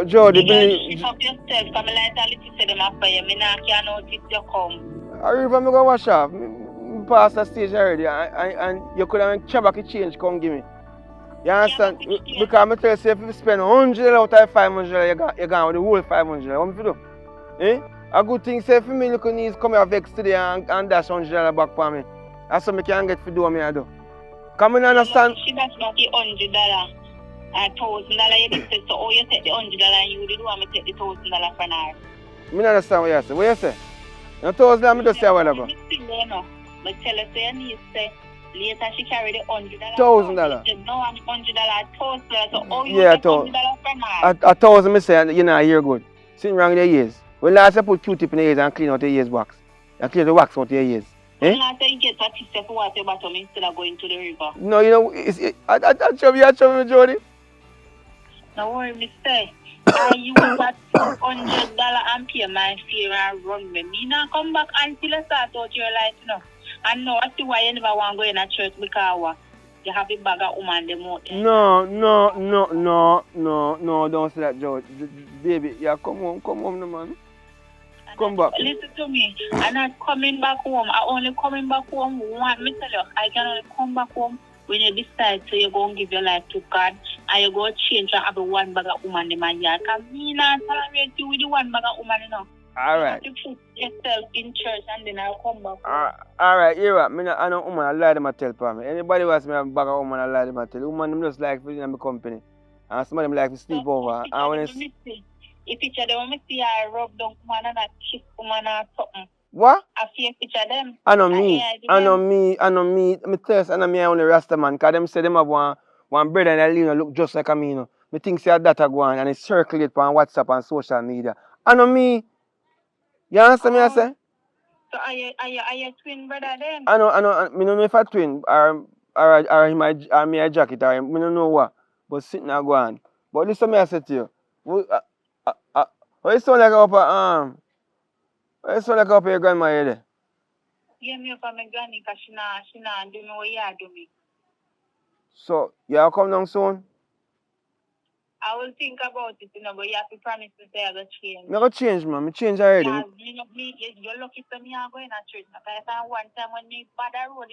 Speaker 6: Jody,
Speaker 1: believe up yourself. Come like a little say them after you. Me not can notice you come.
Speaker 6: I remember me go wash off. Me pass the stage already and you could have chabaki change come give me. You understand? Because I tell you, if you spend $100 out of $500, you're gone with the whole $500. What me do? Eh? A good thing say for me look needs come here vex today and dash $100 back for me. That's what I can get for do what me I do. Come in understand?
Speaker 1: She does not the $100. $1,000 you did say, so oh you take the $100 and you did want me take the $1,000 from her.
Speaker 6: Me not understand what you say. What you say? You $1,000 me just say a while ago.
Speaker 1: But tell her say you need say later she carry the $100.
Speaker 6: $1,000.
Speaker 1: No, I'm $100, $1,000. So oh you
Speaker 6: Yeah,
Speaker 1: take $100 from her.
Speaker 6: $1,000 me say you not hear good. Sitting wrong your ears. When last I put Q-tip in the ears and clean out the ears wax. And clean the wax out your ears.
Speaker 1: When last I get a tissue for water bottom instead of going to the river.
Speaker 6: No, you know, I show me, Jody.
Speaker 1: Don't worry, mister. I use that $200 and pay my fare and run me. Me not come back until I start out your life, you know. And no, I see why you never want to go in a church because you have a bag of woman them out there. No,
Speaker 6: don't say that, Jody. Baby, yeah, come home, no man. Come back.
Speaker 1: Listen to me. I'm not coming back home. I only coming back home one. Me tell you, I can only come back home when you decide to you go and give your life to God and you go change and have a one bag of woman in my yard. Because me not tolerate you with the one bag of woman, you know.
Speaker 6: Alright.
Speaker 1: You have to put yourself in church and then I'll come back home.
Speaker 6: Alright, you're right. I know woman, I lie them I tell for me. Anybody who has me a bag of woman, I lie them I tell. Woman, them just like to be in my company. And some of them like to sleep over. And when it's...
Speaker 1: If picture them, I see I rub down woman and I kiss woman or something.
Speaker 6: What?
Speaker 1: I see a picture them.
Speaker 6: I know me. Me thirst and me only Rasta man. Because them say them have one brother and they look just like me, you know. Me think say that go on and it circulate on WhatsApp and social media. I know me. You understand me I say?
Speaker 1: So are you twin brother then?
Speaker 6: I know. Me don't know if I twin or me a jacket or me don't know what. But sitting there go on. But listen, me I said to you. What you sound like up what you sound like up your grandma here there?
Speaker 11: Yeah, me up on my granny because she not do me what you do me.
Speaker 6: So, you come down soon?
Speaker 11: I will think about it, but you have to promise to say I will change.
Speaker 6: Me go change, man. Me change already.
Speaker 11: Yeah, you're lucky for me, I'm going to church. Because one time when me bad road,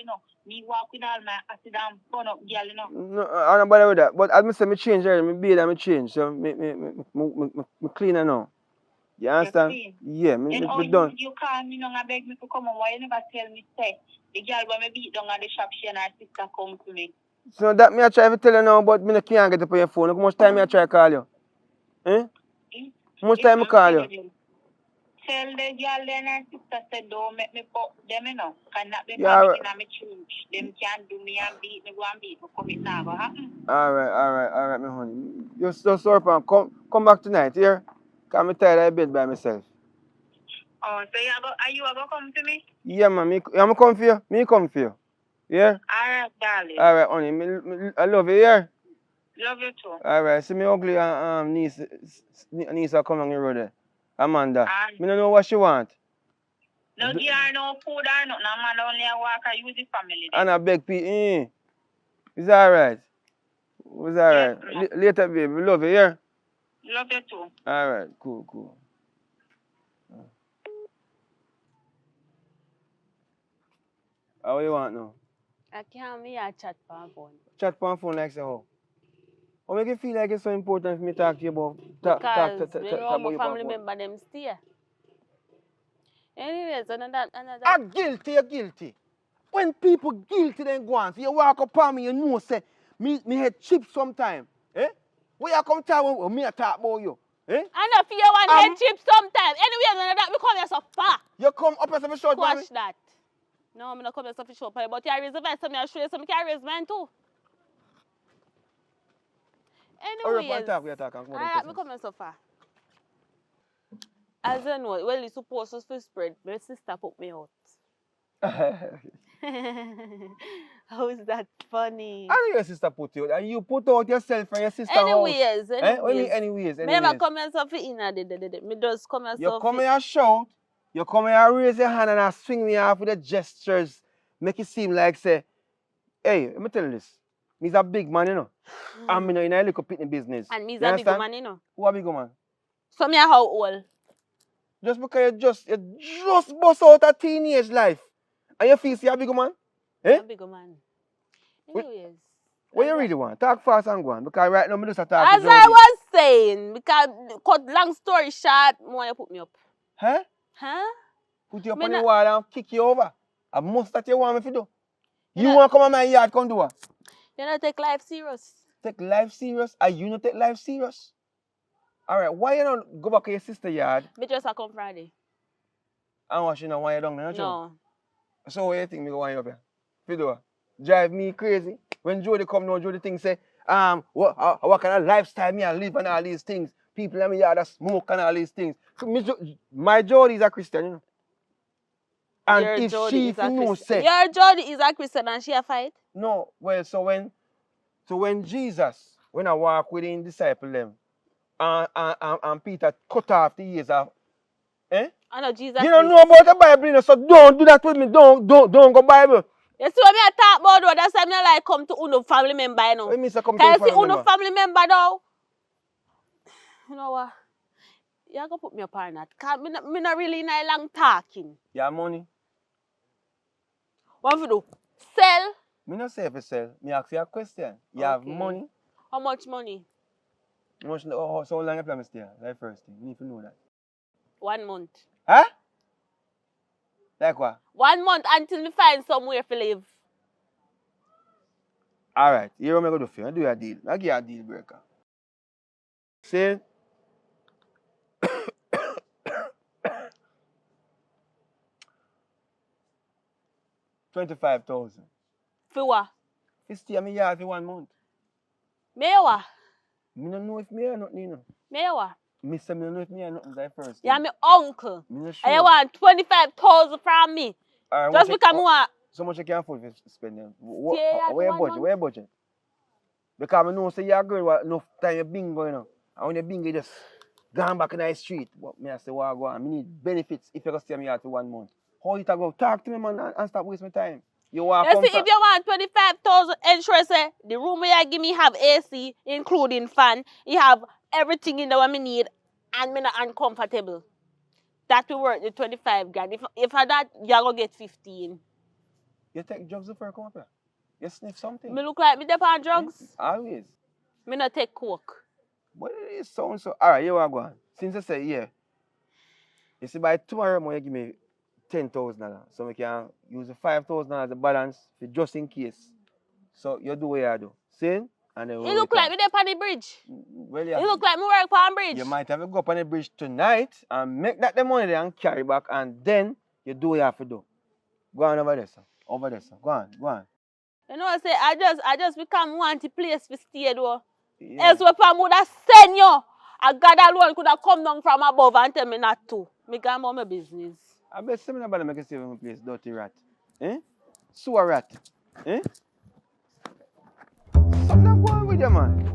Speaker 11: me walk with all my acid and burn up girl,
Speaker 6: No, I don't bother with that. But as I say, me change already. Me beard and me change. So, me cleaner now. You understand? Yeah, me done.
Speaker 11: You call me and beg me to come on. Why you never tell me, say, the girl when me beat down at the shop, she and her sister come to me.
Speaker 6: So that me I try to tell you now, but me no can't get up on your phone. Look how much time me I try to call you. Eh? How much time I call you?
Speaker 11: Tell the girl and her sister said don't make me pop them, Cannot be
Speaker 6: Yeah,
Speaker 11: coming in my church. Them can't do me and beat me, go and beat me. Come it now, go happen.
Speaker 6: Alright, my honey. You so sorry, come back tonight, here. Cause I'm tired of bed by myself.
Speaker 11: Oh, so are you ever come to me?
Speaker 6: Yeah, man. I'm come for you. Me come for you. Yeah?
Speaker 11: Alright, darling.
Speaker 6: Alright, honey. I love you, yeah?
Speaker 11: Love you too.
Speaker 6: Alright, see me ugly niece come along the road there. Amanda. Me don't know what she want.
Speaker 11: No give her no food or nothing. Amanda only a walk and use the family.
Speaker 6: And I beg people. It's alright. It's alright.
Speaker 11: Yes,
Speaker 6: Later, baby. Love you, yeah?
Speaker 11: love you too.
Speaker 6: Alright, cool. How you want now?
Speaker 2: I can't me a chat on phone.
Speaker 6: Chat on phone like so. How make you feel like it's so important for me to talk to you about
Speaker 2: because we know my family member them stay. Anyways, another.
Speaker 6: You're guilty. When people guilty then go on, so you walk up on me, you know say me head chip sometime. Eh? Where you come talk about me I talk about you? Eh?
Speaker 2: I know for you one head chip sometime. Anyways, that we come here so far.
Speaker 6: You come up as a short
Speaker 2: Squash
Speaker 6: mommy?
Speaker 2: that. No, I'm not coming to the shop, but you raise the vest, so I show you some raise mine too. Anyways,
Speaker 6: we talk.
Speaker 2: I'm coming so far. As you know, well, it's supposed to spread. My sister put me out. How is that funny?
Speaker 6: I know your sister put you out, and you put out yourself and your sister
Speaker 2: anyways.
Speaker 6: What do you mean anyways?
Speaker 2: Me never come here so fit in me just come here so
Speaker 6: you come here shout, you come here raise your hand and I swing me off with the gestures, make it seem like say, hey, let me tell you this. Me's a big man, you know. I'm in a little pitney business.
Speaker 2: And me's a big man, you know.
Speaker 6: Who a big man?
Speaker 2: So me how old?
Speaker 6: Just because you just bust out a teenage life. And you feel you're a big man? Eh?
Speaker 2: A big man. Anyways.
Speaker 6: What you really want? Talk fast and go on. Because right now, I'm just talking.
Speaker 2: As I was saying, because cut long story short, I want you to put me up.
Speaker 6: Huh? Put you up on the wall and kick you over. I must that you want me to do. You want to come on my yard, come do what?
Speaker 2: You don't take life serious.
Speaker 6: Take life serious? Are you not take life serious? Alright, why you don't go back to your sister's yard?
Speaker 2: Me just a come Friday.
Speaker 6: And what, you don't want you down there,
Speaker 2: no?
Speaker 6: So what you think me go want you up here? Fido, drive me crazy. When Jody come now, Jody think say, what kind of lifestyle me I live and all these things. People in my yard that smoke and all these things. So my Jody is a Christian, you know. And
Speaker 2: your
Speaker 6: if
Speaker 2: Jody
Speaker 6: she knows say
Speaker 2: your Jody is a Christian and she a fight?
Speaker 6: No, well, so when Jesus, when I walk with his disciple them, and Peter cut off the ears of,
Speaker 2: I know Jesus.
Speaker 6: You don't know about the Bible, you know, so don't do that with me. Don't go Bible.
Speaker 2: You see what me I talk about though? That's why me like come to Uno family member, you know.
Speaker 6: What mean say come to
Speaker 2: Can you
Speaker 6: family
Speaker 2: see Uno
Speaker 6: member?
Speaker 2: family member though? You know what? You gonna put me up on that. Cause me not really in a long talking.
Speaker 6: You have money?
Speaker 2: What if you do? Sell?
Speaker 6: Me not say if you sell. Me ask you a question. You have money?
Speaker 2: How much money?
Speaker 6: So how long you plan to stay? Like first thing. You need to know that.
Speaker 2: 1 month.
Speaker 6: Huh? Like what?
Speaker 2: 1 month until we find somewhere to live.
Speaker 6: Alright, here what I'm going to do for you. I do a deal. I give you a deal breaker. See? $25,000.
Speaker 2: For what?
Speaker 6: You stay at my yard for 1 month.
Speaker 2: Me what?
Speaker 6: Me don't know if me or nothing, you know.
Speaker 2: Me what?
Speaker 6: Me say me don't know if me or nothing that first.
Speaker 2: Yeah, my uncle.
Speaker 6: Me not sure.
Speaker 2: And you want 25,000 from me.
Speaker 6: Right,
Speaker 2: just because I want.
Speaker 6: So much you can afford to spend them.
Speaker 2: Yeah,
Speaker 6: Where your budget? Because I know say you're a girl what enough time you bingo, you know. And when you bingo, you just gone back in the street. But me I say, what go on? I need benefits if you can stay me here for 1 month. How you go? Talk to me, man, and stop wasting my time. You want
Speaker 2: You see, if you want 25,000 insurance, the room where you give me have AC, including fan, you have everything in there what me need, and me not uncomfortable. That will work the 25 grand. If I that, you're going to get 15.
Speaker 6: You take drugs before you come up here? You sniff something?
Speaker 2: Me look like me dep on drugs?
Speaker 6: Always.
Speaker 2: Me not take coke.
Speaker 6: But it sounds so. Alright, you want to go on. Since you say, yeah. You see, by tomorrow morning, you give me $10,000. So we can use the $5,000 as a balance for just in case. So you do what you do. See? And then
Speaker 2: You look like me dep on the bridge.
Speaker 6: Well, yeah.
Speaker 2: You look like me work on bridge.
Speaker 6: You might have to go up on the bridge tonight and make that the money there and carry back, and then you do what you have to do. Go on over there, sir. Over there, sir. Go on, go on.
Speaker 2: You know what I say? I just become want a place to stay though.
Speaker 6: Yeah.
Speaker 2: Else if I would have sent you, a God alone could have come down from above and tell me not to. Me go about my business.
Speaker 6: I bet some of them make a save my place, dirty rat. Eh? Sewer rat. Eh? Something going with you, man.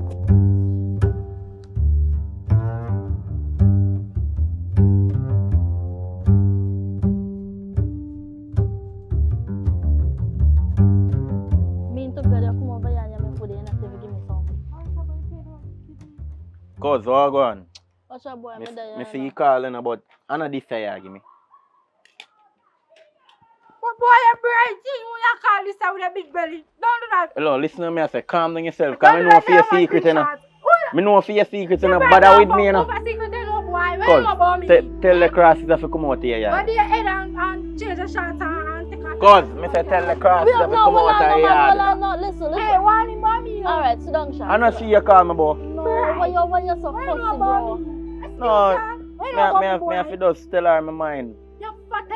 Speaker 5: Cause what go on?
Speaker 4: What's your boy?
Speaker 5: Me see you calling about another this you give me.
Speaker 8: What boy you bright thing when you call this with a big belly? Don't do that.
Speaker 5: Hello, listen to me, I say calm down yourself, cause I know for your secret, you know. Me know for your secret, you know, bother with me, you know. Cause tell the crosses if you come out here, yeah.
Speaker 8: Why do you head and change the shots and take a...
Speaker 5: Cause me say tell the crosses if you come out here.
Speaker 4: No, listen.
Speaker 8: Hey, why you mommy?
Speaker 4: Alright, sit down, Sean.
Speaker 5: I know see you call me, boy.
Speaker 4: No, why you so fussy, bro?
Speaker 5: No, me have to just tell her my mind.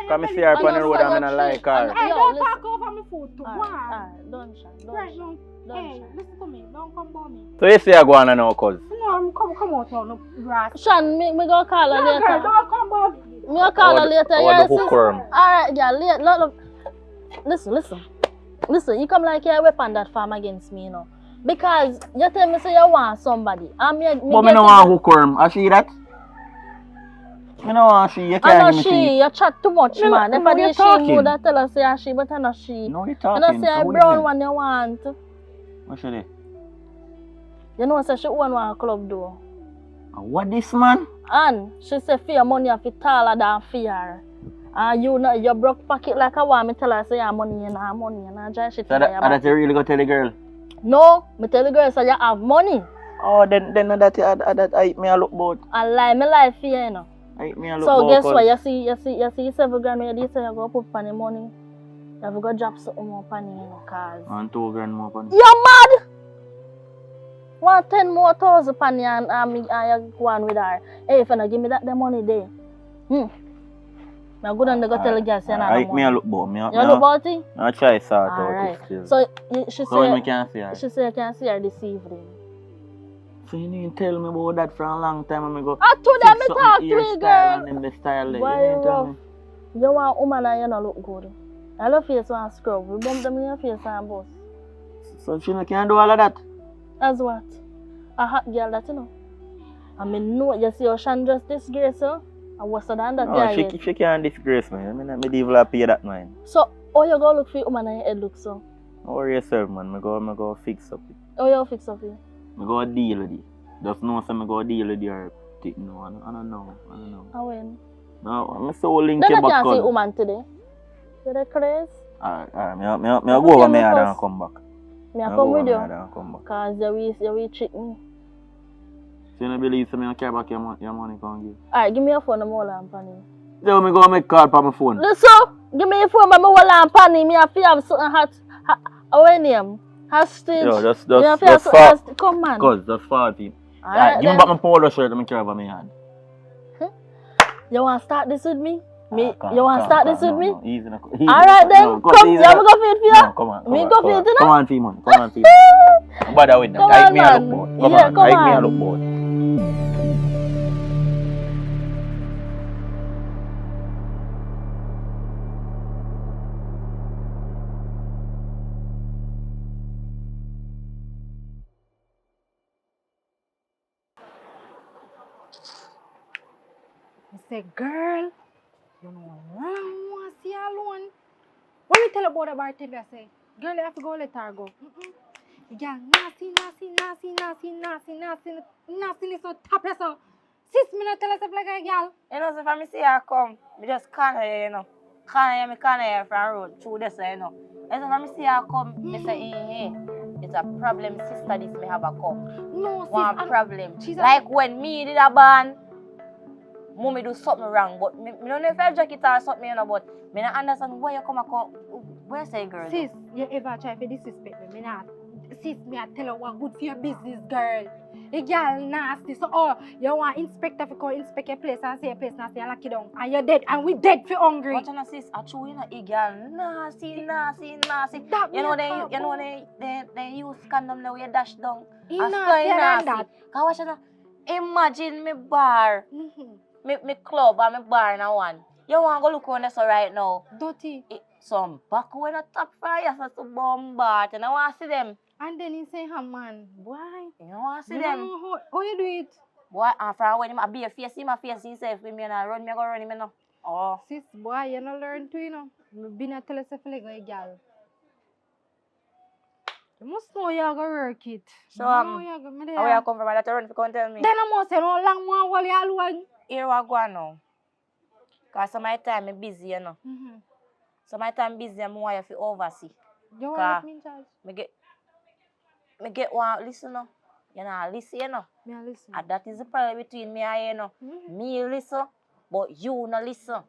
Speaker 5: Cause me see her on the road and I don't like her.
Speaker 8: Hey, don't talk over my foot.
Speaker 4: Alright, don't, Sean.
Speaker 8: Hey, listen to me. Don't come by me.
Speaker 5: So you say I go on now, cause?
Speaker 8: No, I'm come out now, no grass.
Speaker 4: Sean, me go call her later.
Speaker 8: Girl, don't come by me.
Speaker 4: Me go call her later.
Speaker 5: Or the hookworm.
Speaker 4: Alright, yeah, listen, you come like you're weapon that farm against me, you know. Because you tell me say you want somebody.
Speaker 5: But me no want hookworm. I see that? Me no want she. You can't give me
Speaker 4: she. You chat too much, man. If I did she would have tell us say she, but I know she.
Speaker 5: No, you
Speaker 4: You
Speaker 5: talking.
Speaker 4: know say
Speaker 5: So
Speaker 4: brown one you want.
Speaker 5: what should I?
Speaker 4: You know say she own one club door.
Speaker 5: What this man?
Speaker 4: And she say fear money have it taller than fear. And you know you broke pocket like I want me tell her say your money and her money and I dry shit.
Speaker 5: So that you really go tell the girl?
Speaker 4: No, me tell the girl say you have money.
Speaker 5: Oh, then that I me a look bout.
Speaker 4: I lie me life here, you know.
Speaker 5: I me a look
Speaker 4: So
Speaker 5: bout.
Speaker 4: guess what? You see 7 grand where you say you go put on the money. You have to go drop something more on you know, cause
Speaker 5: And 2 grand more on.
Speaker 4: you're mad! Want 10 more thousand on you and you go on with her. Hey, if you don't give me that the money there. I go down there go tell the girl say
Speaker 5: I
Speaker 4: no
Speaker 5: me a
Speaker 4: money.
Speaker 5: look bout. Me
Speaker 4: You look about it?
Speaker 5: I try sort out
Speaker 4: Alright.
Speaker 5: it still.
Speaker 4: So she
Speaker 5: So when
Speaker 4: say
Speaker 5: me can see her.
Speaker 4: she say you can see her this evening.
Speaker 5: So you didn't tell me about that for a long time and me go.
Speaker 4: I told them me
Speaker 5: fix
Speaker 4: talk
Speaker 5: up
Speaker 4: to
Speaker 5: my
Speaker 4: you,
Speaker 5: hairstyle
Speaker 4: girl.
Speaker 5: and in the style that
Speaker 4: Why
Speaker 5: you didn't tell
Speaker 4: rough?
Speaker 5: me.
Speaker 4: You want a woman and you don't look good. I love face and scrub. We bump them in your face and bust.
Speaker 5: So she no can do all of that.
Speaker 4: As what? A hot girl that you know. I mean know you see how Shan just disgrace her. And what's than that
Speaker 5: No, she can't disgrace me. I mean, medieval pay that man.
Speaker 4: So how you go look for your woman and your head look so?
Speaker 5: Or yourself, man. Me go fix up it.
Speaker 4: How you fix up here?
Speaker 5: Me go deal with it. Just know say me go deal with her. No, I don't know.
Speaker 4: How when?
Speaker 5: No, I'm so link
Speaker 4: Then
Speaker 5: you
Speaker 4: I
Speaker 5: back
Speaker 4: can't see
Speaker 5: on.
Speaker 4: woman today. You the crazy?
Speaker 5: Alright, me go over my yard and come back.
Speaker 4: Me I come with you.
Speaker 5: Come back.
Speaker 4: Cause you will trick me.
Speaker 5: So you don't believe so me don't care back your money can give?
Speaker 4: Alright, give me your phone and more lamp on you.
Speaker 5: So me go make call on my phone.
Speaker 4: Listen, give me your phone and more lamp on you. Me have to have something hot. How name? Hostage.
Speaker 5: Yo,
Speaker 4: Me have to have something hostage. Come man.
Speaker 5: Cause that's 40.
Speaker 4: Alright,
Speaker 5: give me back my polo shirt and me carry over my hand.
Speaker 4: You want to start this with me? You want to
Speaker 5: Come,
Speaker 4: start this with me?
Speaker 5: No, easy.
Speaker 4: Alright then,
Speaker 5: No,
Speaker 4: come,
Speaker 5: easy.
Speaker 4: you want to go feed for you?
Speaker 5: No, come on.
Speaker 4: Me go feed you
Speaker 5: Come
Speaker 4: now?
Speaker 5: on, fee money. Come on, fee money. Don't bother with them.
Speaker 4: Come
Speaker 5: Like
Speaker 4: on,
Speaker 5: me a
Speaker 4: man.
Speaker 5: look boat. Come
Speaker 4: Yeah,
Speaker 5: on,
Speaker 4: come
Speaker 5: like me a
Speaker 4: on.
Speaker 5: look boat.
Speaker 8: I say, girl, you know what I want to see her alone. When we tell about the bartender, I say, girl, you have to go let her go. The girl, nasty, so topless, so. Sis, me not tell herself like a girl.
Speaker 9: You know, so if I see her come, me just corner her, you know. Corner her from road through this, you know. And so if I see her come, me say, it's a problem, sister, this may have a come.
Speaker 8: No, sis.
Speaker 9: One problem. Like when me did a band, mommy do something wrong, but me don't know if I jack it or something, you know, but me don't understand why you come. Where say girl?
Speaker 8: Sis, you ever try to disrespect me? Me not. Sis, me I tell her what good for your business, girl. The girl nasty, so you want inspector to come inspect your place and say your place nasty and lock you down. And you're dead, and we dead for hungry.
Speaker 9: But you know, sis, I true, you know, a girl nasty.
Speaker 8: That
Speaker 9: You know, they use condom now, you dash down.
Speaker 8: He nasty than that.
Speaker 9: Cause what imagine me bar, me club and me bar in a one. You want to go look on this right now?
Speaker 8: Dirty.
Speaker 9: Some back when a top fire, so to bombard, and I want to see them.
Speaker 8: And then he say, man, boy,
Speaker 9: you want to see
Speaker 8: you
Speaker 9: them?
Speaker 8: Know how you do it?
Speaker 9: Boy, and from when him be a face, him a face himself with me and I run me, I go run him, you know. Oh.
Speaker 8: Sis, boy, you don't learn too, you know. You been a tell yourself like a girl. You must know you are going to work it.
Speaker 9: So, how you come from that to run if you can't tell me?
Speaker 8: Then I must say, no long one while you alone.
Speaker 9: Here we go now. Because some of my time I'm busy, you know. Some of my time busy, I'm more to oversee.
Speaker 8: You want me in charge?
Speaker 9: Me get one listen, no. You know, listen, you know.
Speaker 8: Me listen.
Speaker 9: And that is the problem between me and you, know. Me listen, but you no listen.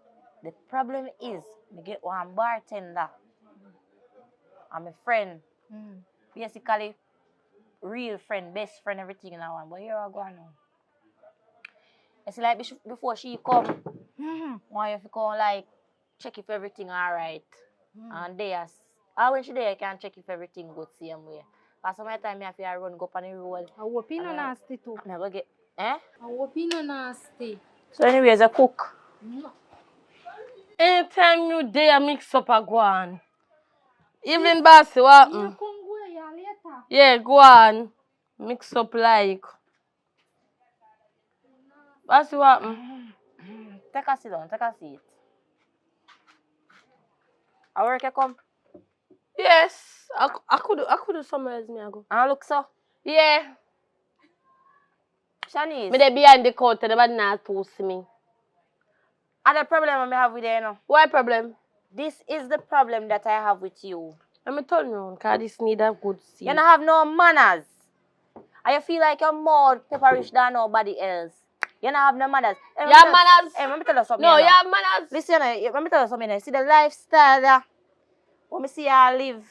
Speaker 9: The problem is, me get one bartender. I'm a friend. Basically, real friend, best friend, everything in that one. But here I go now. It's like before she come, why if you come like check if everything alright. And there's when she there, I can check if everything good same way. Because some of the time I have to run go up on the road.
Speaker 8: I hope you no nasty too.
Speaker 9: I never get I
Speaker 8: hope you no nasty.
Speaker 9: So anyways, I cook.
Speaker 12: Anytime you day I mix up a go on. Even bossy what? Yeah, go on. Mix up like. Bossy what?
Speaker 9: Take a sit down, take a seat. I work you come?
Speaker 12: Yes. I could do somewhere else me I go.
Speaker 9: And look so?
Speaker 12: Yeah.
Speaker 9: Shanice.
Speaker 12: Me dey behind the counter, they bad not to see me.
Speaker 9: And the problem I have with you, you know?
Speaker 12: What problem?
Speaker 9: This is the problem that I have with you.
Speaker 12: Let me turn around, because this need a good seat.
Speaker 9: You don't have no manners. And you feel like you're more pepperish than nobody else. You don't have no manners.
Speaker 12: You have manners?
Speaker 9: Hey, let me tell you something.
Speaker 12: No, you have manners.
Speaker 9: Listen, let me tell you something. See the lifestyle that when I see you live,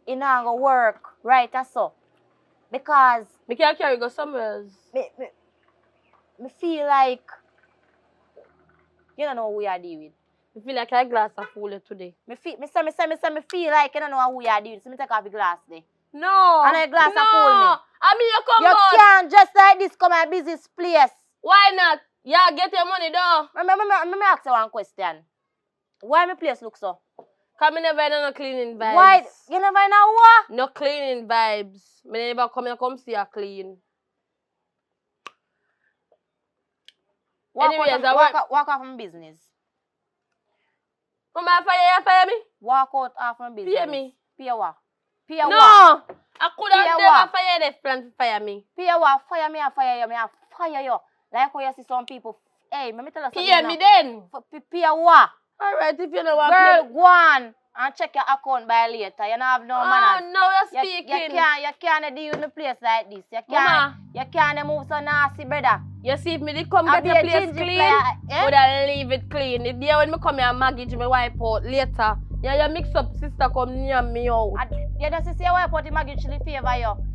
Speaker 9: it not going to work right or so. Because
Speaker 12: me can't carry go somewhere else.
Speaker 9: Me feel like you don't know who you are dealing with.
Speaker 12: Me feel like a glass of fool today.
Speaker 9: Me feel like you don't know who you are dealing with. So me take off the glass there.
Speaker 12: No.
Speaker 9: And a glass of fool me.
Speaker 12: I mean you come
Speaker 9: you
Speaker 12: out.
Speaker 9: can't just like this come a business place.
Speaker 12: Why not? Yeah, get your money though.
Speaker 9: Let me ask you one question. Why my place look so?
Speaker 12: Because I never know no cleaning vibes.
Speaker 9: Why? You never know what?
Speaker 12: No cleaning vibes. I never come see you clean.
Speaker 9: Anyways, walk off from business.
Speaker 12: Mama, fire me?
Speaker 9: Walk out from business.
Speaker 12: Pay me.
Speaker 9: Pay what? Pay
Speaker 12: no,
Speaker 9: what?
Speaker 12: I could have never fired the plan to fire me.
Speaker 9: Pay what? Fire me, I fire you. Me, I fire you. Like how you see some people. Hey, let me tell you something.
Speaker 12: Pay me then.
Speaker 9: Pay what?
Speaker 12: Alright, if you know what.
Speaker 9: Girl, go on and check your account by later. You don't have no manners.
Speaker 12: Oh, now you're speaking.
Speaker 9: You can't deal in a place like this. You can't move so nasty, brother.
Speaker 12: You see, if me did come get the place clean, would I leave it clean. The day when me come here, Maggie, me wipe out later. Yeah, you mix up, sister come near me out.
Speaker 9: You just see your wipe out the Maggie, she favor you.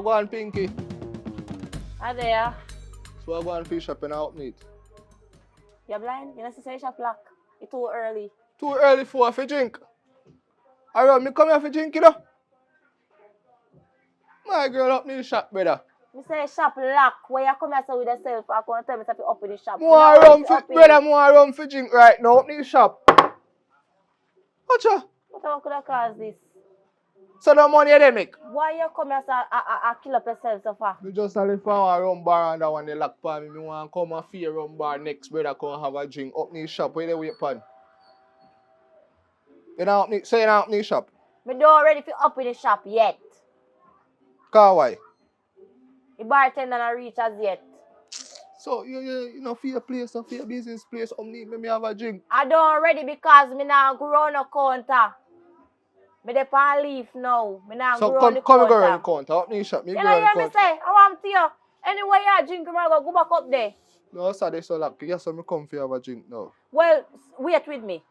Speaker 13: Go on, Pinky.
Speaker 12: Hi there.
Speaker 13: before I go and fish shop and I open it.
Speaker 9: You're blind? You know, say shop lock. It's too early.
Speaker 13: Too early for a drink. Alright, me come here for drink, you know. My girl up in the shop, brother.
Speaker 9: Me say shop lock. Where you come here so with yourself, I come and tell me if you up in the shop.
Speaker 13: More rum for, brother, more rum for drink right now. Open the shop. Watch out.
Speaker 9: What could I cause this?
Speaker 13: So no money they make.
Speaker 9: Why you come here so I kill up yourself so far?
Speaker 13: Me just only found a rum bar and that one they lock for me. Me want to come and fear rum bar next, brother, come have a drink. Up in the shop, where they wait pan? You know, say you don't open the shop.
Speaker 9: Me don't ready for up in the shop yet.
Speaker 13: Cause why?
Speaker 9: The bartender not reach as yet.
Speaker 13: So you know, for your place, for your business place, me have a drink.
Speaker 9: I don't ready because me now grow on the counter. Me dey pan leaf now. Me now grow on the counter.
Speaker 13: So come go on the counter. Up in the shop. Me
Speaker 9: you
Speaker 13: go
Speaker 9: know
Speaker 13: on the
Speaker 9: hear
Speaker 13: counter.
Speaker 9: me say? I want to you. Anyway, you drink, me go back up there.
Speaker 13: No, sir, they so lucky. Yes, so me come for have a drink now.
Speaker 9: Well, wait with me.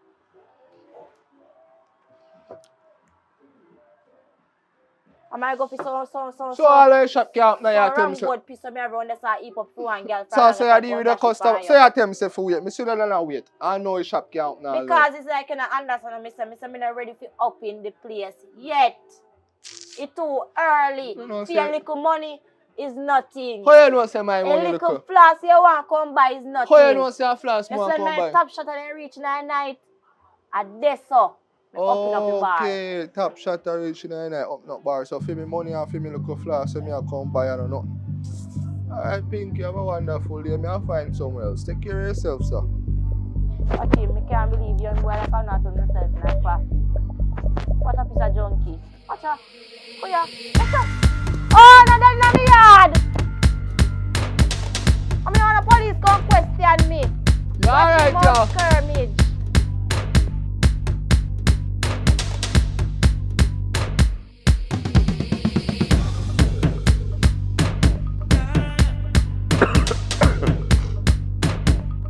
Speaker 9: I might go for
Speaker 13: So all the shop can't now you tell me
Speaker 9: so piece of me everyone that's a heap up food and girl.
Speaker 13: So say I deal with the customer. So you tell me say for wait. Me sooner than I wait. I know the shop can't now.
Speaker 9: Because it's like you understand me say me not ready for up in the place yet. It's too early. See, little money is nothing.
Speaker 13: How you know say my money
Speaker 9: a little flask you want to come by is nothing.
Speaker 13: How you know say a flask
Speaker 9: you
Speaker 13: want to come by?
Speaker 9: My top shot and reach 9 night. At this so.
Speaker 13: Okay, top shot and reach 9 night up not bar. So for me money and for me little flask so me I come by and nothing. Alright, Pinky, have a wonderful day. Me I find somewhere else. Take care of yourself, sir.
Speaker 9: Okay, me can't believe you and boy like I'm not on myself in a class. What a piece of junkie. Watch out. Oh yeah. Watch out. Oh, no, that's not me yard. I mean, when the police come question me.
Speaker 13: Alright, yo.
Speaker 9: Skirmish.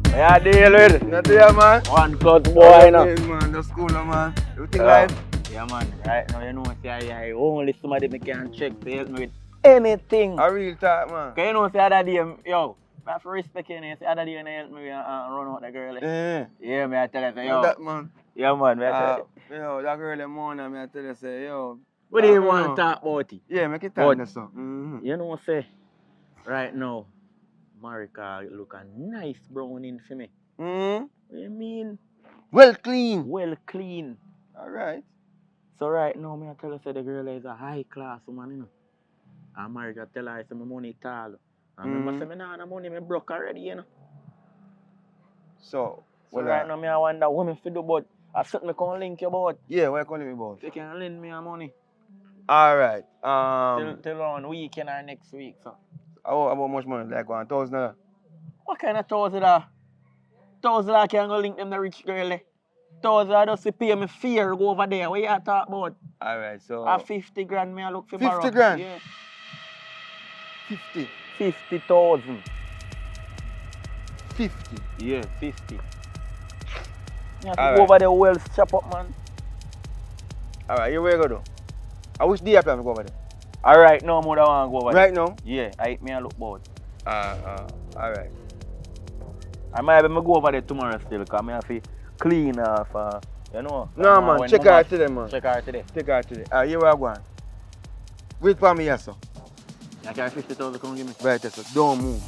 Speaker 5: Yeah, deal with.
Speaker 6: Not there, man.
Speaker 5: One cut boy, no.
Speaker 6: Man, the school, man. Everything live?
Speaker 5: Yeah, man. Right now, you know, say I only somebody me can check to help me with anything.
Speaker 6: A real talk, man.
Speaker 5: Cause you know, say other day, yo, I have to respect you, say other day you help me run out the girl. Yeah, me I tell you, say, yo.
Speaker 6: That, man.
Speaker 5: Yeah, man, me I tell you.
Speaker 6: Yo, that girl in morning, me I tell you, say, yo.
Speaker 5: What do you want to talk about it?
Speaker 6: Yeah, make it talk this so.
Speaker 5: You know, say, right now, Marika look a nice browning for me. What you mean?
Speaker 6: Well clean.
Speaker 5: Well clean.
Speaker 6: Alright.
Speaker 5: So right now, me I tell you, say the girl is a high class woman, you know. And Marika tell her, say my money tall. And remember, say me nah have money, me broke already, you know.
Speaker 6: So
Speaker 5: right now, me I wonder what me fi do, but I said me can link you about.
Speaker 6: Yeah, what you calling me about?
Speaker 5: You can lend me a money.
Speaker 6: Alright.
Speaker 5: Till on weekend or next week, so.
Speaker 6: How much money? Like $1,000?
Speaker 5: What kind of $1,000? $1,000 can go link them the rich girl there. $1,000 just to pay me fear go over there. What you talk about?
Speaker 6: Alright, so.
Speaker 5: A 50 grand me I look for
Speaker 6: 50 grand?
Speaker 5: Yeah.
Speaker 6: 50?
Speaker 5: 50,000.
Speaker 6: 50?
Speaker 5: Yeah, 50. You have to go over there well chop up, man.
Speaker 6: Alright, you where you go do? I wish day I plan to go over there.
Speaker 5: Alright, no more I want to go over there.
Speaker 6: Right now?
Speaker 5: Yeah, I me I look bored.
Speaker 6: Alright.
Speaker 5: I might have to go over there tomorrow still, because I have to clean off, you know.
Speaker 6: No, man, check her today, man.
Speaker 5: Check her today.
Speaker 6: Check her today. Alright, here we are going. Wait for me here, sir.
Speaker 5: I carry 50,000, come give me.
Speaker 6: Right, sir. Don't move.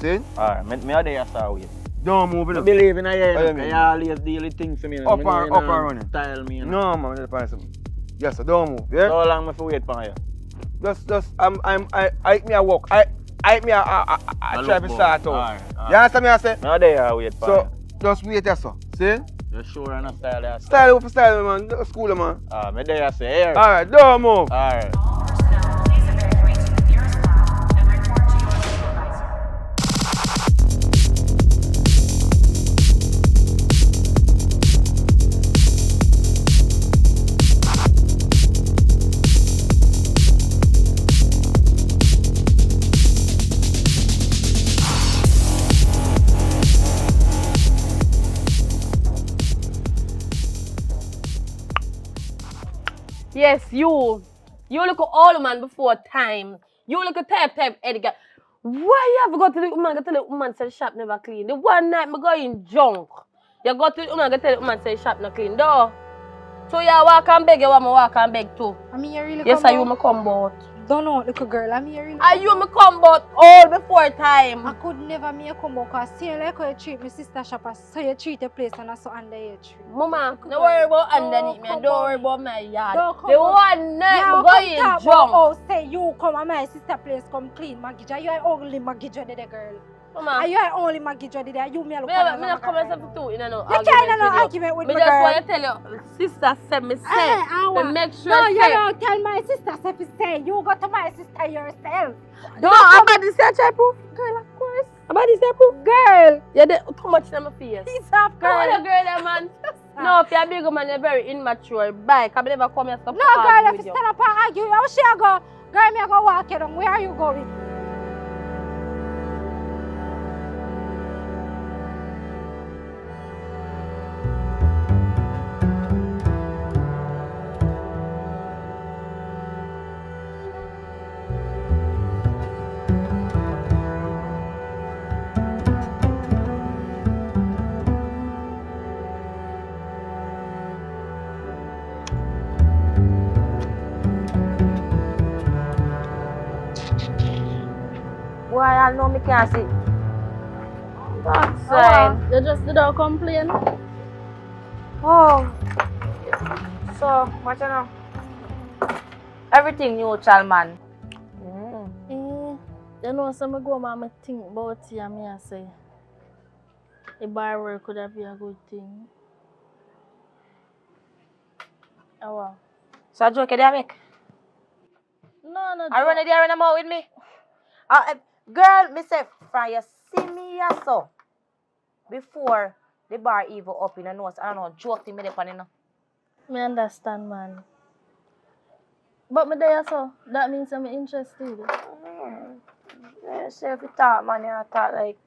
Speaker 6: See?
Speaker 5: Alright, me are there, sir, wait.
Speaker 6: Don't move,
Speaker 5: I believe in a year, you always deal with things for me.
Speaker 6: Up and running.
Speaker 5: Style me, you know.
Speaker 6: No, man, let's find something. Yes, sir, don't move, yeah?
Speaker 5: How long must I wait for you?
Speaker 6: I me a walk. I me a try to start out.
Speaker 5: Alright.
Speaker 6: You understand me I say?
Speaker 5: No, there wait for
Speaker 6: So, just wait there, sir. See?
Speaker 5: You sure I'm not style there?
Speaker 6: Style for style, man. School, man.
Speaker 5: Me there say here.
Speaker 6: Alright, don't move.
Speaker 5: Alright.
Speaker 12: Yes, you look old man before time. You look a type Edgar. Why you have to go to the woman and tell the woman say the shop never clean? The one night me go in drunk. You go to the woman and tell the woman say the shop not clean. No. So you walk and beg, you want me walk and beg too.
Speaker 8: I mean, you really
Speaker 12: yes,
Speaker 8: come
Speaker 12: I you me come out.
Speaker 8: Don't know, little girl. I mean, you really.
Speaker 12: Are you me come out all before time?
Speaker 8: I could never me come out because see like how you treat my sister shopper, so you treat the place and so under your tree.
Speaker 12: Mama, don't worry about underneath me. Don't worry about my yard.
Speaker 8: Don't
Speaker 12: The one night me go in drunk.
Speaker 8: Oh, say you come and my sister place come clean, Maggie. You are only Maggie the girl.
Speaker 12: Mama,
Speaker 8: are you only Maggie there? You me look.
Speaker 12: Me not come myself too. You know.
Speaker 8: You can't no argument with me.
Speaker 12: Me just want to tell you, sister said me say. Me make sure.
Speaker 8: No, you don't tell my sister say. You go to my sister yourself.
Speaker 12: No, about this your proof, girl. Of course. About this your proof, girl. Yeah, too much in my face.
Speaker 8: He's off, girl.
Speaker 12: Come on, girl, that man. No, if you're a big woman, you're very immature. Bye. Can never come here.
Speaker 8: No, girl, if you stand up and argue, how she go? Girl, me go walk you down. Where are you going?
Speaker 9: Boy, I know me can't see. That's right.
Speaker 4: You just did not complain.
Speaker 9: Oh. So, what you know? Everything neutral, man.
Speaker 4: You know, some go home and think about it and me I say, a bar work could have been a good thing. Oh, wow.
Speaker 9: So, joke you make?
Speaker 4: No, no.
Speaker 9: I run it there and I'm out with me. Girl, me say, from you see me so before the bar even up in the nose, I don't know, joke thing me dey pan, you know.
Speaker 4: Me understand, man. But me there so, that means I'm interested.
Speaker 9: Yeah, so if you talk, man, you talk like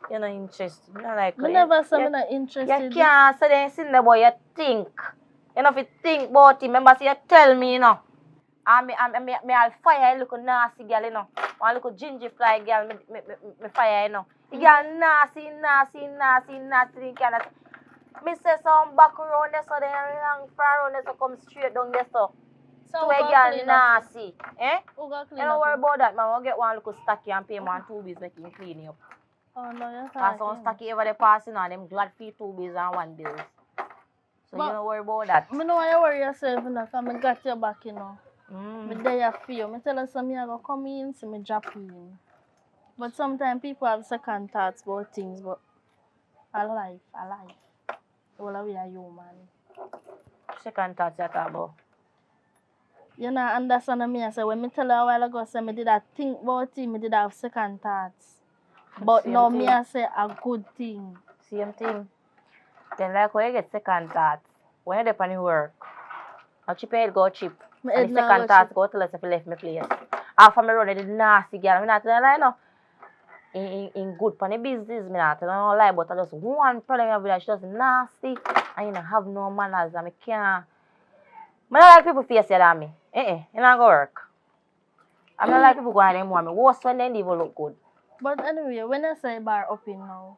Speaker 9: you're not interested. You know, like,
Speaker 4: me never say I'm not interested.
Speaker 9: You can't say then sitting there, boy, you think. You know, if you think about it, remember, say you tell me, you know. And I'll fire a little nasty girl, you know. One little ginger fly girl, me fire, you know. The girl nasty. Me say some back around there, so then long far around there, so come straight down there, so. So a girl nasty. Eh? You don't worry about that, man. I'll get one little stacky and pay man 2 bees, make him clean you up.
Speaker 4: Oh, no, you're
Speaker 9: talking. Because some stacky ever they passing on them glad fee 2 bees and 1 bills. So but you don't worry about that.
Speaker 4: I don't want you worry yourself, you know, because I got your back, you know. Me there for you. I tell you something, I go come in, see me drop in. But sometimes people have second thoughts about things, but I life. All of we are human.
Speaker 9: Second thoughts you talk about?
Speaker 4: You know, understand me. I say when me tell you a while ago, say me did I think about it, me did have second thoughts. But now me I say a good thing.
Speaker 9: Same thing. Then like when you get second thoughts, when you're there on work, how cheap your head go cheap. And the second thoughts go tell us if you left my place. After me run the nasty girl, I'm not telling you no. In good for the business, me not telling no lie, but I just one problem with that, she just nasty and you don't have no manners and I can't. I don't like people face you than me. It not go work. I don't like people going them want me. Worse when they even look good.
Speaker 4: But anyway, when I say bar open now.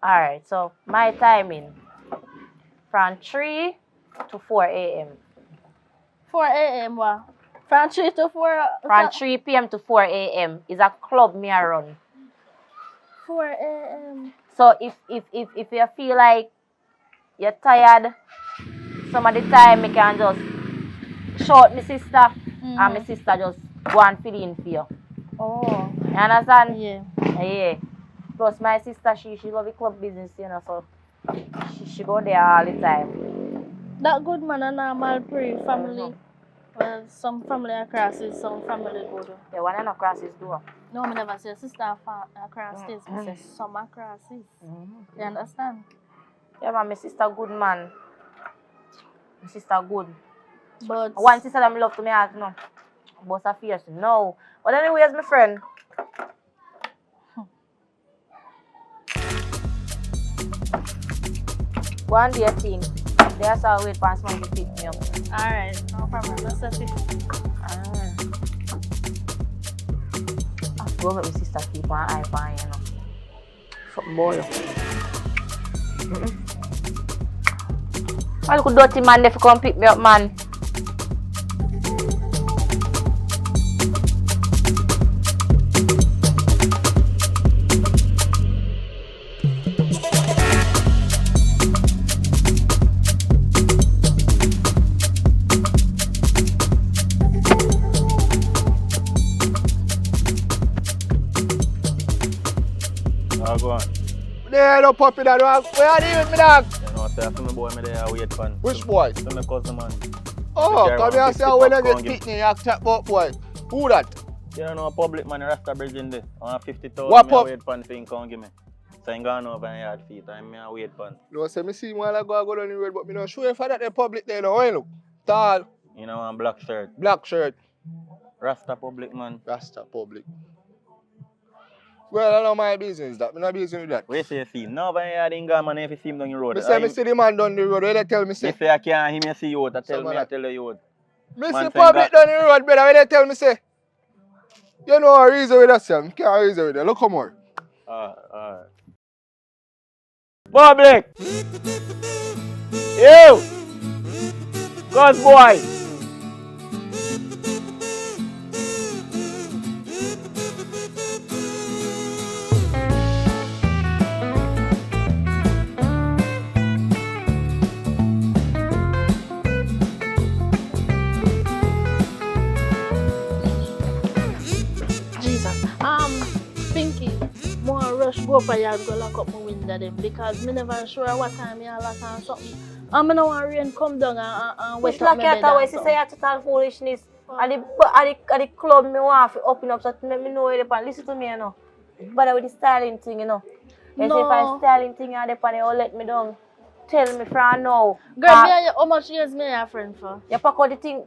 Speaker 9: Alright, so my timing from 3 to 4 a.m.
Speaker 4: 4 a.m. what? From 3 to 4?
Speaker 9: From 3 p.m. to 4 a.m. is a club me I run.
Speaker 4: 4 a.m.
Speaker 9: So if you feel like you're tired, some of the time I can just shout my sister and my sister just go and fill in for you.
Speaker 4: Oh.
Speaker 9: You understand?
Speaker 4: Yeah.
Speaker 9: Yeah. Plus my sister, she love the club business, you know, so she go there all the time.
Speaker 4: That good man a normal pre family. Well, some family are crosses, some family good.
Speaker 9: The one no crosses do.
Speaker 4: No, I never say sister across this. I say some crosses. You understand?
Speaker 9: Yeah, man, my sister good man. My sister good.
Speaker 4: But
Speaker 9: one sister that I love to me heart, no. But her fierce, no. But anyways, my friend. One day thing. There's a wait for someone to pick me up.
Speaker 4: Alright, no problem. Let's set it.
Speaker 9: Go make my sister keep an eye on you know. Something boy. Why look dirty man there for come pick me up, man?
Speaker 5: Go on.
Speaker 13: There, no puppy that dog. Where are you with me, dog?
Speaker 5: You know, say, I see my boy me there, I wait for him.
Speaker 13: Which boy?
Speaker 5: So my cousin, man.
Speaker 13: Oh,
Speaker 5: Carry
Speaker 13: come here and
Speaker 5: 150
Speaker 13: say when I get
Speaker 5: popcorn, give
Speaker 13: pitney, you chat about boy. Who that?
Speaker 5: You don't know a public man, Rasta bridge in there. I want 50,000,
Speaker 13: What
Speaker 5: me
Speaker 13: pub?
Speaker 5: I wait for him, thing come give me. So I'm going over and yard feet, and me I wait for him.
Speaker 13: No, say me see while I go down the road, but me not sure if I that the public there now, look. Tall.
Speaker 5: You know, one black shirt.
Speaker 13: Black shirt.
Speaker 5: Rasta public, man.
Speaker 13: Rasta public. Well, I know my business that. Me not business with that.
Speaker 5: Where say you see him? No, but I didn't go, man, if you see him down the road.
Speaker 13: Me say me see the man down the road, where they tell me say?
Speaker 5: Me say I can't hear me see you out, I tell
Speaker 13: Some
Speaker 5: me,
Speaker 13: of
Speaker 5: I
Speaker 13: that.
Speaker 5: tell you out.
Speaker 13: Me
Speaker 5: Man
Speaker 13: see
Speaker 5: say
Speaker 13: public down the road, brother, where they tell me say? You know a reason with that, sir. Me can't reason with that. Look come more.
Speaker 5: Alright. Public! You! Cuz boy!
Speaker 4: Jesus. Pinky, more rush go up and go lock up my window them because me never sure what time I lock on something. And me no want rain come down and wet
Speaker 9: Which
Speaker 4: up
Speaker 9: lock
Speaker 4: my
Speaker 9: your
Speaker 4: bed
Speaker 9: tower?
Speaker 4: and
Speaker 9: She say
Speaker 4: something.
Speaker 9: you total foolishness. At the club me want to open up so to make me know where they pan. Listen to me, you know. But with the styling thing, you know. They say if I styling thing and they pan, they will let me down. Tell me from now.
Speaker 4: Girl, me and you, how much years me and your friend for?
Speaker 9: You pack out the thing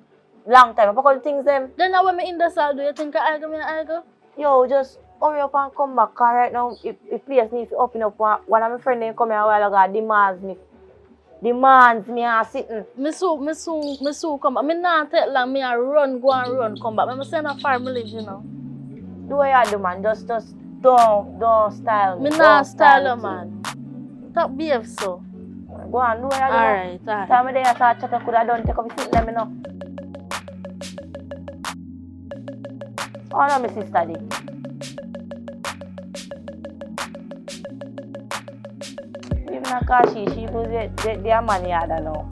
Speaker 9: long time. You pack out the things them.
Speaker 4: Then now when me in the cell, do you think I argue me and argue?
Speaker 9: Yo, just hurry up and come back. Cause right now, if place needs to open up, one of my friends they come here a while ago demands me and sitting.
Speaker 4: Me soon come back. Me not take long, me a go and run, come back. Me say no far me live, you know.
Speaker 9: Do what you do, man. Just don't style me.
Speaker 4: Me not style you, man. Stop behave so.
Speaker 9: Go on, do what you do.
Speaker 4: Alright.
Speaker 9: Tell me there you start chatting, could have done take up the sitting, let me know. Oh no, my sister did. Even a cause she goes their money harder now.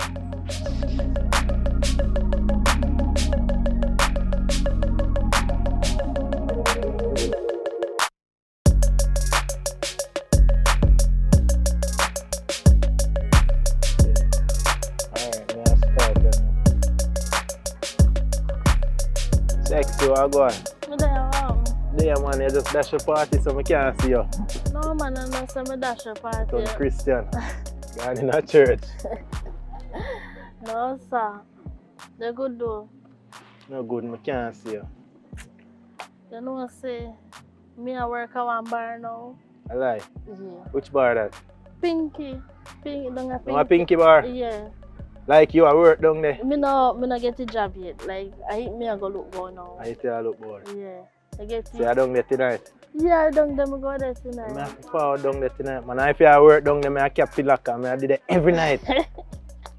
Speaker 5: Sexy, what go on?
Speaker 4: Me there, wow.
Speaker 5: There, man, you just dash your party so I can't see you.
Speaker 4: No, man, I don't say me dash a party.
Speaker 5: Son Christian. Gone in a church.
Speaker 4: No, sir. They good though.
Speaker 5: No good, I can't see you.
Speaker 4: You know, say, me I work at one bar now.
Speaker 5: I lie.
Speaker 4: Yeah.
Speaker 5: Which bar that?
Speaker 4: Pinky, don't
Speaker 5: No, a Pinky bar?
Speaker 4: Yeah.
Speaker 5: Like you, I work down there.
Speaker 4: Me no get a job yet. Like, I hit me I go look boy now.
Speaker 5: I still look bored.
Speaker 4: Yeah. I get
Speaker 5: So you down there tonight?
Speaker 4: Yeah, I don't them go there tonight.
Speaker 5: I have to power down there tonight. Man, if I work down there, I kept the locker. I did it every night.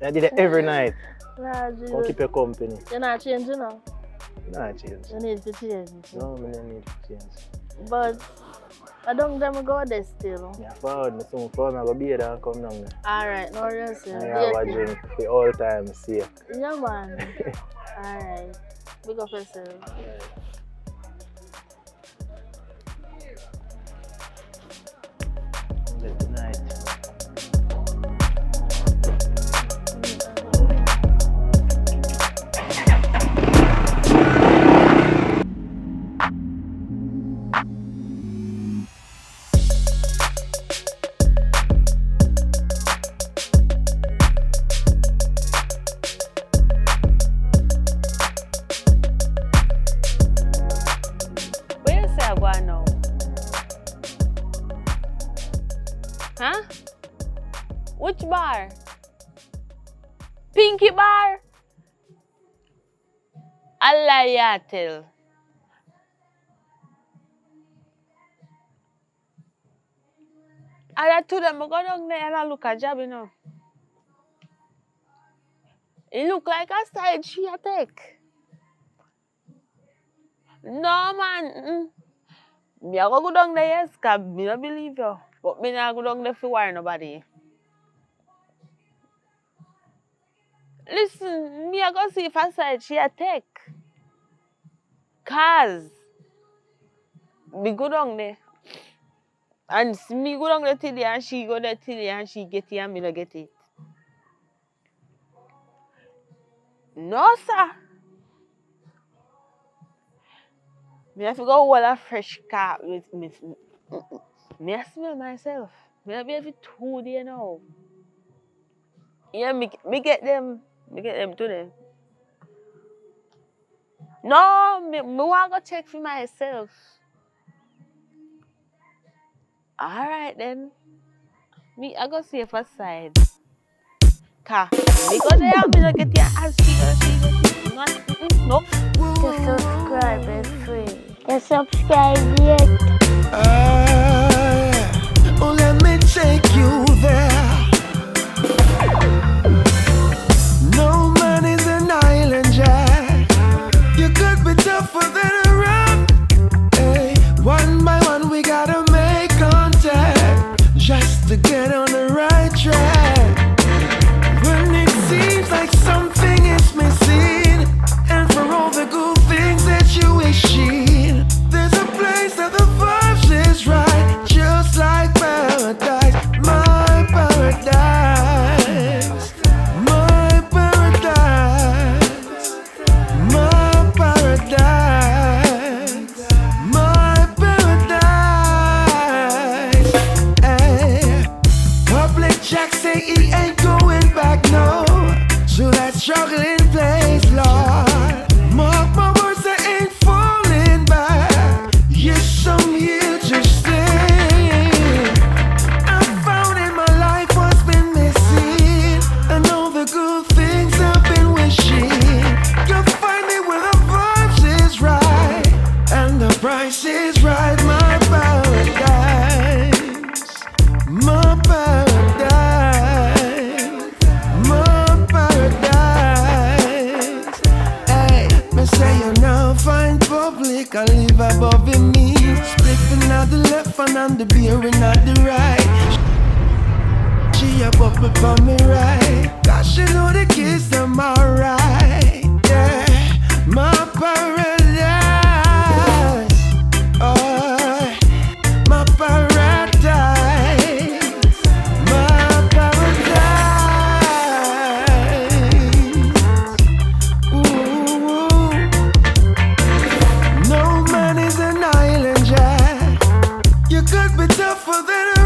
Speaker 5: I did it every night.
Speaker 4: Nah,
Speaker 5: Come keep your company.
Speaker 4: You're not changing now?
Speaker 5: Nah, change.
Speaker 4: You need to change.
Speaker 5: No, I don't need to change.
Speaker 4: But I don't them go there still.
Speaker 5: Yeah, forward me soon. Forward me, I go be there and come down there.
Speaker 4: Alright, no rest.
Speaker 5: I have a drink for all time, see.
Speaker 4: Yeah, man. Alright. Big up yourself.
Speaker 5: Tonight.
Speaker 2: Where you say I go now? Huh? Which bar? Pinky bar? A lie you tell. I told them I go down there and I look at job, you know. It look like a side she attack. No man. Me I go down there, yes, cause me don't believe you. But me not go down there for worry nobody. Listen, me I go see if a side she attack. Cause me go down there. And me go down there today and she go there today and she get it and me not get it. No, sir. Me have to go hold a fresh car with me. Me I smell myself. Me I be every 2 days now. Yeah, me get them today. No, me want to go check for myself. Alright then. Me I go see for side. Car. Me go there and me not get it as she get it. No.
Speaker 10: To subscribe is free. You subscribe yet?
Speaker 3: Oh, let me take you there. No man is an island jack. You could be tougher than a rock. Hey, one by one we gotta make contact just to get on the right track. When it seems like something is missing, and for all the good things that you wishing, there's a place that the vibes is right, just like paradise, my paradise, my paradise, my paradise, my paradise. Hey, Public Jack say he ain't going back, no. So that struggling place, Lord. Mark my words, I ain't falling back. Yes, I'm here to stay. I found in my life what's been missing, and all the good things I've been wishing. You'll find me where the vibes is right, and the price is right. My paradise, my paradise, my paradise. Hey, me say you now find public, I live above in me. Spliffing on the left and on the beering on the right. She a bubble for me right, cause she know the kids them alright. Yeah, my paradise, oh, my paradise, my paradise. Ooh, no man is an island jack. You could be tougher than a